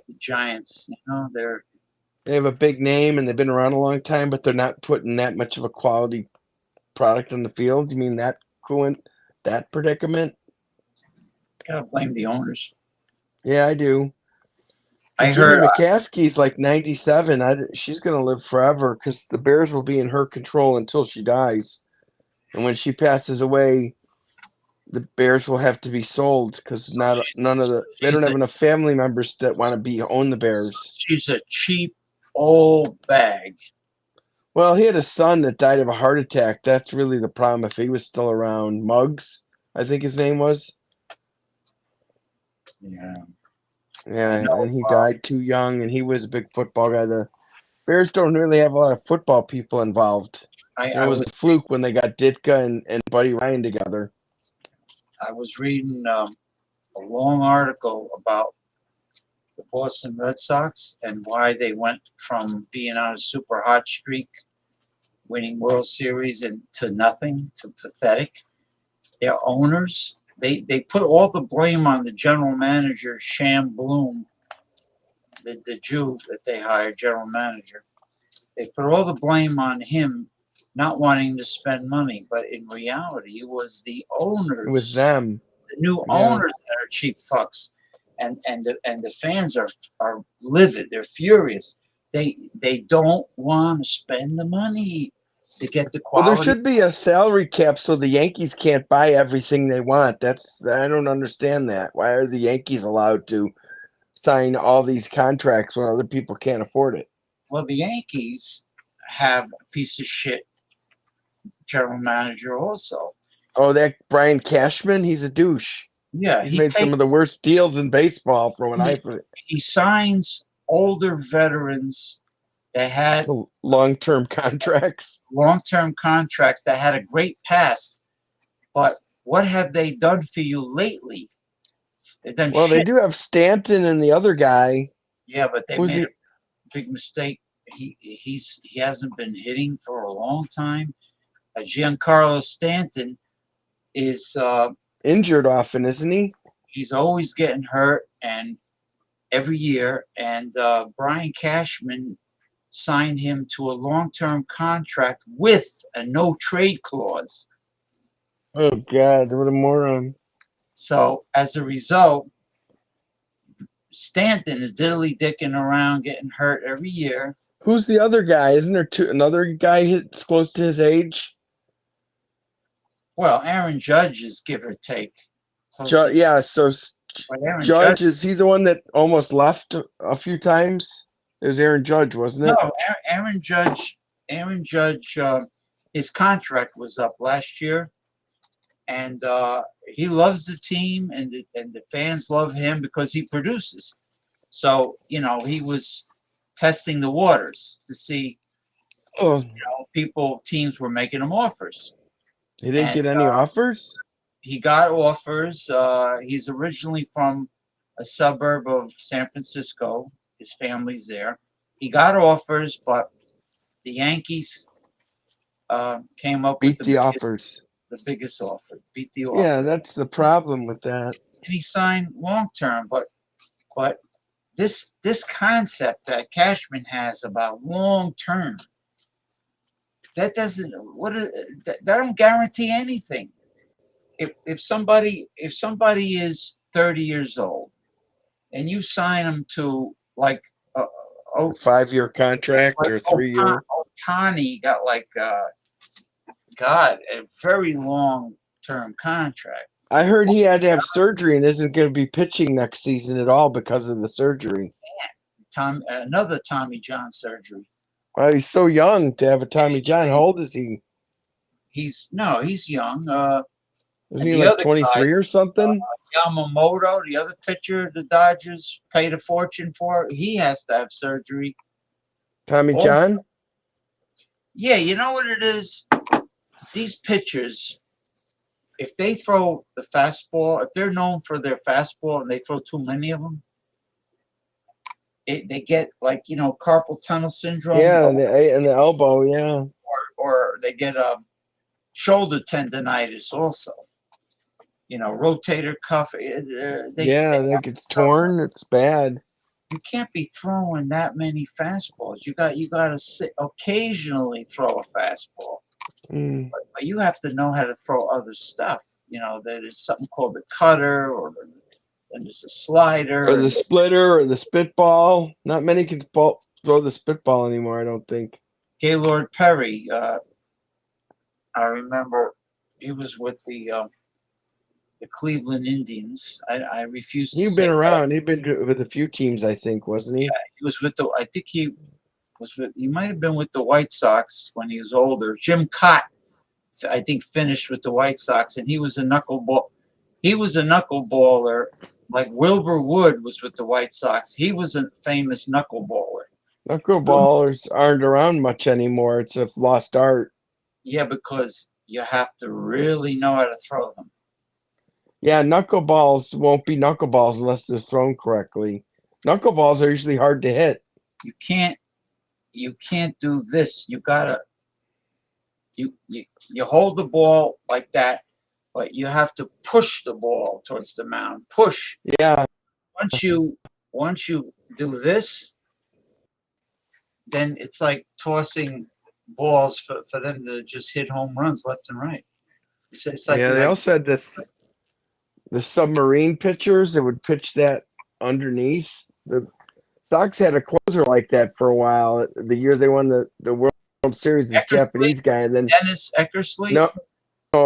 the Giants, They have a big name and they've been around a long time, but they're not putting that much of a quality product on the field. You mean that predicament? gotta blame the owners. Yeah, I do. I And Julie heard McCaskey's like 97. She's going to live forever because the Bears will be in her control until she dies. And when she passes away, the Bears will have to be sold because they don't have enough family members that want to own the Bears. she's a cheap old bag. Well, he had a son that died of a heart attack. That's really the problem. If he was still around, Muggs, I think his name was. Yeah. Yeah, and he died too young, and he was a big football guy. The Bears don't really have a lot of football people involved. It was a fluke when they got Ditka and Buddy Ryan together. I was reading a long article about the Boston Red Sox and why they went from being on a super hot streak, winning World Series, and to nothing, to pathetic. Their owners, they put all the blame on the general manager, Sham Bloom, the Jew that they hired, general manager. They put all the blame on him not wanting to spend money, but in reality, it was the owners. It was them. The new owners that are cheap fucks, and the fans are livid. They're furious. They don't want to spend the money to get the quality. Well, there should be a salary cap so the Yankees can't buy everything they want. I don't understand that. Why are the Yankees allowed to sign all these contracts when other people can't afford it? Well, the Yankees have a piece of shit general manager also. Oh, that Brian Cashman, he's a douche. Yeah, he's made some of the worst deals in baseball from he signs older veterans that had long-term contracts. Long-term contracts that had a great past, but what have they done for you lately? They do have Stanton and the other guy. Yeah, but they made a big mistake. He hasn't been hitting for a long time. Giancarlo Stanton is injured often, isn't he? He's always getting hurt, and every year. And Brian Cashman signed him to a long-term contract with a no-trade clause. Oh God, what a moron! So as a result, Stanton is diddly-dicking around, getting hurt every year. Who's the other guy? Isn't there another guy that's close to his age? Well, Aaron Judge is give or take. So Judge, is he the one that almost left a few times? It was Aaron Judge, wasn't it? No, Aaron Judge. His contract was up last year, and he loves the team, and the fans love him because he produces. So he was testing the waters to see. Teams were making him offers. He didn't get any offers? He got offers. He's originally from a suburb of San Francisco. His family's there. He got offers, but the Yankees came up with the offers. The biggest offer. Beat the offer. Yeah, that's the problem with that. And he signed long term, but this concept that Cashman has about long term, that don't guarantee anything. If somebody is 30 years old and you sign them to like a 5-year contract or 3-year, Ohtani got a very long-term contract. I heard he had to have surgery and isn't going to be pitching next season at all because of the surgery. Another Tommy John surgery. Well, he's so young to have a Tommy John. How old is he? He's young. Isn't And he the like other guy, 23 or something? Yamamoto, the other pitcher the Dodgers paid a fortune for, he has to have surgery. Tommy Oh, John? yeah, you know what it is? These pitchers, if they throw the fastball, if they're known for their fastball and they throw too many of them, they get like, carpal tunnel syndrome, Yeah, and the elbow, yeah. or they get shoulder tendonitis also. Rotator cuff. Yeah, that gets torn. It's bad. You can't be throwing that many fastballs. You got to occasionally throw a fastball, Mm. but you have to know how to throw other stuff. There's something called the cutter, then there's a slider, Or the splitter or the spitball. Not many can throw the spitball anymore, I don't think. Gaylord Perry. I remember he was with the Cleveland Indians. I refuse to He'd say been around. He'd been with a few teams, I think, wasn't he? he was with I think he was with. He might have been with the White Sox when he was older. Jim Cott, I think, finished with the White Sox, and he was a knuckleball. He was a knuckleballer, like Wilbur Wood was with the White Sox. He was a famous knuckleballer. Knuckleballers aren't around much anymore. It's a lost art. Yeah, because you have to really know how to throw them. Yeah, knuckleballs won't be knuckleballs unless they're thrown correctly. Knuckleballs are usually hard to hit. You can't do this. You gotta you hold the ball like that, but you have to push the ball towards the mound. Push. Yeah, Once you do this, then it's like tossing balls for them to just hit home runs left and right. It's like, yeah. They also had the submarine pitchers that would pitch that underneath. The Sox had a closer like that for a while. The year they won the World Series, this Japanese guy, and then Dennis Eckersley. no,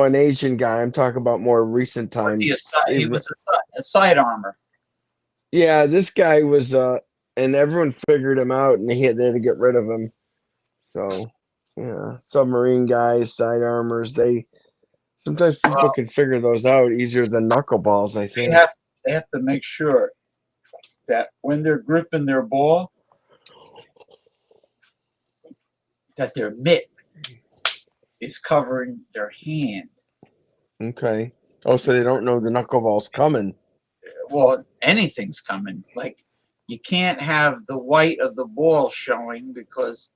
an Asian guy. I'm talking about more recent times. He was a side armor. Yeah, this guy was, and everyone figured him out, and they had to get rid of him. So, yeah, submarine guys, side armors. Sometimes people can figure those out easier than knuckleballs, I think. They have to make sure that when they're gripping their ball, that their mitt is covering their hand. Okay. Oh, so they don't know the knuckleball's coming. Well, anything's coming. Like, you can't have the white of the ball showing, because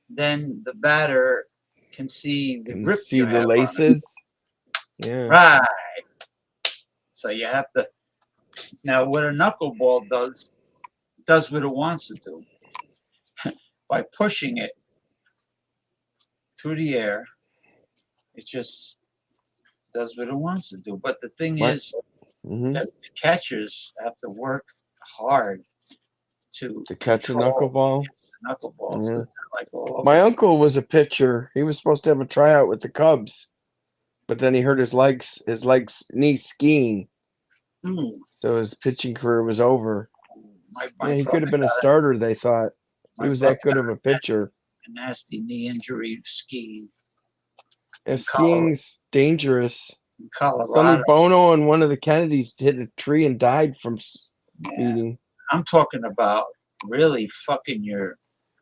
then the batter can see the grip. See the laces. Yeah. Right. So you have to. Now, what a knuckleball does what it wants to do. By pushing it through the air, it just does what it wants to do. But the thing is, that the catchers have to work hard to catch a knuckleball. Knuckleballs. Yeah. Like all over. My uncle was a pitcher. He was supposed to have a tryout with the Cubs, but then he hurt his knee skiing. So his pitching career was over. Yeah, he could have been a starter, they thought. He was that good of a pitcher. A nasty knee injury skiing. And skiing's dangerous. In Colorado. Sonny Bono and one of the Kennedys hit a tree and died from speeding. I'm talking about really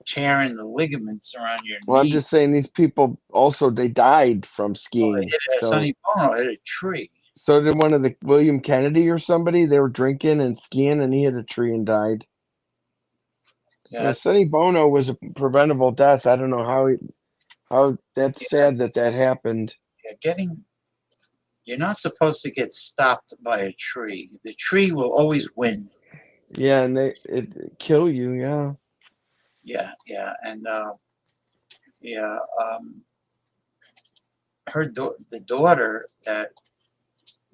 tearing the ligaments around your knee. Well, I'm just saying these people also, they died from skiing. Sonny Bono hit a tree. So did one of the William Kennedy or somebody. They were drinking and skiing, and he hit a tree and died. Yeah, Sonny Bono was a preventable death. I don't know how that's sad that happened. Yeah, you're not supposed to get stopped by a tree. The tree will always win. Yeah, and it kill you. Yeah. Yeah, and the daughter that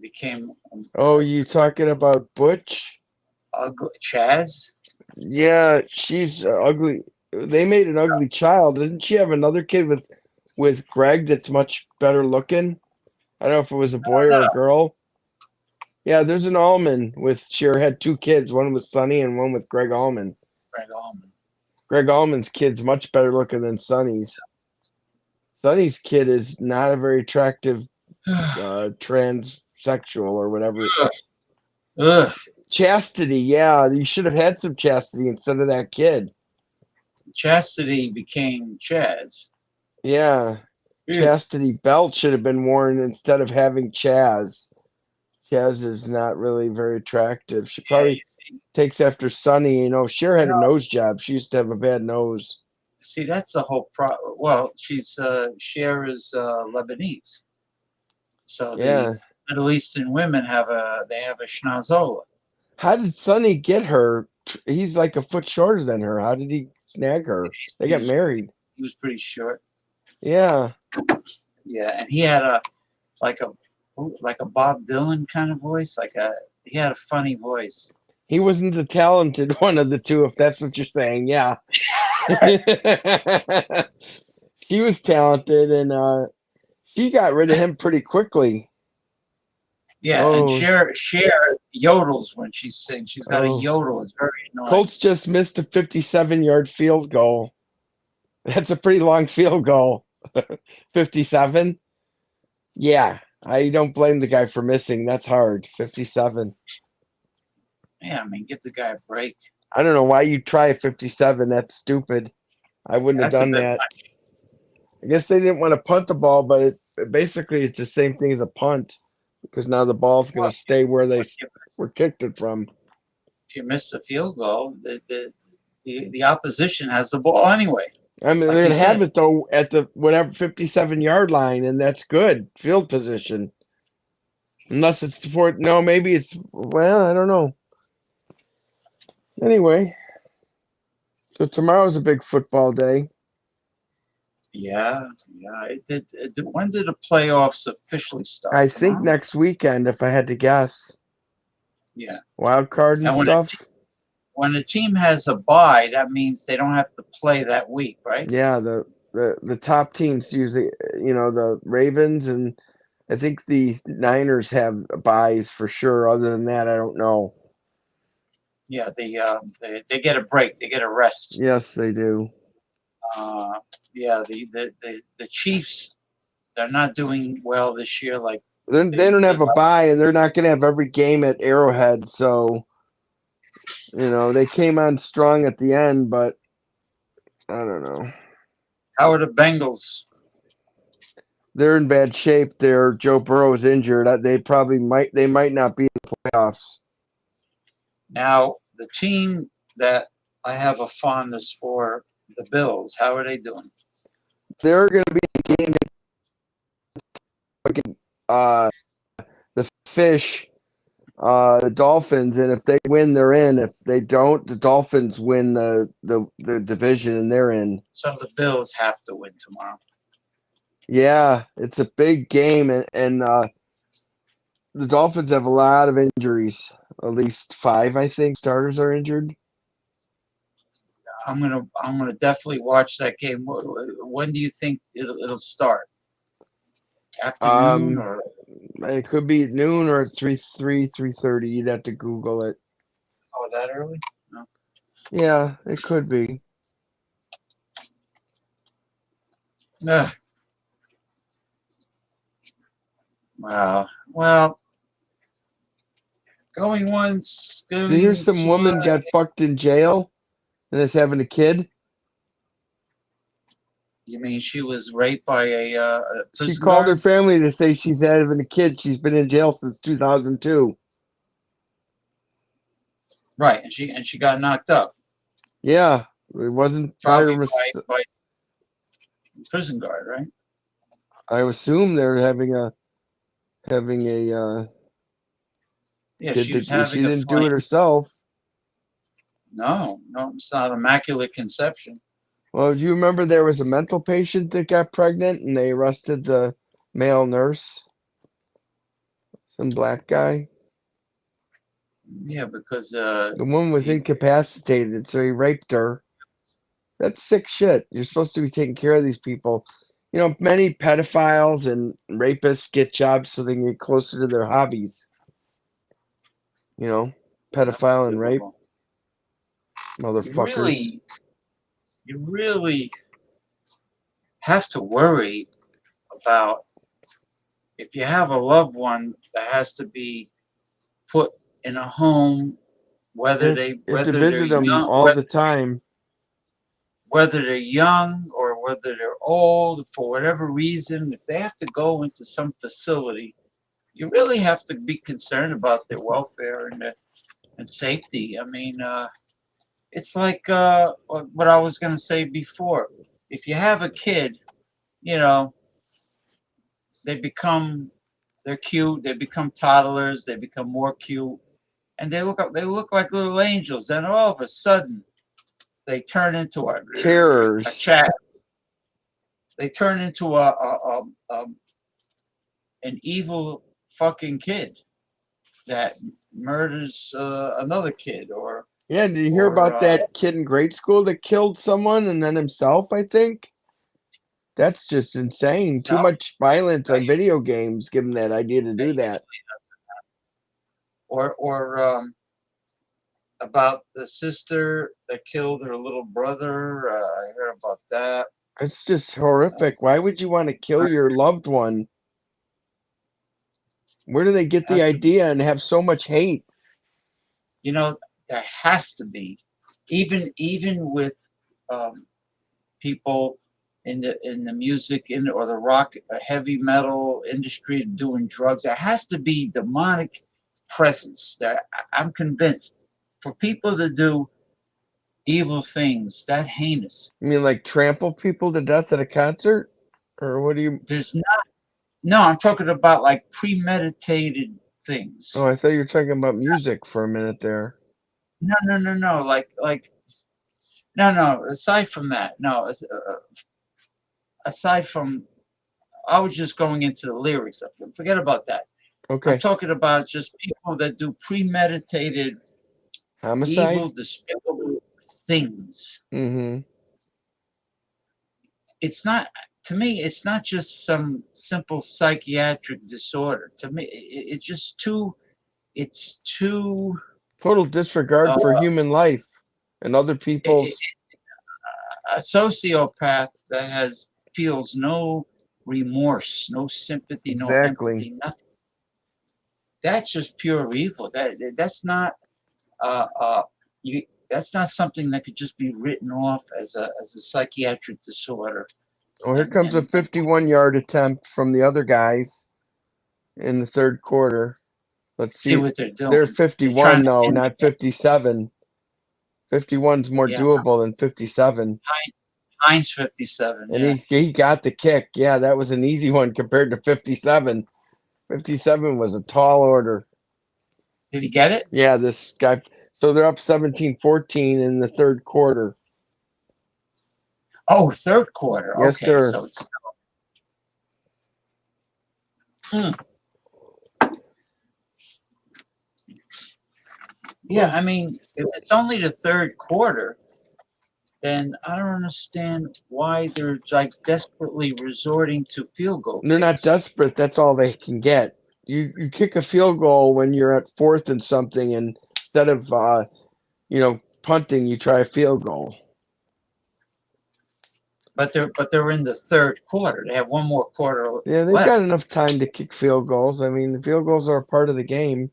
became. Oh, you talking about Butch? Chaz? Yeah, she's ugly. They made an ugly child. Didn't she have another kid with Greg that's much better looking? I don't know if it was a boy or a girl. Yeah, there's an Allman she had two kids, one with Sonny and one with Greg Allman. Greg Allman's kid's much better looking than Sonny's. Sonny's kid is not a very attractive transsexual or whatever. Ugh. Chastity, yeah, you should have had some chastity instead of that kid. Chastity became Chaz. Yeah, Ew. chastity belt should have been worn instead of having Chaz. Chaz is not really very attractive. She probably takes after Sonny. You know, Cher had a nose job. She used to have a bad nose. See, that's the whole problem. Well, she's Cher is Lebanese, so Yeah. the Middle Eastern women have a schnozola. How did Sonny get her? He's like a foot shorter than her. How did he snag her? They got married. He was pretty short. Yeah. Yeah, and he had like a Bob Dylan kind of voice. He had a funny voice. He wasn't the talented one of the two, if that's what you're saying. Yeah. She was talented, and she got rid of him pretty quickly. Yeah, and Cher yodels when she sings. She's got a yodel. It's very annoying. Colts just missed a 57-yard field goal. That's a pretty long field goal. 57? Yeah, I don't blame the guy for missing. That's hard. 57. Yeah, I mean, give the guy a break. I don't know why you try 57. That's stupid. I wouldn't have done that. I guess they didn't want to punt the ball, but basically it's the same thing as a punt because now the ball's going to stay where they were kicked it from. If you miss the field goal, the opposition has the ball anyway. I mean, they're going to have it, though, at the 57-yard line, and that's good field position. Unless it's support. No, maybe it's, well, I don't know. Anyway, so tomorrow's a big football day. Yeah. When did the playoffs officially start? I think next weekend, if I had to guess. Yeah. Wild card and stuff. When a team has a bye, that means they don't have to play that week, right? Yeah, the top teams usually, the Ravens and I think the Niners have buys for sure. Other than that, I don't know. Yeah, they get a break. They get a rest. Yes, they do. Yeah, the Chiefs, they're not doing well this year. Like they don't have a bye, and they're not going to have every game at Arrowhead. So, they came on strong at the end, but I don't know. How are the Bengals? They're in bad shape. Joe Burrow's injured. They might not be in the playoffs. Now, the team that I have a fondness for, the Bills, how are they doing? They're going to be in a game the Fish, the Dolphins, and if they win, they're in. If they don't, the Dolphins win the division, and they're in. So the Bills have to win tomorrow. Yeah, it's a big game, and the Dolphins have a lot of injuries. At least 5, I think, starters are injured. I'm gonna definitely watch that game. When do you think it'll start? Afternoon or? It could be at noon or at 3:30. You'd have to Google it. Oh, that early? No. Yeah, it could be. Wow. Well, going once. Did you hear some woman got fucked in jail and is having a kid? You mean she was raped by a she called her family to say she's having a kid. She's been in jail since 2002. Right, and she got knocked up. Yeah, it wasn't probably by prison guard, right? I assume they're having a yeah, kid. She didn't do it herself. No, it's not immaculate conception. Well, do you remember there was a mental patient that got pregnant and they arrested the male nurse? Some black guy. Yeah, because the woman was incapacitated, so he raped her. That's sick shit. You're supposed to be taking care of these people. Many pedophiles and rapists get jobs so they can get closer to their hobbies. Pedophile and rape. Motherfuckers. You really have to worry about if you have a loved one that has to be put in a home, whether You they have to whether they're visit them young, all the time. whether they're young or whether they're old, for whatever reason, if they have to go into some facility, you really have to be concerned about their welfare and safety. I mean, it's like what I was going to say before. If you have a kid, you know, they become they're cute. They become toddlers. They become more cute, and they look like little angels. And all of a sudden, they turn into a Terrors. chat. They turn into a an evil fucking kid that murders another kid Yeah, did you hear or about that kid in grade school that killed someone and then himself, I think? That's just insane. Too self. much violence on video games, give him that idea to do that. Or about the sister that killed her little brother. I heard about that. It's just horrific. Why would you want to kill your loved one? Where do they get the Has to be, idea and have so much hate? you know, there has to be, even with um, people in the music or the rock heavy metal industry doing drugs. There has to be demonic presence. There, I'm convinced for people to do evil things that heinous. You mean like trample people to death at a concert? Or what do you? There's not. No, I'm talking about like premeditated Oh, things. I thought you were talking about music for a minute there. No. Like no. Aside from that, no. Aside from, I was just going into the lyrics. Forget about that. I'm Okay. talking about just people that do premeditated, Homicide? evil, despicable things. Mm-hmm. It's not, to me, it's not just some simple psychiatric disorder. To me, it's just it's too, Total disregard uh, for human life and other it, people's. a sociopath that feels no remorse, no sympathy, no Exactly. empathy, nothing. That's just pure evil. That's not uh, uh, you. That's not something that could just be written off as a psychiatric disorder. Oh, here And comes a 51-yard attempt from the other guys in the third quarter. Let's see see. what they're doing. They're They're trying 51, to no, end not 57. 51's more yeah, doable than 57. Heinz 57. And Yeah. he got the kick. Yeah, that was an easy one compared to 57. 57 was a tall order. Did he get it? Yeah, this guy. So they're up 17-14 in the third quarter. Oh, third quarter. Yes, Okay, sir. so it's. Hmm. Yeah, I mean, if it's only the third quarter, then I don't understand why they're like desperately resorting to field goal They're not kicks. desperate. That's all they can get. You kick a field goal when you're at fourth and something, and instead of punting, you try a field goal. But they're in the third quarter. They have one more quarter Yeah, they've got left. enough time to kick field goals. I mean, the field goals are a part of the game.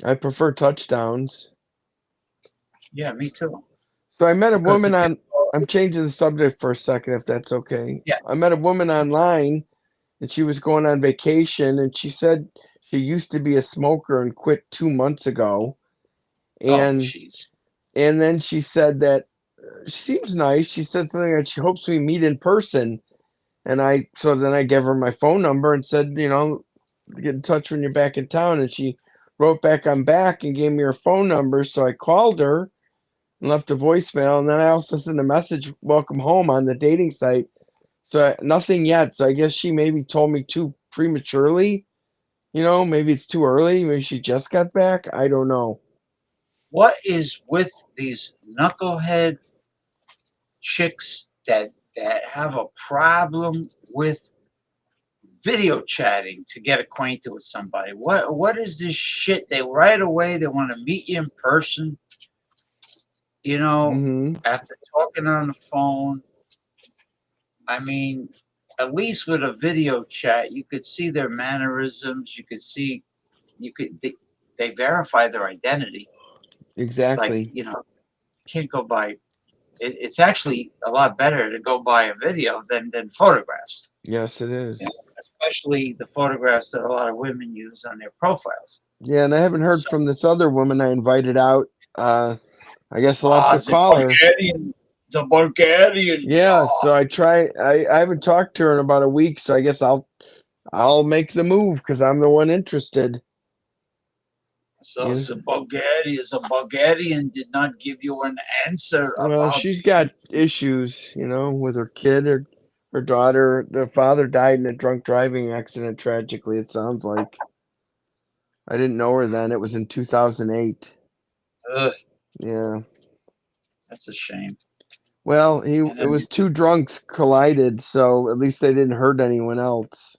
I prefer touchdowns. Yeah, me too. So I met a Because woman the on. I'm changing the subject for a second, if that's okay. yeah. I met a woman online, and she was going on vacation, and she said she used to be a smoker and quit 2 months ago. Oh, And jeez. and then she said that she seems nice. She said something that she hopes we meet in person. And then I gave her my phone number and said, get in touch when you're back in town. And she wrote back, I'm back, and gave me her phone number. So I called her and left a voicemail. And then I also sent a message, welcome home, on the dating site. So nothing yet. So I guess she maybe told me too prematurely. Maybe it's too early. Maybe she just got back. I don't know. What is with these knucklehead chicks that have a problem with video chatting to get acquainted with somebody? What is this shit? They right away they want to meet you in person. Mm-hmm. After talking on the phone. I mean, at least with a video chat, you could see their mannerisms. They verify their identity. Like, Exactly. Can't go by. It's actually a lot better to go by a video than photographs. Yes, it is. Especially the photographs that a lot of women use on their profiles. Yeah, and I haven't heard from this other woman I invited out. I guess I'll have to the call her. The Bulgarian. Yeah, so I haven't talked to her in about a week, so I guess I'll make the move because I'm the one interested. So Yeah. the Bulgarian did not give you an answer Well, about. she's got issues, with her kid or her daughter. The father died in a drunk driving accident, tragically, it sounds like. I didn't know her then. It was in 2008. Ugh, Yeah. that's a shame. Well, And it was two drunks collided, so at least they didn't hurt anyone else.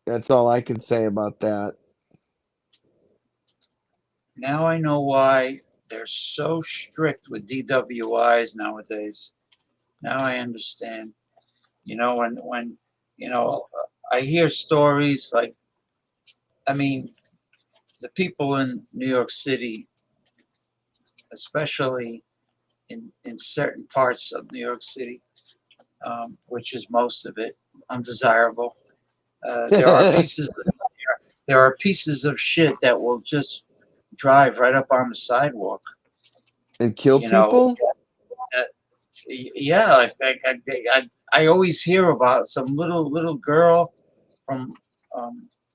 That's all I can say about that. Now I know why they're so strict with DWIs nowadays. Now I understand. When I hear stories like, I mean, the people in New York City, especially in certain parts of New York City, which is most of it, undesirable. There are pieces of shit that will just drive right up on the sidewalk. And kill people? Yeah, I always hear about some little girl from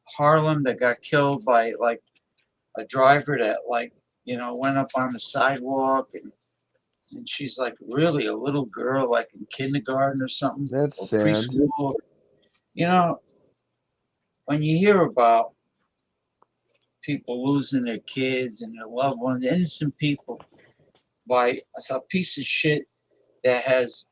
Harlem that got killed by like a driver that went up on the sidewalk, and she's like really a little girl, like in kindergarten or something. That's or sad. preschool. When you hear about people losing their kids and their loved ones, innocent people, by a piece of shit that has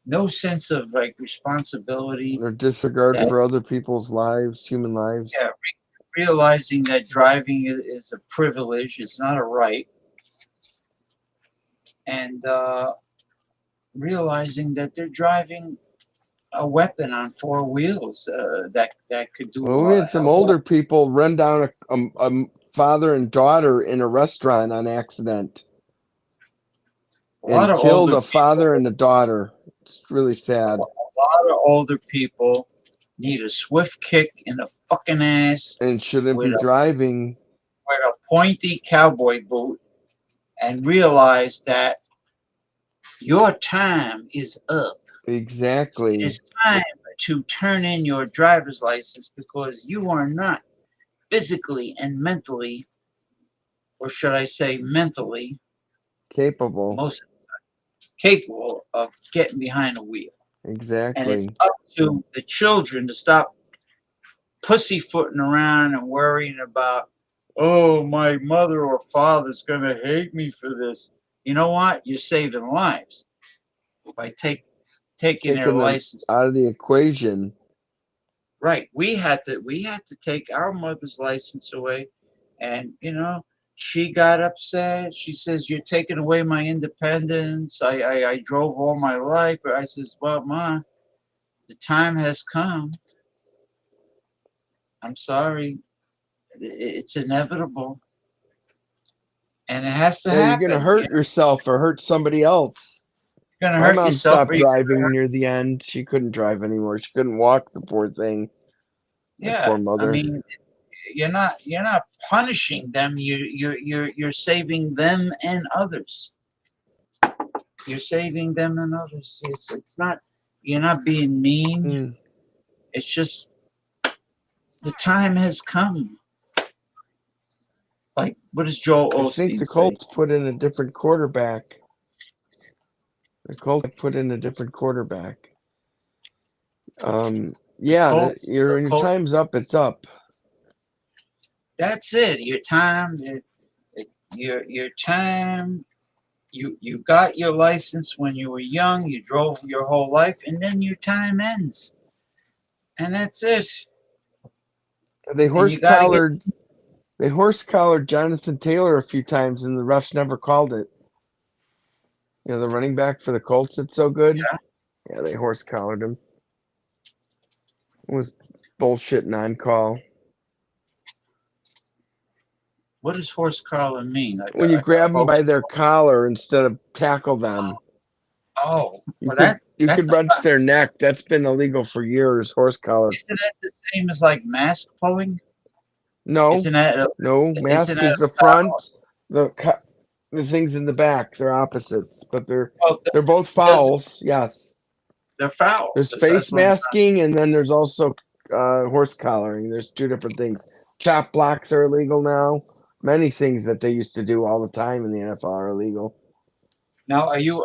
no sense of responsibility Or disregard for other people's lives, human lives. Yeah, realizing that driving is a privilege, it's not a right, and realizing that they're driving a weapon on four wheels that could do. Well, we had some older people run down a father and daughter in a restaurant on accident and killed a father and a daughter. It's really sad. A lot of older people need a swift kick in the fucking ass and shouldn't be driving with a pointy cowboy boot and realize that your time is up. Exactly. It's time to turn in your driver's license because you are not physically and mentally, or should I say mentally, capable. Most capable of getting behind a wheel. Exactly. And it's up to the children to stop pussyfooting around and worrying about, oh, my mother or father's going to hate me for this. You know what? You're saving lives by taking their license out of the equation. Right. We had to take our mother's license away, and she got upset. She says, "You're taking away my independence. I drove all my life." But I says, "Well, Ma, the time has come. I'm sorry. It's inevitable, and it has to happen. You're gonna hurt yourself or hurt somebody else." My mom stopped driving near the end. She couldn't drive anymore. She couldn't walk, the poor thing. Yeah, poor mother. I mean, you're not punishing them. You're saving them and others. You're saving them and others. It's not. You're not being mean. It's just the time has come. Like, what does Joel Osteen say? I think the Colts put in a different quarterback. Yeah, your time's up. It's up. That's it. Your time. Your time. You got your license when you were young. You drove your whole life, and then your time ends, and that's it. They horse-collared Jonathan Taylor a few times, and the refs never called it. The running back for the Colts, it's so good. Yeah. Yeah, they horse collared him. It was bullshit non-call. What does horse collar mean? When you grab them by their collar instead of tackle them, oh, you well could that's wrench their neck. That's been illegal for years. Horse collar. isn't that the same as like mask pulling? No, Isn't that no. isn't Mask that is the front. The things in the back. They're opposites, but they're oh, both does fouls. Yes. they're foul? There's That's face what I'm masking, and then there's also horse collaring. There's two different things. Chop blocks are illegal now. Many things that they used to do all the time in the NFL are illegal. Now, are you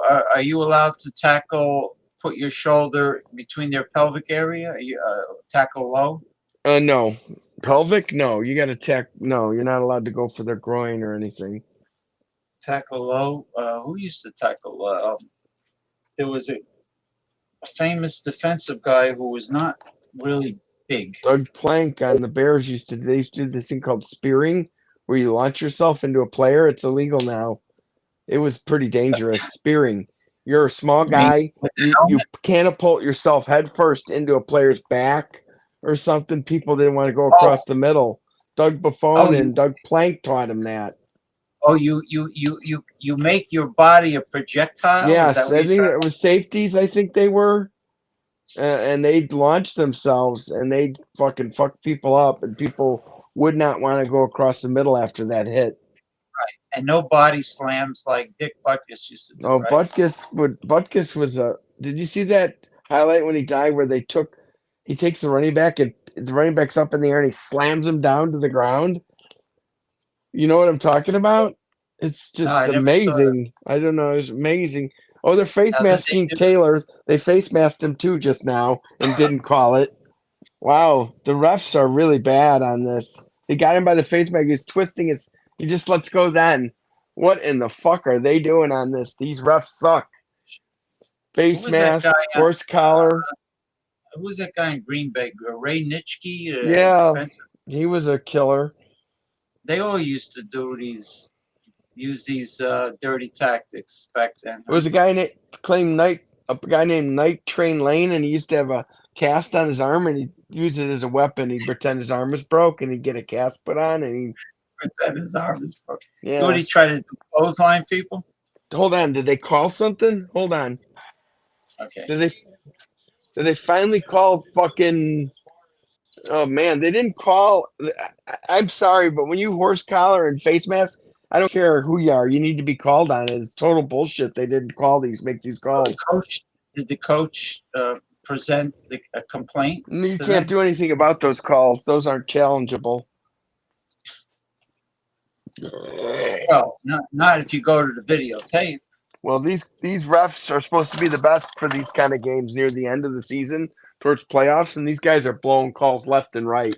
allowed to tackle? Put your shoulder between their pelvic area. Are you tackle low? No. Pelvic? No. You got to No, you're not allowed to go for their groin or anything. Tackle low. Who used to tackle low? There was a famous defensive guy who was not really big. Doug Plank on the Bears used to do this thing called spearing, where you launch yourself into a player. It's illegal now. It was pretty dangerous. Spearing. You're a small You mean guy. with the You helmet? catapult yourself head first into a player's back or something. People didn't want to go across the middle. Doug Oh, Buffon you and Doug Plank taught him that. you make your body a projectile. Is that Yes, what I you're think trying? it was safeties. I think they were, and they'd launch themselves and they'd fucking fuck people up, and people would not want to go across the middle after that hit. And no body slams like Dick Butkus used to do, Oh, right? Butkus was a. Did you see that highlight when he died where he takes the running back and the running back's up in the air and he slams him down to the ground? You know what I'm talking about? It's No, I just never saw that. amazing. I don't know. It's amazing. Oh, they're face Now, did they masking do? Taylor. They face masked him too just now and didn't call it. Wow, the refs are really bad on this. They got him by the face mask. He's twisting his. He just lets go then. What in the fuck are they doing on this? These refs suck. Who Face was that guy? mask, horse collar. Who was that guy in Green Bay? Ray Nitschke, Yeah, defensive. he was a killer. They all used to use these dirty tactics back then. There was a guy named Night Train Lane, and he used to have a cast on his arm, and he'd use it as a weapon. He'd pretend his arm was broke, and he'd get a cast put on, and That his arm is broken. yeah. Would he try to clothesline people? Hold on, did they call something? Hold on. Okay. Did they finally call fucking? Oh man, they didn't call. I'm sorry, but when you horse collar and face mask, I don't care who you are. You need to be called on it. It's total bullshit. They didn't make these calls. Did the coach present a complaint? You to can't them? do anything about those calls. Those aren't challengeable. Well, not if you go to the videotape. Well, these refs are supposed to be the best for these kind of games near the end of the season towards playoffs, and these guys are blowing calls left and right.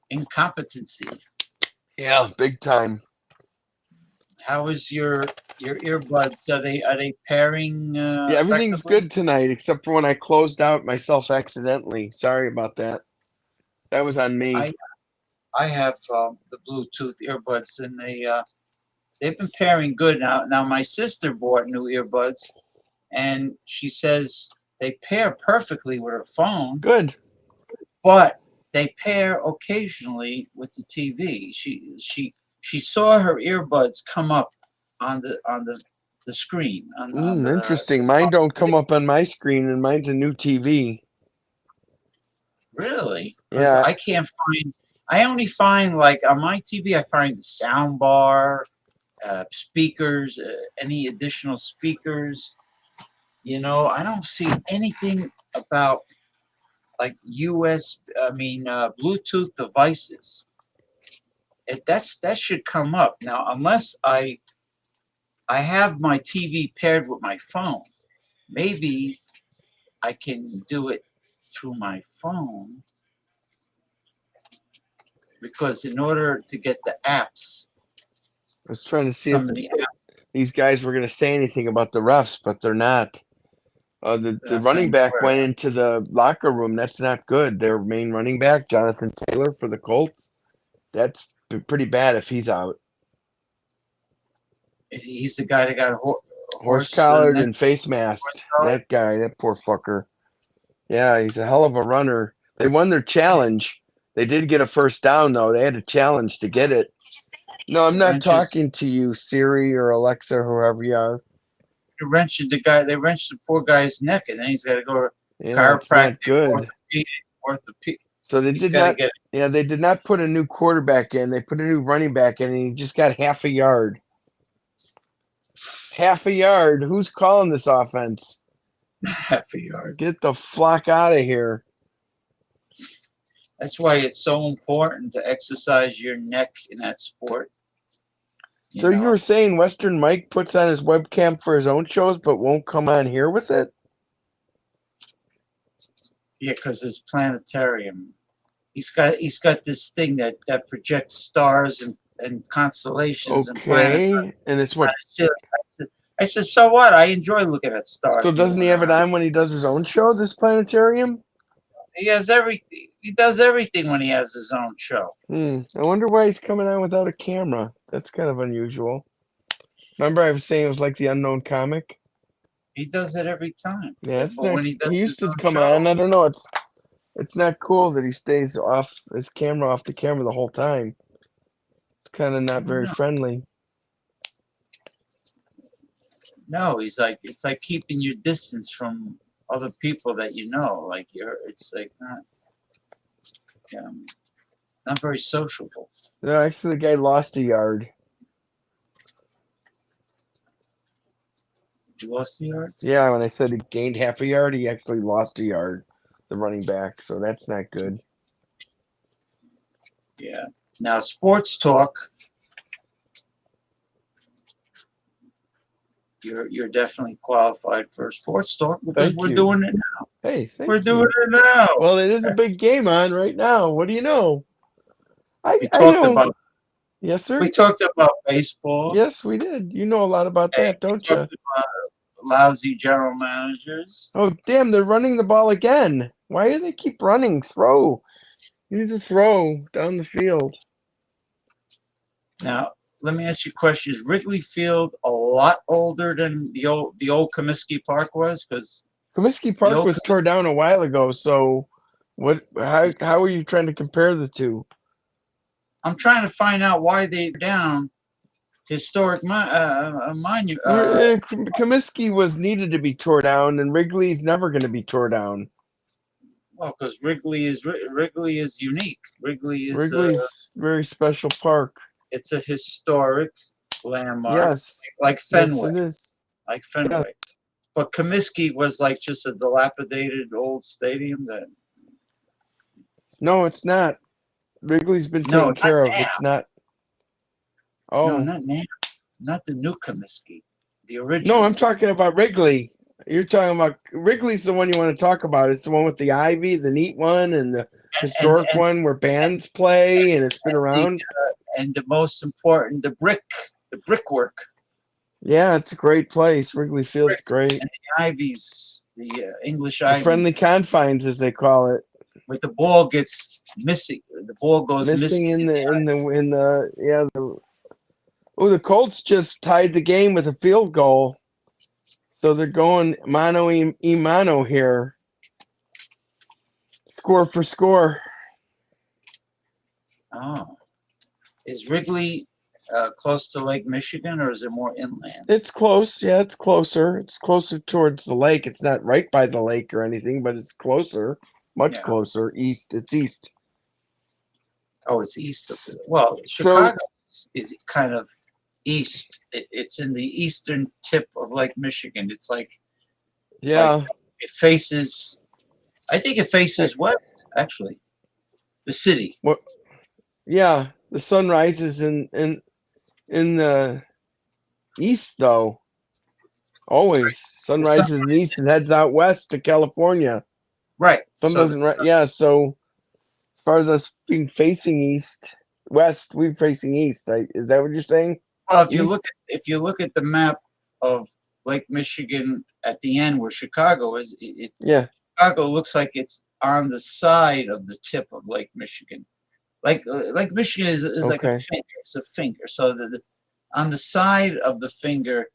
Incompetency. Yeah, big time. How is your earbuds? Are they pairing? Yeah, everything's effectively? good tonight except for when I closed out myself accidentally. Sorry about that. That was on me. I have the Bluetooth earbuds, and they've been pairing good now. Now my sister bought new earbuds, and she says they pair perfectly with her phone, Good. but they pair occasionally with the TV. She saw her earbuds come up on the screen. On Interesting. Mine don't come up on my screen, and mine's a new TV. Really? 'Cause Yeah. I can't find. I only find like on my TV. I find the sound bar, speakers, any additional speakers. I don't see anything about like Bluetooth devices. That should come up now, unless I have my TV paired with my phone. Maybe I can do it through my phone, because in order to get the apps, I was trying to see if some of the apps these guys were going to say anything about the refs, but they're not. The not running saying back where. went into the locker room. That's not good. Their main running back, Jonathan Taylor for the Colts. That's pretty bad if he's out. He's the guy that got Horse-collared and face masked. That guy, that poor fucker. Yeah, he's a hell of a runner. They won their challenge. They did get a first down, though. They had a challenge to get it. No, I'm not talking to you, Siri or Alexa, whoever you are. They wrenched the poor guy's neck, and then he's got to go to Yeah, it's not good. orthopedic. So they did not. Yeah, they did not put a new quarterback in. They put a new running back in, and he just got half a yard. Half a yard. Who's calling this offense? Half a yard. Get the flock out of here. That's why it's so important to exercise your neck in that sport. So you were saying Western Mike puts on his webcam for his own shows, but won't come on here with it? Yeah, because his planetarium. He's got this thing that projects stars and constellations and planets. And it's what? I said, so what? I enjoy looking at stars. So doesn't he have it on when he does his own show, this planetarium? He has everything. He does everything when he has his own show. I wonder why he's coming on without a camera. That's kind of unusual. Remember I was saying it was like the unknown comic? He does it every time. Yeah, it's But not, when he used to come show, on. I don't know. It's not cool that he stays off the camera the whole time. It's kind of not very friendly. No, it's like keeping your distance from other people that you know. Like it's like not very sociable. No, actually, the guy lost a yard. He lost a yard? Yeah, when I said he gained half a yard, he actually lost a yard, the running back. So that's not good. Yeah. Now, sports talk. You're definitely qualified for sports talk because we're doing it now. Hey, we're doing it now. Well, it is a big game on right now. What do you know? We talked about. Yes, sir. We talked about baseball. Yes, we did. You know a lot about that, don't you? Lousy general managers. Oh, damn! They're running the ball again. Why do they keep running? Throw. You need to throw down the field. Now, let me ask you a question. Is Wrigley Field a lot older than the old Comiskey Park was? Because Comiskey Park was torn down a while ago. So, what? How are you trying to compare the two? I'm trying to find out why they're down. Historic monument. Comiskey was needed to be torn down, and Wrigley's never going to be torn down. Well, because Wrigley is unique. Wrigley's very special park. It's a historic landmark. Yes, like Fenway. Yes, it is. Like Fenway. Yeah. But Comiskey was like just a dilapidated old stadium that. No, it's not. Wrigley's been taken care of. Now. It's not. Oh, no, not now. Not the new Comiskey. The original. No, I'm talking about Wrigley. You're talking about Wrigley's the one you want to talk about. It's the one with the ivy, the neat one, and the historic one where bands play, and it's been around. And the most important, the brickwork. Yeah, it's a great place. Wrigley Field's great. And the ivies, the English ivy. Friendly confines, as they call it. But the ball gets missing. The ball goes missing in the the Colts just tied the game with a field goal. So they're going mano y mano here. Score for score. Oh. Is Wrigley close to Lake Michigan, or is it more inland? It's close. Yeah, it's closer. It's closer towards the lake. It's not right by the lake or anything, but it's closer. Much closer. East. It's east. Oh, it's east of it. Well, Chicago is kind of east. It's in the eastern tip of Lake Michigan. It's like, it faces. I think it faces west. Actually, the city. What? Yeah, the sun rises in the east, though. Always, sun rises in the east and heads out west to California. Right. Sun doesn't. Yeah. So, as far as us being facing west, we're facing east. Is that what you're saying? Well, if you look at the map of Lake Michigan at the end where Chicago is, Chicago looks like it's on the side of the tip of Lake Michigan. Like Michigan is like a finger. It's a finger. So on the side of the finger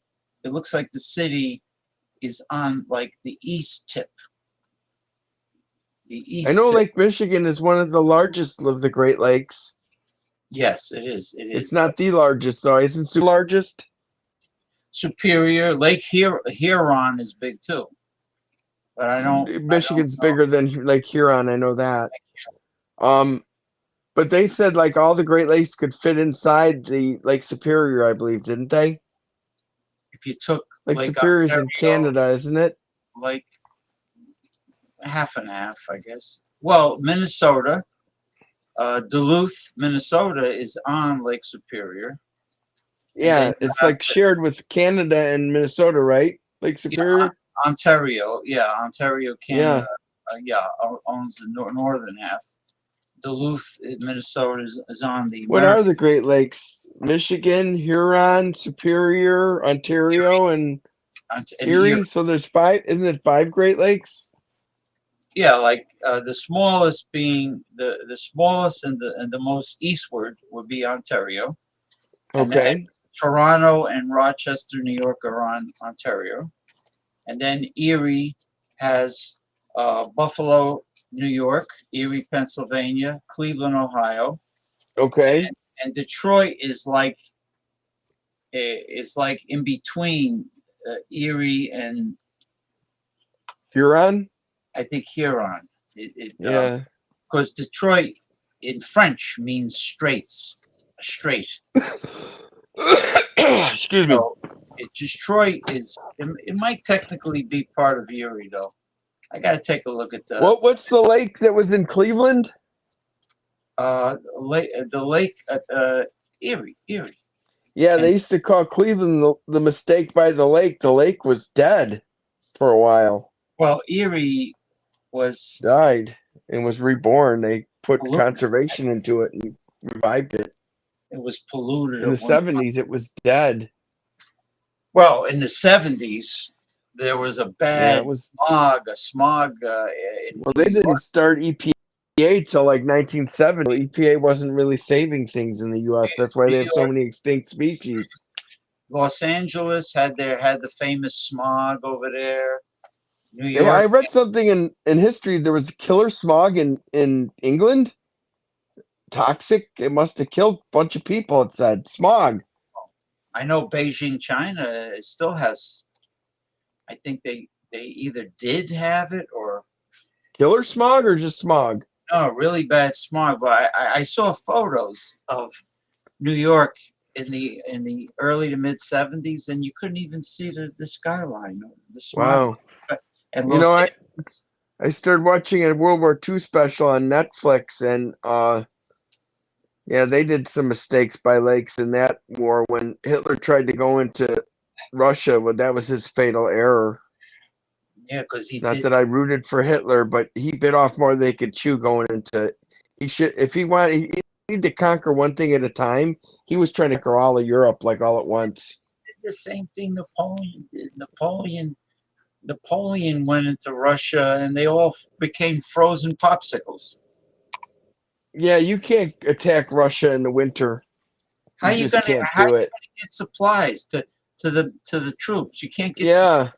it looks like the city is on like the east tip. The east I know tip. Lake Michigan is one of the largest of the Great Lakes. Yes, it is. It It's is. not the largest though. Isn't it the largest? Superior. Lake Huron is big too. But I don't Michigan's know. bigger than Lake Huron. I know that. But they said like all the Great Lakes could fit inside the Lake Superior, I believe, didn't they? If you took Lake Lake Superior is in Ontario, Canada, isn't it? like half and half, I guess. Well, Minnesota, Duluth, Minnesota is on Lake Superior. And then Yeah, you it's have like shared with Canada and Minnesota, right? Lake Superior. Ontario. Yeah, Ontario, Canada. Yeah. Owns the northern half. Duluth, Minnesota is on the What are the Great Lakes? Michigan, Huron, Superior, Ontario, and Erie. So there's five. Isn't it five Great Lakes? Yeah, like the smallest being the smallest and the most eastward would be Ontario. And Okay. Toronto and Rochester, New York are on Ontario. And then Erie has Buffalo, New York, Erie, Pennsylvania, Cleveland, Ohio, Okay. and Detroit is like in between Erie and Huron. I think Huron. Yeah. Because Detroit in French means straits, straight. Excuse me. So Detroit is. It might technically be part of Erie, though. I got to take a look at the What's the lake that was in Cleveland? lake at Erie. Yeah, they And used to call Cleveland the mistake by the lake. The lake was dead for a while. well, Erie was Died and was reborn. They put polluted. conservation into it and revived it. It was polluted In the at one time. 70s, it was dead. Well, in the 70s, there was a Yeah, bad it was. smog. Well, they didn't start EPA till like 1970. EPA wasn't really saving things in the U.S. That's why they have so many extinct species. Los Angeles had the famous smog over there. New Yeah, I York, read something in history. There was killer smog in England. Toxic. It must have killed a bunch of people. It said smog. I know Beijing, China still has. I think they either did have it or Killer smog or just smog? no, really bad smog. But I saw photos of New York in the early to mid 70s, and you couldn't even see the skyline, the smog. Wow. And You know, Los I started watching a World War II special on Netflix, and yeah, they did some mistakes by lakes in that war when Hitler tried to go into Russia. Well, that was his fatal error. yeah, because he Not did. that I rooted for Hitler, but he bit off more than they could chew going into. He should, if he wanted, he needed to conquer one thing at a time. He was trying to conquer all of Europe like all at once. The same thing Napoleon did. Napoleon went into Russia, and they all became frozen popsicles. Yeah, you can't attack Russia in the winter. How You you just gonna can't how do you it. gonna get supplies to the troops? You can't get. Yeah,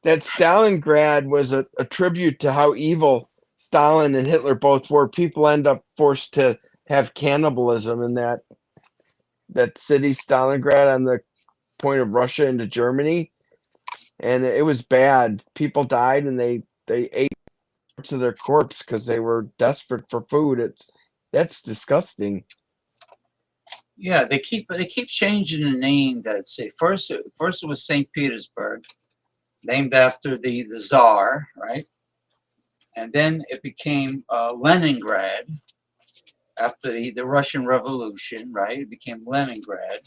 that Stalingrad was a tribute to how evil Stalin and Hitler both were. People end up forced to have cannibalism in that city, Stalingrad, on the point of Russia into Germany, and it was bad. People died, and they ate parts of their corpse because they were desperate for food. That's disgusting. Yeah, they keep changing the name. That say first it was St. Petersburg, named after the Tsar, right? And then it became Leningrad after the Russian Revolution, right? It became Leningrad.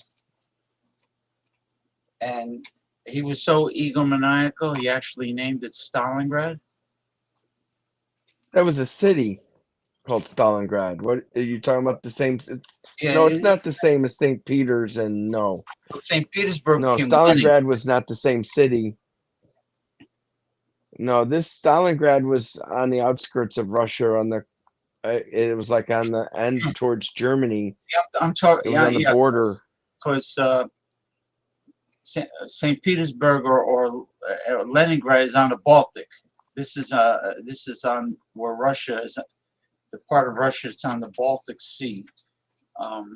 And he was so egomaniacal, he actually named it Stalingrad. That was a city called Stalingrad. What are you talking about? The same? It's Yeah, no, it's not the same as St. Peter's, and no, St. Petersburg no, became Leningrad. Stalingrad was not the same city. No, this Stalingrad was on the outskirts of Russia. It was like on the end towards Germany. Yeah, I'm It talking. was on the border. Because St. Petersburg or Leningrad is on the Baltic. This is on where Russia is, the part of Russia that's on the Baltic Sea,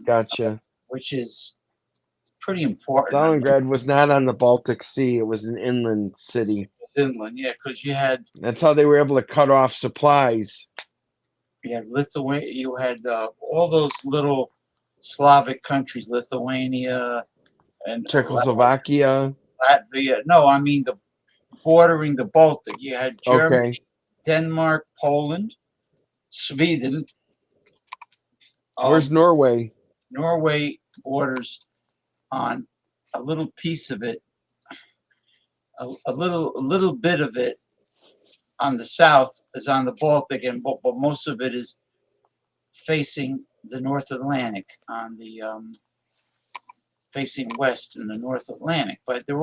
Gotcha. which is pretty important. Stalingrad was not on the Baltic Sea. It was an inland city. Inland, yeah, because you had That's how they were able to cut off supplies. Lithuania, you had all those little Slavic countries, Lithuania and Czechoslovakia. Latvia. No, I mean the bordering the Baltic. You had Germany, Okay. Denmark, Poland, Sweden. Where's Norway? Norway borders on a little piece of it, a little bit of it on the south is on the Baltic, and but most of it is facing the North Atlantic on the facing west in the North Atlantic. But they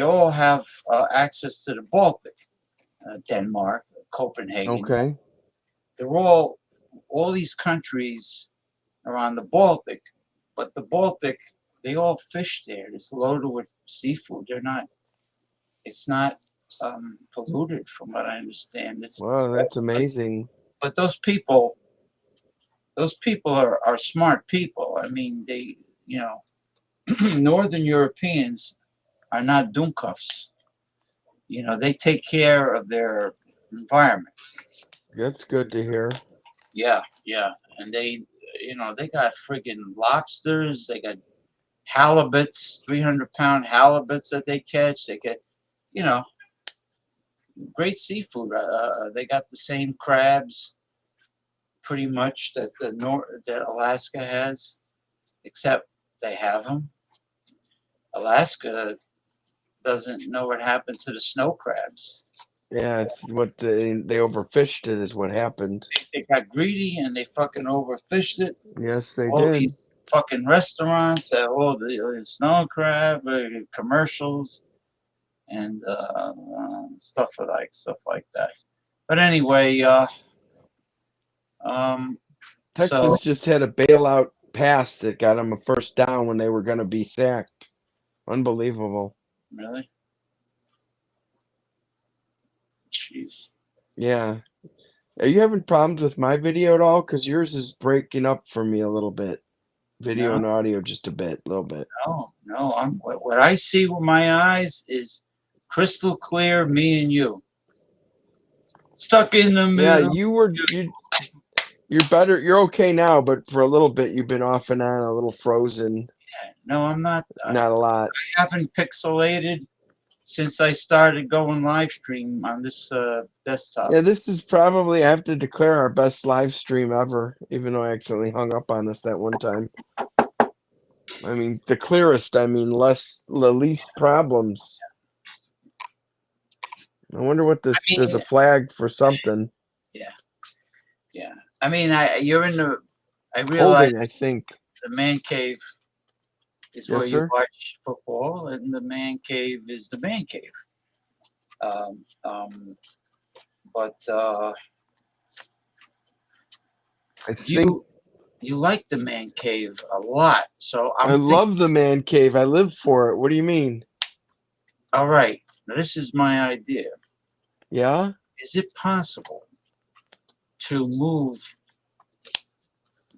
all have access to the Baltic, Denmark, Copenhagen. Okay. They're all these countries are on the Baltic, but the Baltic, they all fish there. It's loaded with seafood. It's not polluted from what I understand. Wow, that's amazing. But those people are smart people. I mean, they, Northern Europeans are not dummkopfs. They take care of their environment. That's good to hear. Yeah, yeah. And they got friggin' lobsters. They got halibuts, 300-pound halibuts that they catch. They get, great seafood. They got the same crabs, pretty much, that that Alaska has, except they have them. Alaska doesn't know what happened to the snow crabs. Yeah, it's what they overfished it is what happened. They got greedy and they fucking overfished it. Yes, they All did. these fucking restaurants have all the snow crab commercials and stuff like that. But anyway, Texas so just had a bailout pass that got them a first down when they were going to be sacked. Unbelievable. really, jeez. Yeah. Are you having problems with my video at all? Because yours is breaking up for me a little bit. Video No. and audio just a little bit. No. What I see with my eyes is crystal clear. Me and you stuck in the Yeah, middle. you're better. You're okay now, but for a little bit you've been off and on, a little frozen. No, I'm not. Not a lot. I haven't pixelated since I started going live stream on this desktop. Yeah, this is probably, I have to declare, our best live stream ever, even though I accidentally hung up on us that one time. I mean, the clearest, the least problems. I wonder what this, there's a flag for something. Yeah. I mean, you're in the, I realize Holding, I think. the man cave is Yes, where sir. you watch football, and the man cave is the man cave. But I think you like the man cave a lot, so I love the man cave. I live for it. What do you mean? All right, now this is my idea. Yeah? Is it possible to move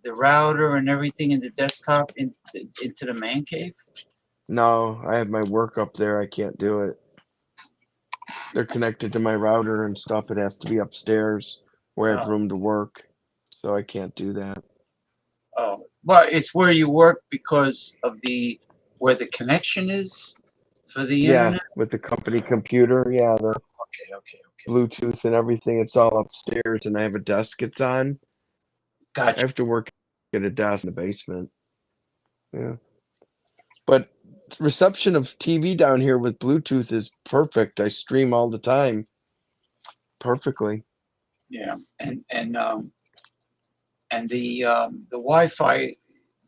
the router and everything in the desktop into the man cave? No, I have my work up there. I can't do it. They're connected to my router and stuff. It has to be upstairs where I have room to work. So I can't do that. Oh, well, it's where you work because of where the connection is for the internet? With the company computer. Yeah, the Okay. Bluetooth and everything. It's all upstairs, and I have a desk it's on. I Gotcha. have to work at a desk in the basement. Yeah. But reception of TV down here with Bluetooth is perfect. I stream all the time. Perfectly. Yeah, and the Wi-Fi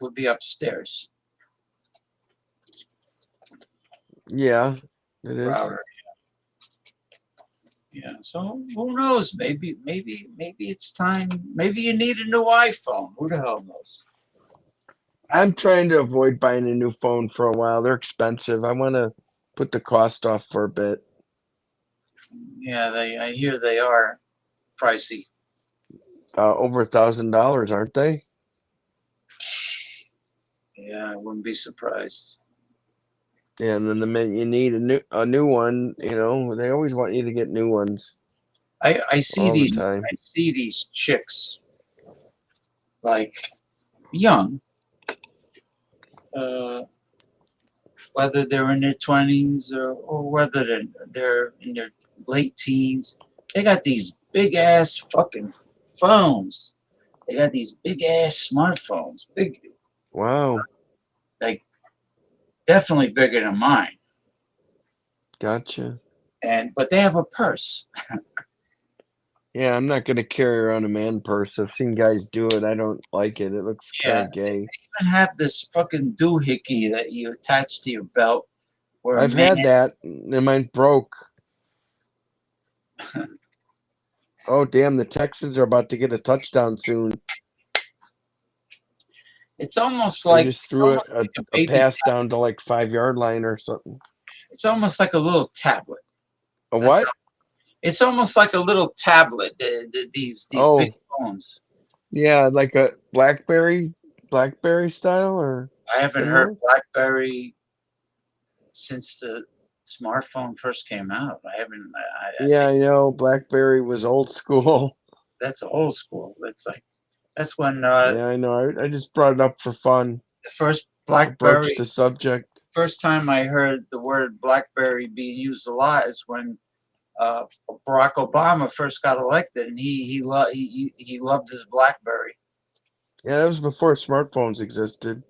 would be upstairs. Yeah, it is. Router. Yeah. So who knows? Maybe it's time. Maybe you need a new iPhone. Who the hell knows? I'm trying to avoid buying a new phone for a while. They're expensive. I want to put the cost off for a bit. Yeah, I hear they are pricey. Over $1,000, aren't they? Yeah, I wouldn't be surprised. Yeah, and then the minute you need a new one, they always want you to get new ones I see all the these time. I see these chicks like young, uh, whether they're in their 20s or whether they're in their late teens. They got these big ass fucking phones. They got these big ass smartphones, big, Wow, like definitely bigger than mine. gotcha. But they have a purse. Yeah, I'm not gonna carry around a man purse. I've seen guys do it. I don't like it. It looks kind Yeah, of gay. even have this fucking doohickey that you attach to your belt. Where a I've man, had that, and mine broke. Oh, damn! The Texans are about to get a touchdown soon. it's almost They like just threw a a baby. pass down to like 5-yard line or something. It's almost like a little tablet. A That's what? how- It's almost like a little tablet. These Oh, big phones. yeah, like a BlackBerry style or I haven't similar. heard BlackBerry since the smartphone first came out. I haven't. I Yeah, think I know. BlackBerry was old school. that's old school. It's like that's when Yeah, I know. I just brought it up for fun. the first To broach BlackBerry. the subject. First time I heard the word BlackBerry being used a lot is when Barack Obama first got elected, and he loved his BlackBerry. Yeah, that was before smartphones existed.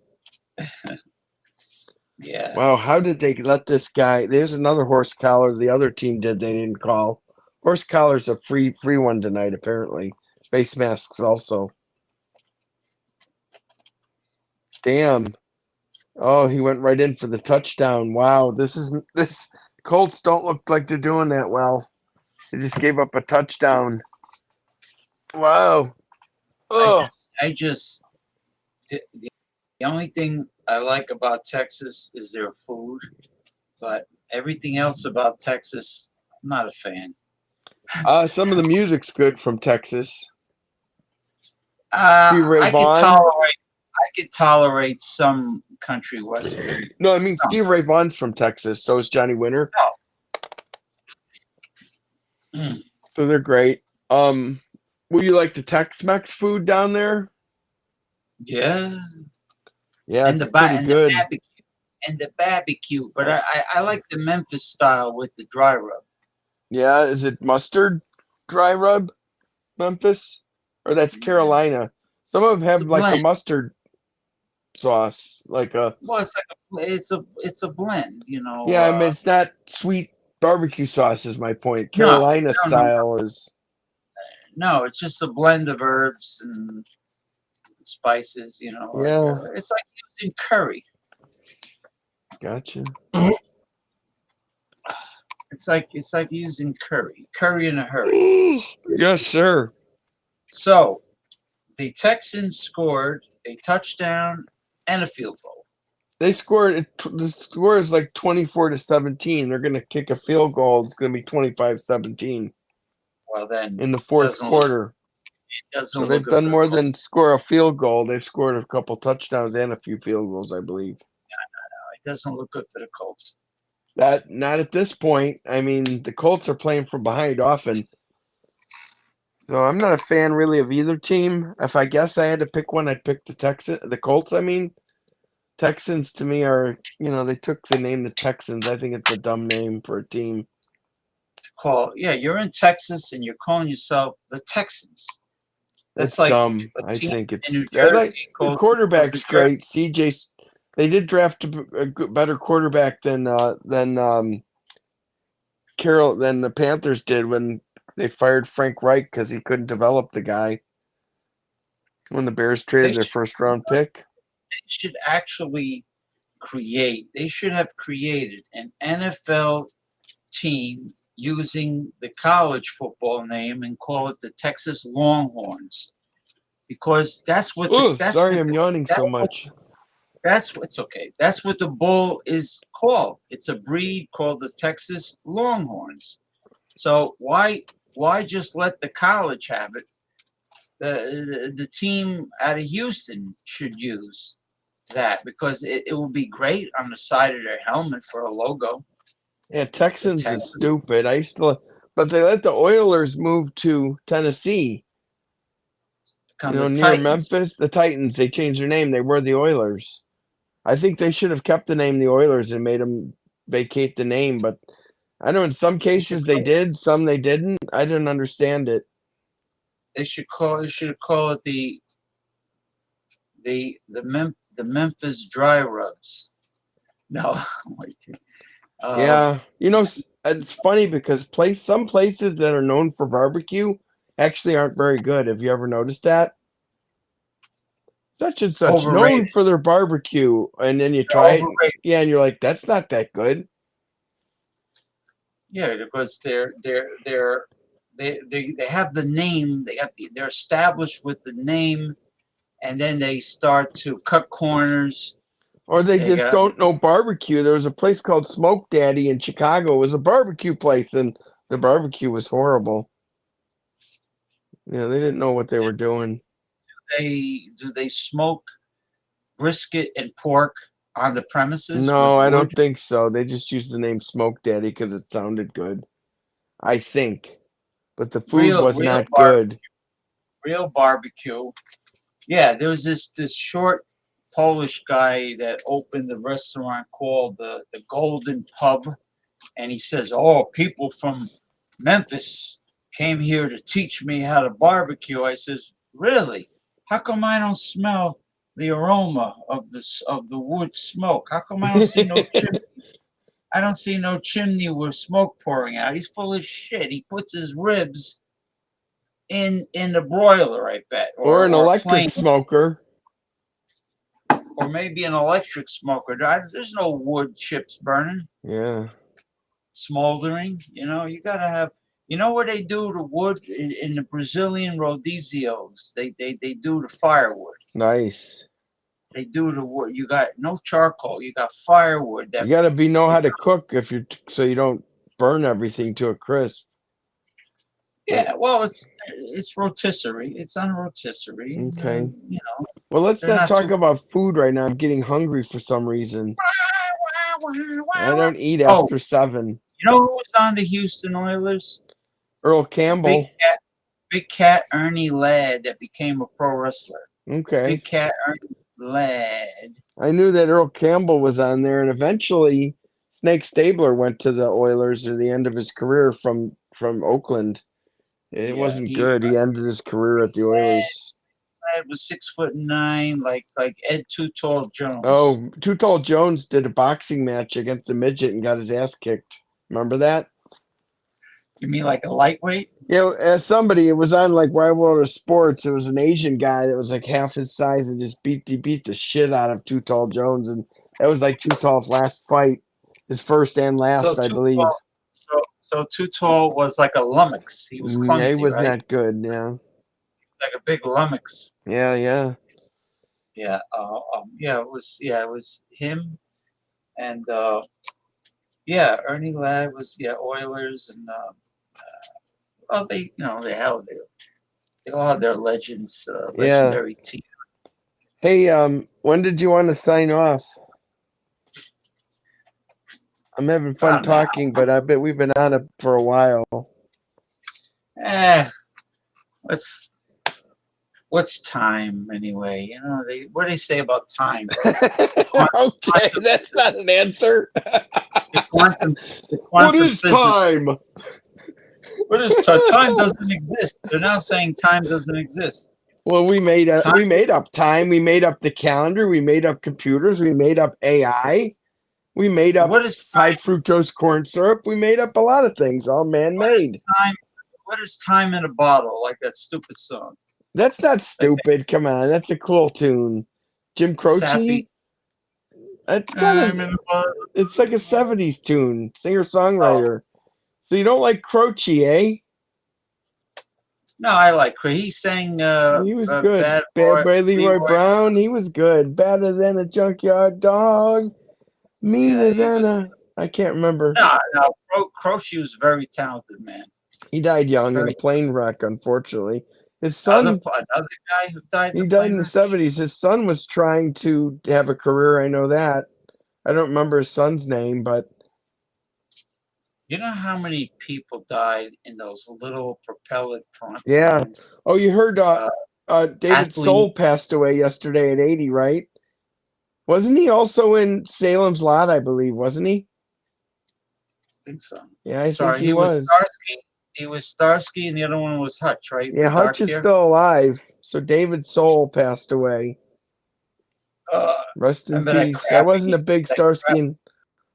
Yeah, Wow, how did they let this guy? There's another horse collar the other team did they didn't call. Horse collar's a free one tonight, apparently. Face masks also. Damn. Oh, he went right in for the touchdown. Wow, this Colts don't look like they're doing that well. They just gave up a touchdown. Wow. Oh, I just the only thing I like about Texas is their food, but everything else about Texas, I'm not a fan. some of the music's good from Texas. Stevie Ray Vaughan. I could tolerate some country western. No, I mean Some. Stevie Ray Vaughan's from Texas. So is Johnny Winter. Mm. So they're great. Will you like the Tex-Mex food down there? Yeah, Yeah, and it's pretty good. the barbecue. But I like the Memphis style with the dry rub. Yeah, is it mustard dry rub, Memphis? Or that's Carolina. Some of them have It's a like a blend. mustard sauce, like a Well, it's a blend, you know. yeah. I mean, it's not sweet barbecue sauce. Is my point. No, Carolina no, no, style is no. It's just a blend of herbs and spices, you know. yeah. It's like using curry. Gotcha. It's like using curry. Curry in a hurry. Yes, sir. So the Texans scored a touchdown and a field goal. They scored. The score is like 24-17. They're gonna kick a field goal. It's gonna be 25-17 Well, then in the fourth doesn't quarter. it doesn't So look they've good done for more the than score a field goal. They've scored a couple touchdowns and a few field goals, I believe. It doesn't look good for the Colts. That not at this point. I mean, the Colts are playing from behind often. So I'm not a fan really of either team. If I guess I had to pick one, I'd pick the Colts. I mean, Texans to me are, they took the name the Texans. I think it's a dumb name for a team. You're in Texas and you're calling yourself the Texans. That's like dumb. a I team think it's. in New I like Jersey the called quarterback's the Jer- great. CJ. They did draft a better quarterback than the Panthers did when they fired Frank Reich because he couldn't develop the guy. When the Bears traded their first round pick. They should actually they should have created an NFL team using the college football name and call it the Texas Longhorns. Because that's what Oh, sorry, I'm yawning so much. It's okay. That's what the bull is called. It's a breed called the Texas Longhorns. So why just let the college have it? The team out of Houston should use that because it will be great on the side of their helmet for a logo. Yeah, Texans is Texas. stupid. But they let the Oilers move to Tennessee. Come Near the Titans. Memphis, the Titans. They changed their name. They were the Oilers. I think they should have kept the name the Oilers and made them vacate the name. But I know in some cases they did, some they didn't. I didn't understand it. They should call it the Memphis Dry Rubs. No, wait. Yeah, it's funny because some places that are known for barbecue actually aren't very good. Have you ever noticed that? Such and such known Overrated. for their barbecue, and then you They're try it, overrated. yeah, and you're like, that's not that good. Yeah, because they have the name. They're established with the name, and then they start to cut corners. Or they They just got don't know barbecue. There was a place called Smoke Daddy in Chicago. It was a barbecue place, and the barbecue was horrible. Yeah, they didn't know what they were doing. they smoke brisket and pork on the premises with No, I wood? don't think so. They just used the name Smoke Daddy because it sounded good. I think. But the food was not good. Real barbecue. Yeah, there was this short Polish guy that opened the restaurant called the Golden Pub, and he says, "Oh, people from Memphis came here to teach me how to barbecue." I says, "Really? How come I don't smell the aroma of the wood smoke? How come I don't see no chimney? I don't see no chimney with smoke pouring out." He's full of shit. He puts his ribs in the broiler, I bet, Or an or electric flame, smoker. or maybe an electric smoker. There's no wood chips burning, Yeah. smoldering. You gotta have. You know what they do to wood in the Brazilian rodizos? They do the firewood. Nice. They do the wood. You got no charcoal. You got firewood. You got to know how to cook so you don't burn everything to a crisp. Yeah, well, it's rotisserie. It's on rotisserie. Okay. You know, Well, let's they're not not talk too. about food right now. I'm getting hungry for some reason. I don't eat Oh, after 7. you know who was on the Houston Oilers? Earl Big Campbell. Cat, Big Cat Ernie Ladd that became a pro wrestler. Okay. Big Cat Ernie Ladd. I knew that Earl Campbell was on there, and eventually Snake Stabler went to the Oilers at the end of his career from Oakland. It Yeah, wasn't good. He ended his career at the Oilers. Ladd was 6'9", like Ed Too Tall Jones. Oh, Too Tall Jones did a boxing match against a midget and got his ass kicked. Remember that? You mean like a lightweight? Yeah, as somebody, it was on like Wide World of Sports. It was an Asian guy that was like half his size and just beat the shit out of Too Tall Jones, and that was like Too Tall's last fight, his first and last, I believe. So Too Tall was like a lummox. He was clumsy, Yeah, he was right? not good. Yeah, Like a big lummox. yeah. Yeah. It was him, and Ernie Ladd was Oilers, and well, they all have their legends, legendary team. Hey, when did you want to sign off? I'm having fun talking, but I bet we've been on it for a while. What's time anyway? What do they say about time? Okay, that's not an answer. The quantum What is physics. time? What is time? Time doesn't exist. They're now saying time doesn't exist. Well, we made up time. We made up the calendar. We made up computers. We made up AI. We made up high fructose corn syrup. We made up a lot of things, all man-made. What is time in a bottle? Like that stupid song. That's not stupid. Come on, that's a cool tune. Jim Croce. It's like a 70s tune, singer-songwriter. So you don't like Croce, eh? No, I like Chris. He sang He was good. Bad Bad Boy, by Leroy Leroy. Brown. He was good. Better than a junkyard dog. Yeah, Meaner he than was. a. I can't remember. No, Croce was a very talented man. He died young in a Very plane wreck, unfortunately. His son, another guy who died in he the died plane in the wreck. 70s. His son was trying to have a career. I know that. I don't remember his son's name, but You know how many people died in those little propeller yeah. planes? Oh, you heard David Soul Athletes. passed away yesterday at 80, right? Wasn't he also in Salem's Lot, I believe, wasn't he? I think so. Yeah, I think Sorry, he he was was. Starsky. He was Starsky, and the other one was Hutch, right? Yeah, With dark Hutch is hair. still alive. So David Soul passed away. Uh, Rest in remember that peace. I wasn't a crappy? big That Starsky crap. and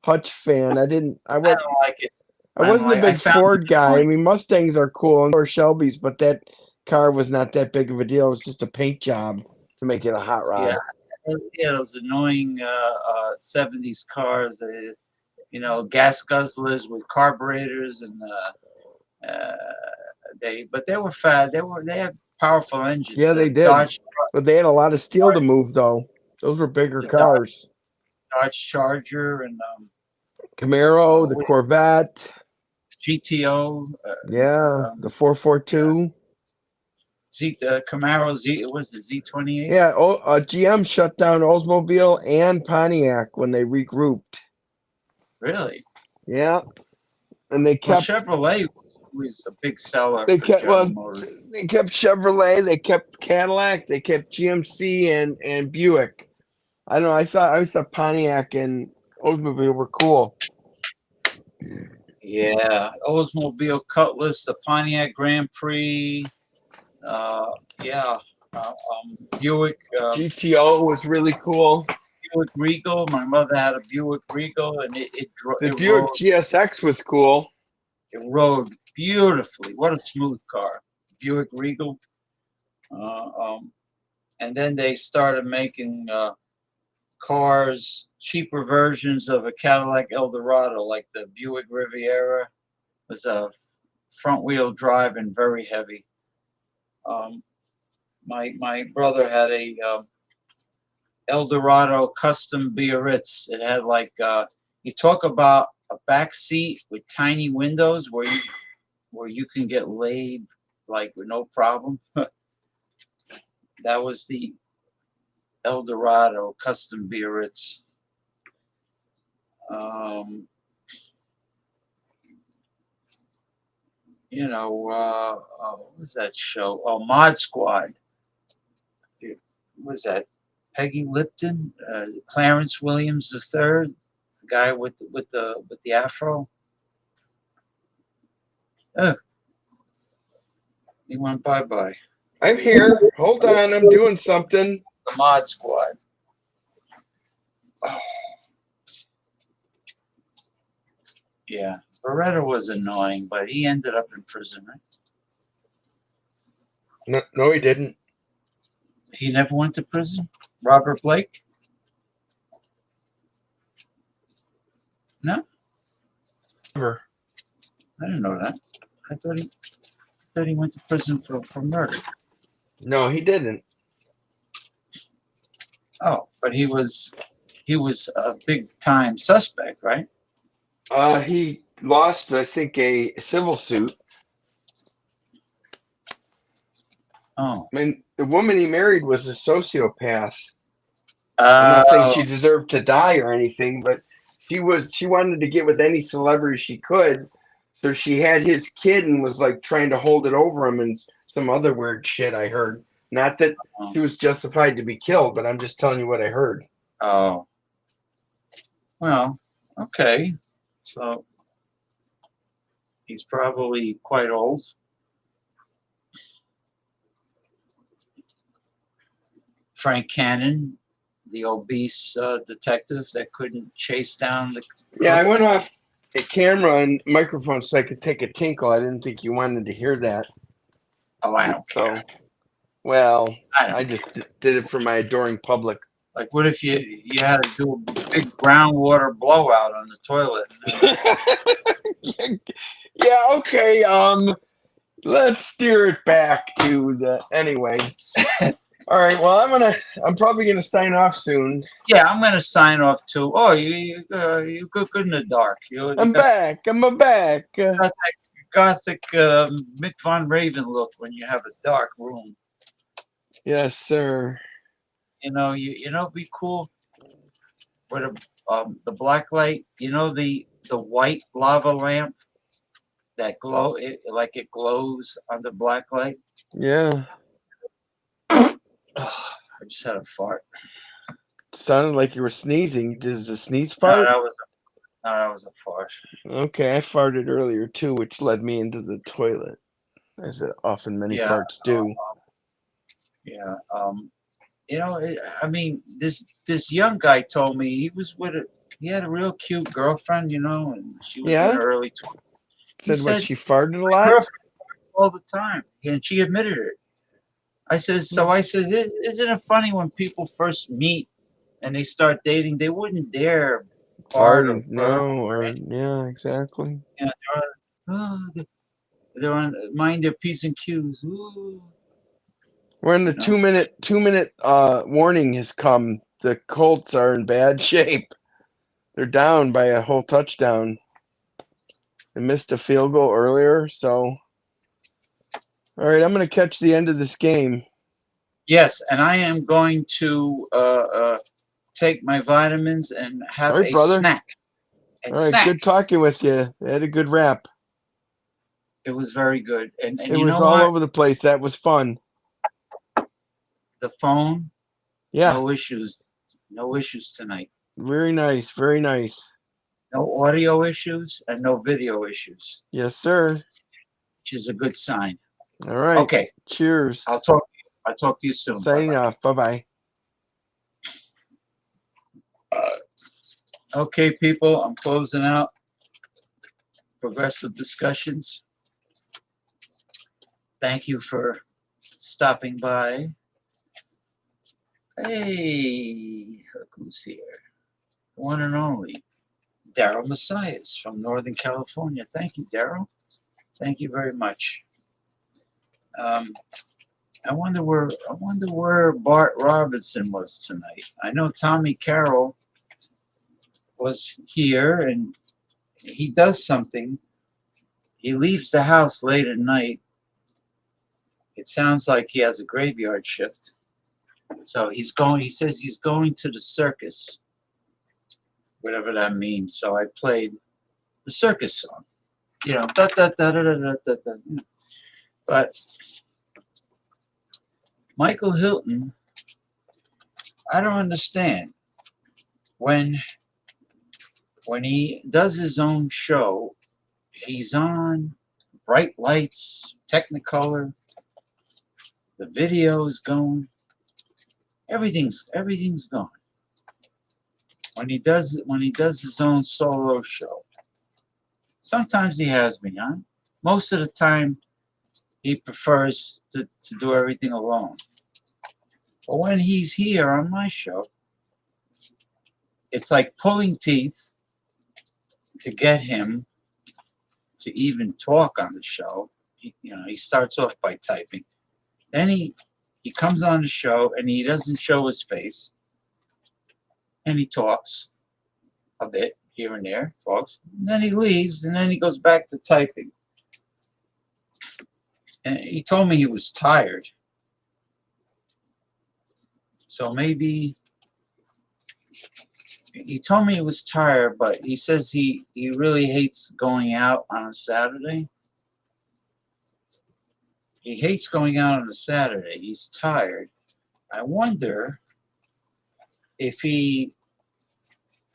Hutch fan. I I don't like it. I don't wasn't a like. I big found it Ford guy. I annoying. mean, Mustangs are cool and or Shelbys, but that car was not that big of a deal. It was just a paint job to make it a hot rod. Yeah, those annoying 70s cars. Gas guzzlers with carburetors, and but they were fast. They had powerful engines. Yeah, they did. Dodge, But they had a lot of steel to move, though. Those were bigger the cars. Dodge Charger, and Camaro, the what- Corvette. GTO. Yeah, the 442. Camaro Z. It was the Z28. Yeah, GM shut down Oldsmobile and Pontiac when they regrouped. Really? Yeah, and they Well, kept Chevrolet was a big seller they for kept General Motors. they kept Chevrolet, they kept Cadillac, they kept GMC and Buick. I don't know. I always thought Pontiac and Oldsmobile were cool. Yeah, Oldsmobile Cutlass, the Pontiac Grand Prix. Yeah, Buick. GTO was really cool. Buick Regal. My mother had a Buick Regal, and The it Buick GSX was cool. rode beautifully. What a smooth car, Buick Regal. And then they started making cars, cheaper versions of a Cadillac Eldorado, like the Buick Riviera. It was a front-wheel drive and very heavy. My brother had a Eldorado custom Biarritz. It had you talk about a back seat with tiny windows where you can get laid with no problem. That was the Eldorado custom Biarritz. What was that show? Oh, Mod Squad. What was that? Peggy Lipton, Clarence Williams III, the guy with the afro. Oh, he went bye-bye. I'm here. Hold on, I'm doing something. The Mod Squad. Oh. Yeah, Beretta was annoying, but he ended up in prison, right? No, he didn't. He never went to prison? Robert Blake? No? Never. I didn't know that. I thought he went to prison for murder. No, he didn't. Oh, but he was a big time suspect, right? He lost, I think, a civil suit. Oh. I mean, the woman he married was a sociopath. I'm not saying she deserved to die or anything, but she wanted to get with any celebrity she could. So she had his kid and was trying to hold it over him and some other weird shit I heard. Not that he was justified to be killed, but I'm just telling you what I heard. Oh. Well, okay. So he's probably quite old. Frank Cannon, the obese detective that couldn't chase down the. Yeah, I went off a camera and microphone so I could take a tinkle. I didn't think you wanted to hear that. Oh, I don't care. Well, I just did it for my adoring public. What if you had to do a big groundwater blowout on the toilet? Yeah, okay. Let's steer it back to the anyway. All right. Well, I'm probably gonna sign off soon. Yeah, I'm gonna sign off too. Oh, you go good in the dark. You I'm got back. I'm back. that gothic Mick Von Raven look when you have a dark room. Yes, sir. You know, it'd be cool with the black light. You know the white lava lamp that like it glows under black light. Yeah. I just had a fart. Sounded like you were sneezing. Did a sneeze No, fart? that was a fart. Okay, I farted earlier too, which led me into the toilet, as it often many Yeah, farts do. yeah. I mean, this young guy told me he was with he had a real cute girlfriend, and she was in Yeah? her early 20s. He Said what? said She farted a my lot? girlfriend all the time, and she admitted it. I said, Isn't it funny when people first meet and they start dating, they wouldn't dare fart or Farting? burp No, or or anything. yeah, exactly. They're on mind their P's and Q's. Ooh, We're in the you know. 2 minute warning has come. The Colts are in bad shape. They're down by a whole touchdown. They missed a field goal earlier, so all right, I'm gonna catch the end of this game. Yes, and I am going to take my vitamins and All have right, a brother. snack. A All right, snack. good talking with you. They had a good rap. It was very good. And It you was know all what? over the place. That was fun. The phone, Yeah, no issues. No issues tonight. very nice, very nice. No audio issues and no video issues, Yes, sir. which is a good sign. All right. Okay, Cheers. I'll talk to you soon. Signing Bye-bye. off. Bye bye. Okay, people, I'm closing out progressive discussions. Thank you for stopping by. Hey, look who's here. One and only Daryl Messias from Northern California. Thank you, Daryl. Thank you very much. Um, I wonder where Bart Robinson was tonight. I know Tommy Carroll was here, and he does something. He leaves the house late at night. It sounds like he has a graveyard shift. So he's going. He says he's going to the circus, whatever that means. So I played the circus song. Da da da da da da da. Da. But Michael Hilton, I don't understand when he does his own show. He's on bright lights, Technicolor. The video is going. Everything's gone. When he does his own solo show, sometimes he has me on. Most of the time, he prefers to do everything alone. But when he's here on my show, it's like pulling teeth to get him to even talk on the show. He starts off by typing. Then he comes on the show and he doesn't show his face. And he talks a bit here and there, talks. And then he leaves and then he goes back to typing. And he told me he was tired. So maybe he told me he was tired, but he says he really hates going out on a Saturday. He hates going out on a Saturday. He's tired. I wonder if he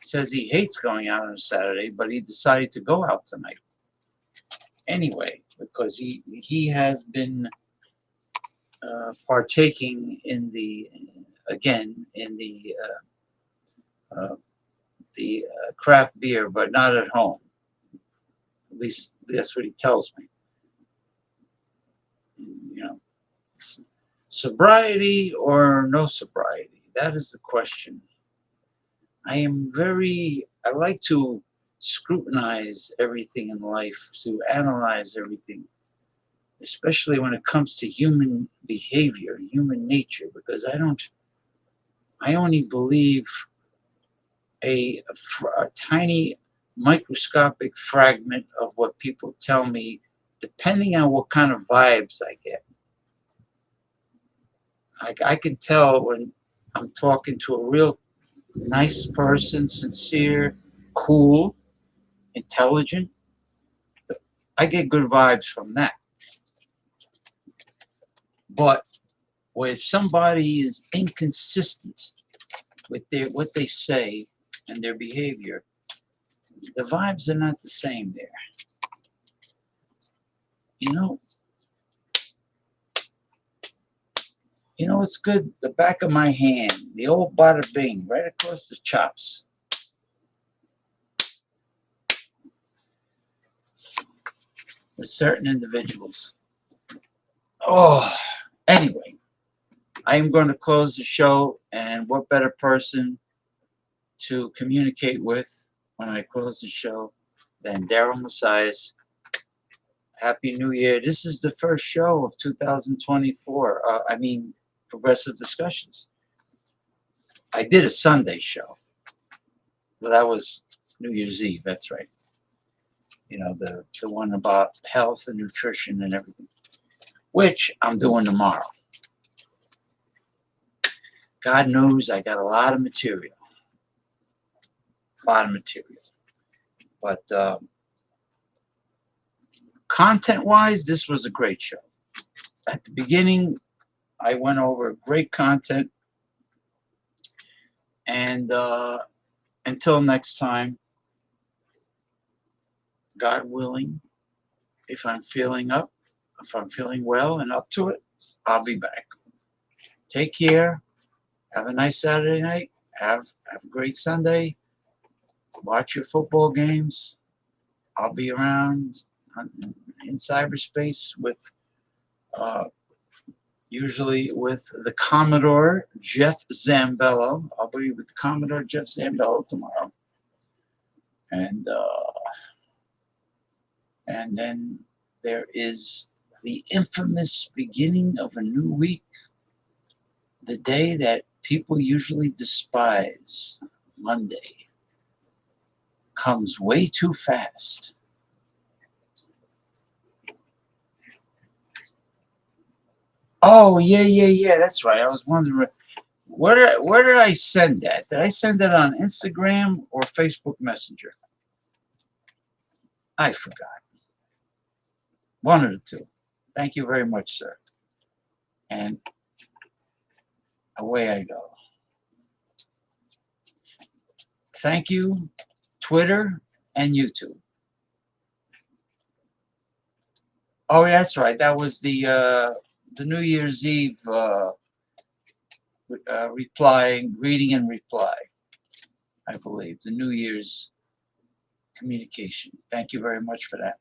says he hates going out on a Saturday, but he decided to go out tonight anyway because he has been partaking in the craft beer, but not at home. At least that's what he tells me. Sobriety or no sobriety? That is the question. I like to scrutinize everything in life, to analyze everything. especially when it comes to human behavior, human nature, because I only believe a tiny microscopic fragment of what people tell me, depending on what kind of vibes I get. I can tell when I'm talking to a real nice person, sincere, cool, intelligent. I get good vibes from that. But if somebody is inconsistent with what they say and their behavior, the vibes are not the same there. You know, it's good. The back of my hand, the old bada bing, right across the chops. With certain individuals. Oh, anyway, I am going to close the show, and what better person to communicate with when I close the show than Daryl Messias. Happy New Year. This is the first show of 2024. Progressive Discussions. I did a Sunday show. Well, that was New Year's Eve. That's right. You know, the one about health and nutrition and everything, which I'm doing tomorrow. God knows I got a lot of material. But content-wise, this was a great show. At the beginning, I went over great content. And until next time, God willing, if I'm feeling well and up to it, I'll be back. Take care. Have a nice Saturday night. Have a great Sunday. Watch your football games. I'll be around in cyberspace with usually with the Commodore Jeff Zambello. I'll be with Commodore Jeff Zambello tomorrow. And then there is the infamous beginning of a new week, the day that people usually despise, Monday, comes way too fast. Oh, yeah, that's right. I was wondering, where did I send that? Did I send that on Instagram or Facebook Messenger? I forgot. One of the two. Thank you very much, sir. And away I go. Thank you, Twitter and YouTube. Oh, that's right. That was the New Year's Eve greeting and reply, I believe. The New Year's communication. Thank you very much for that.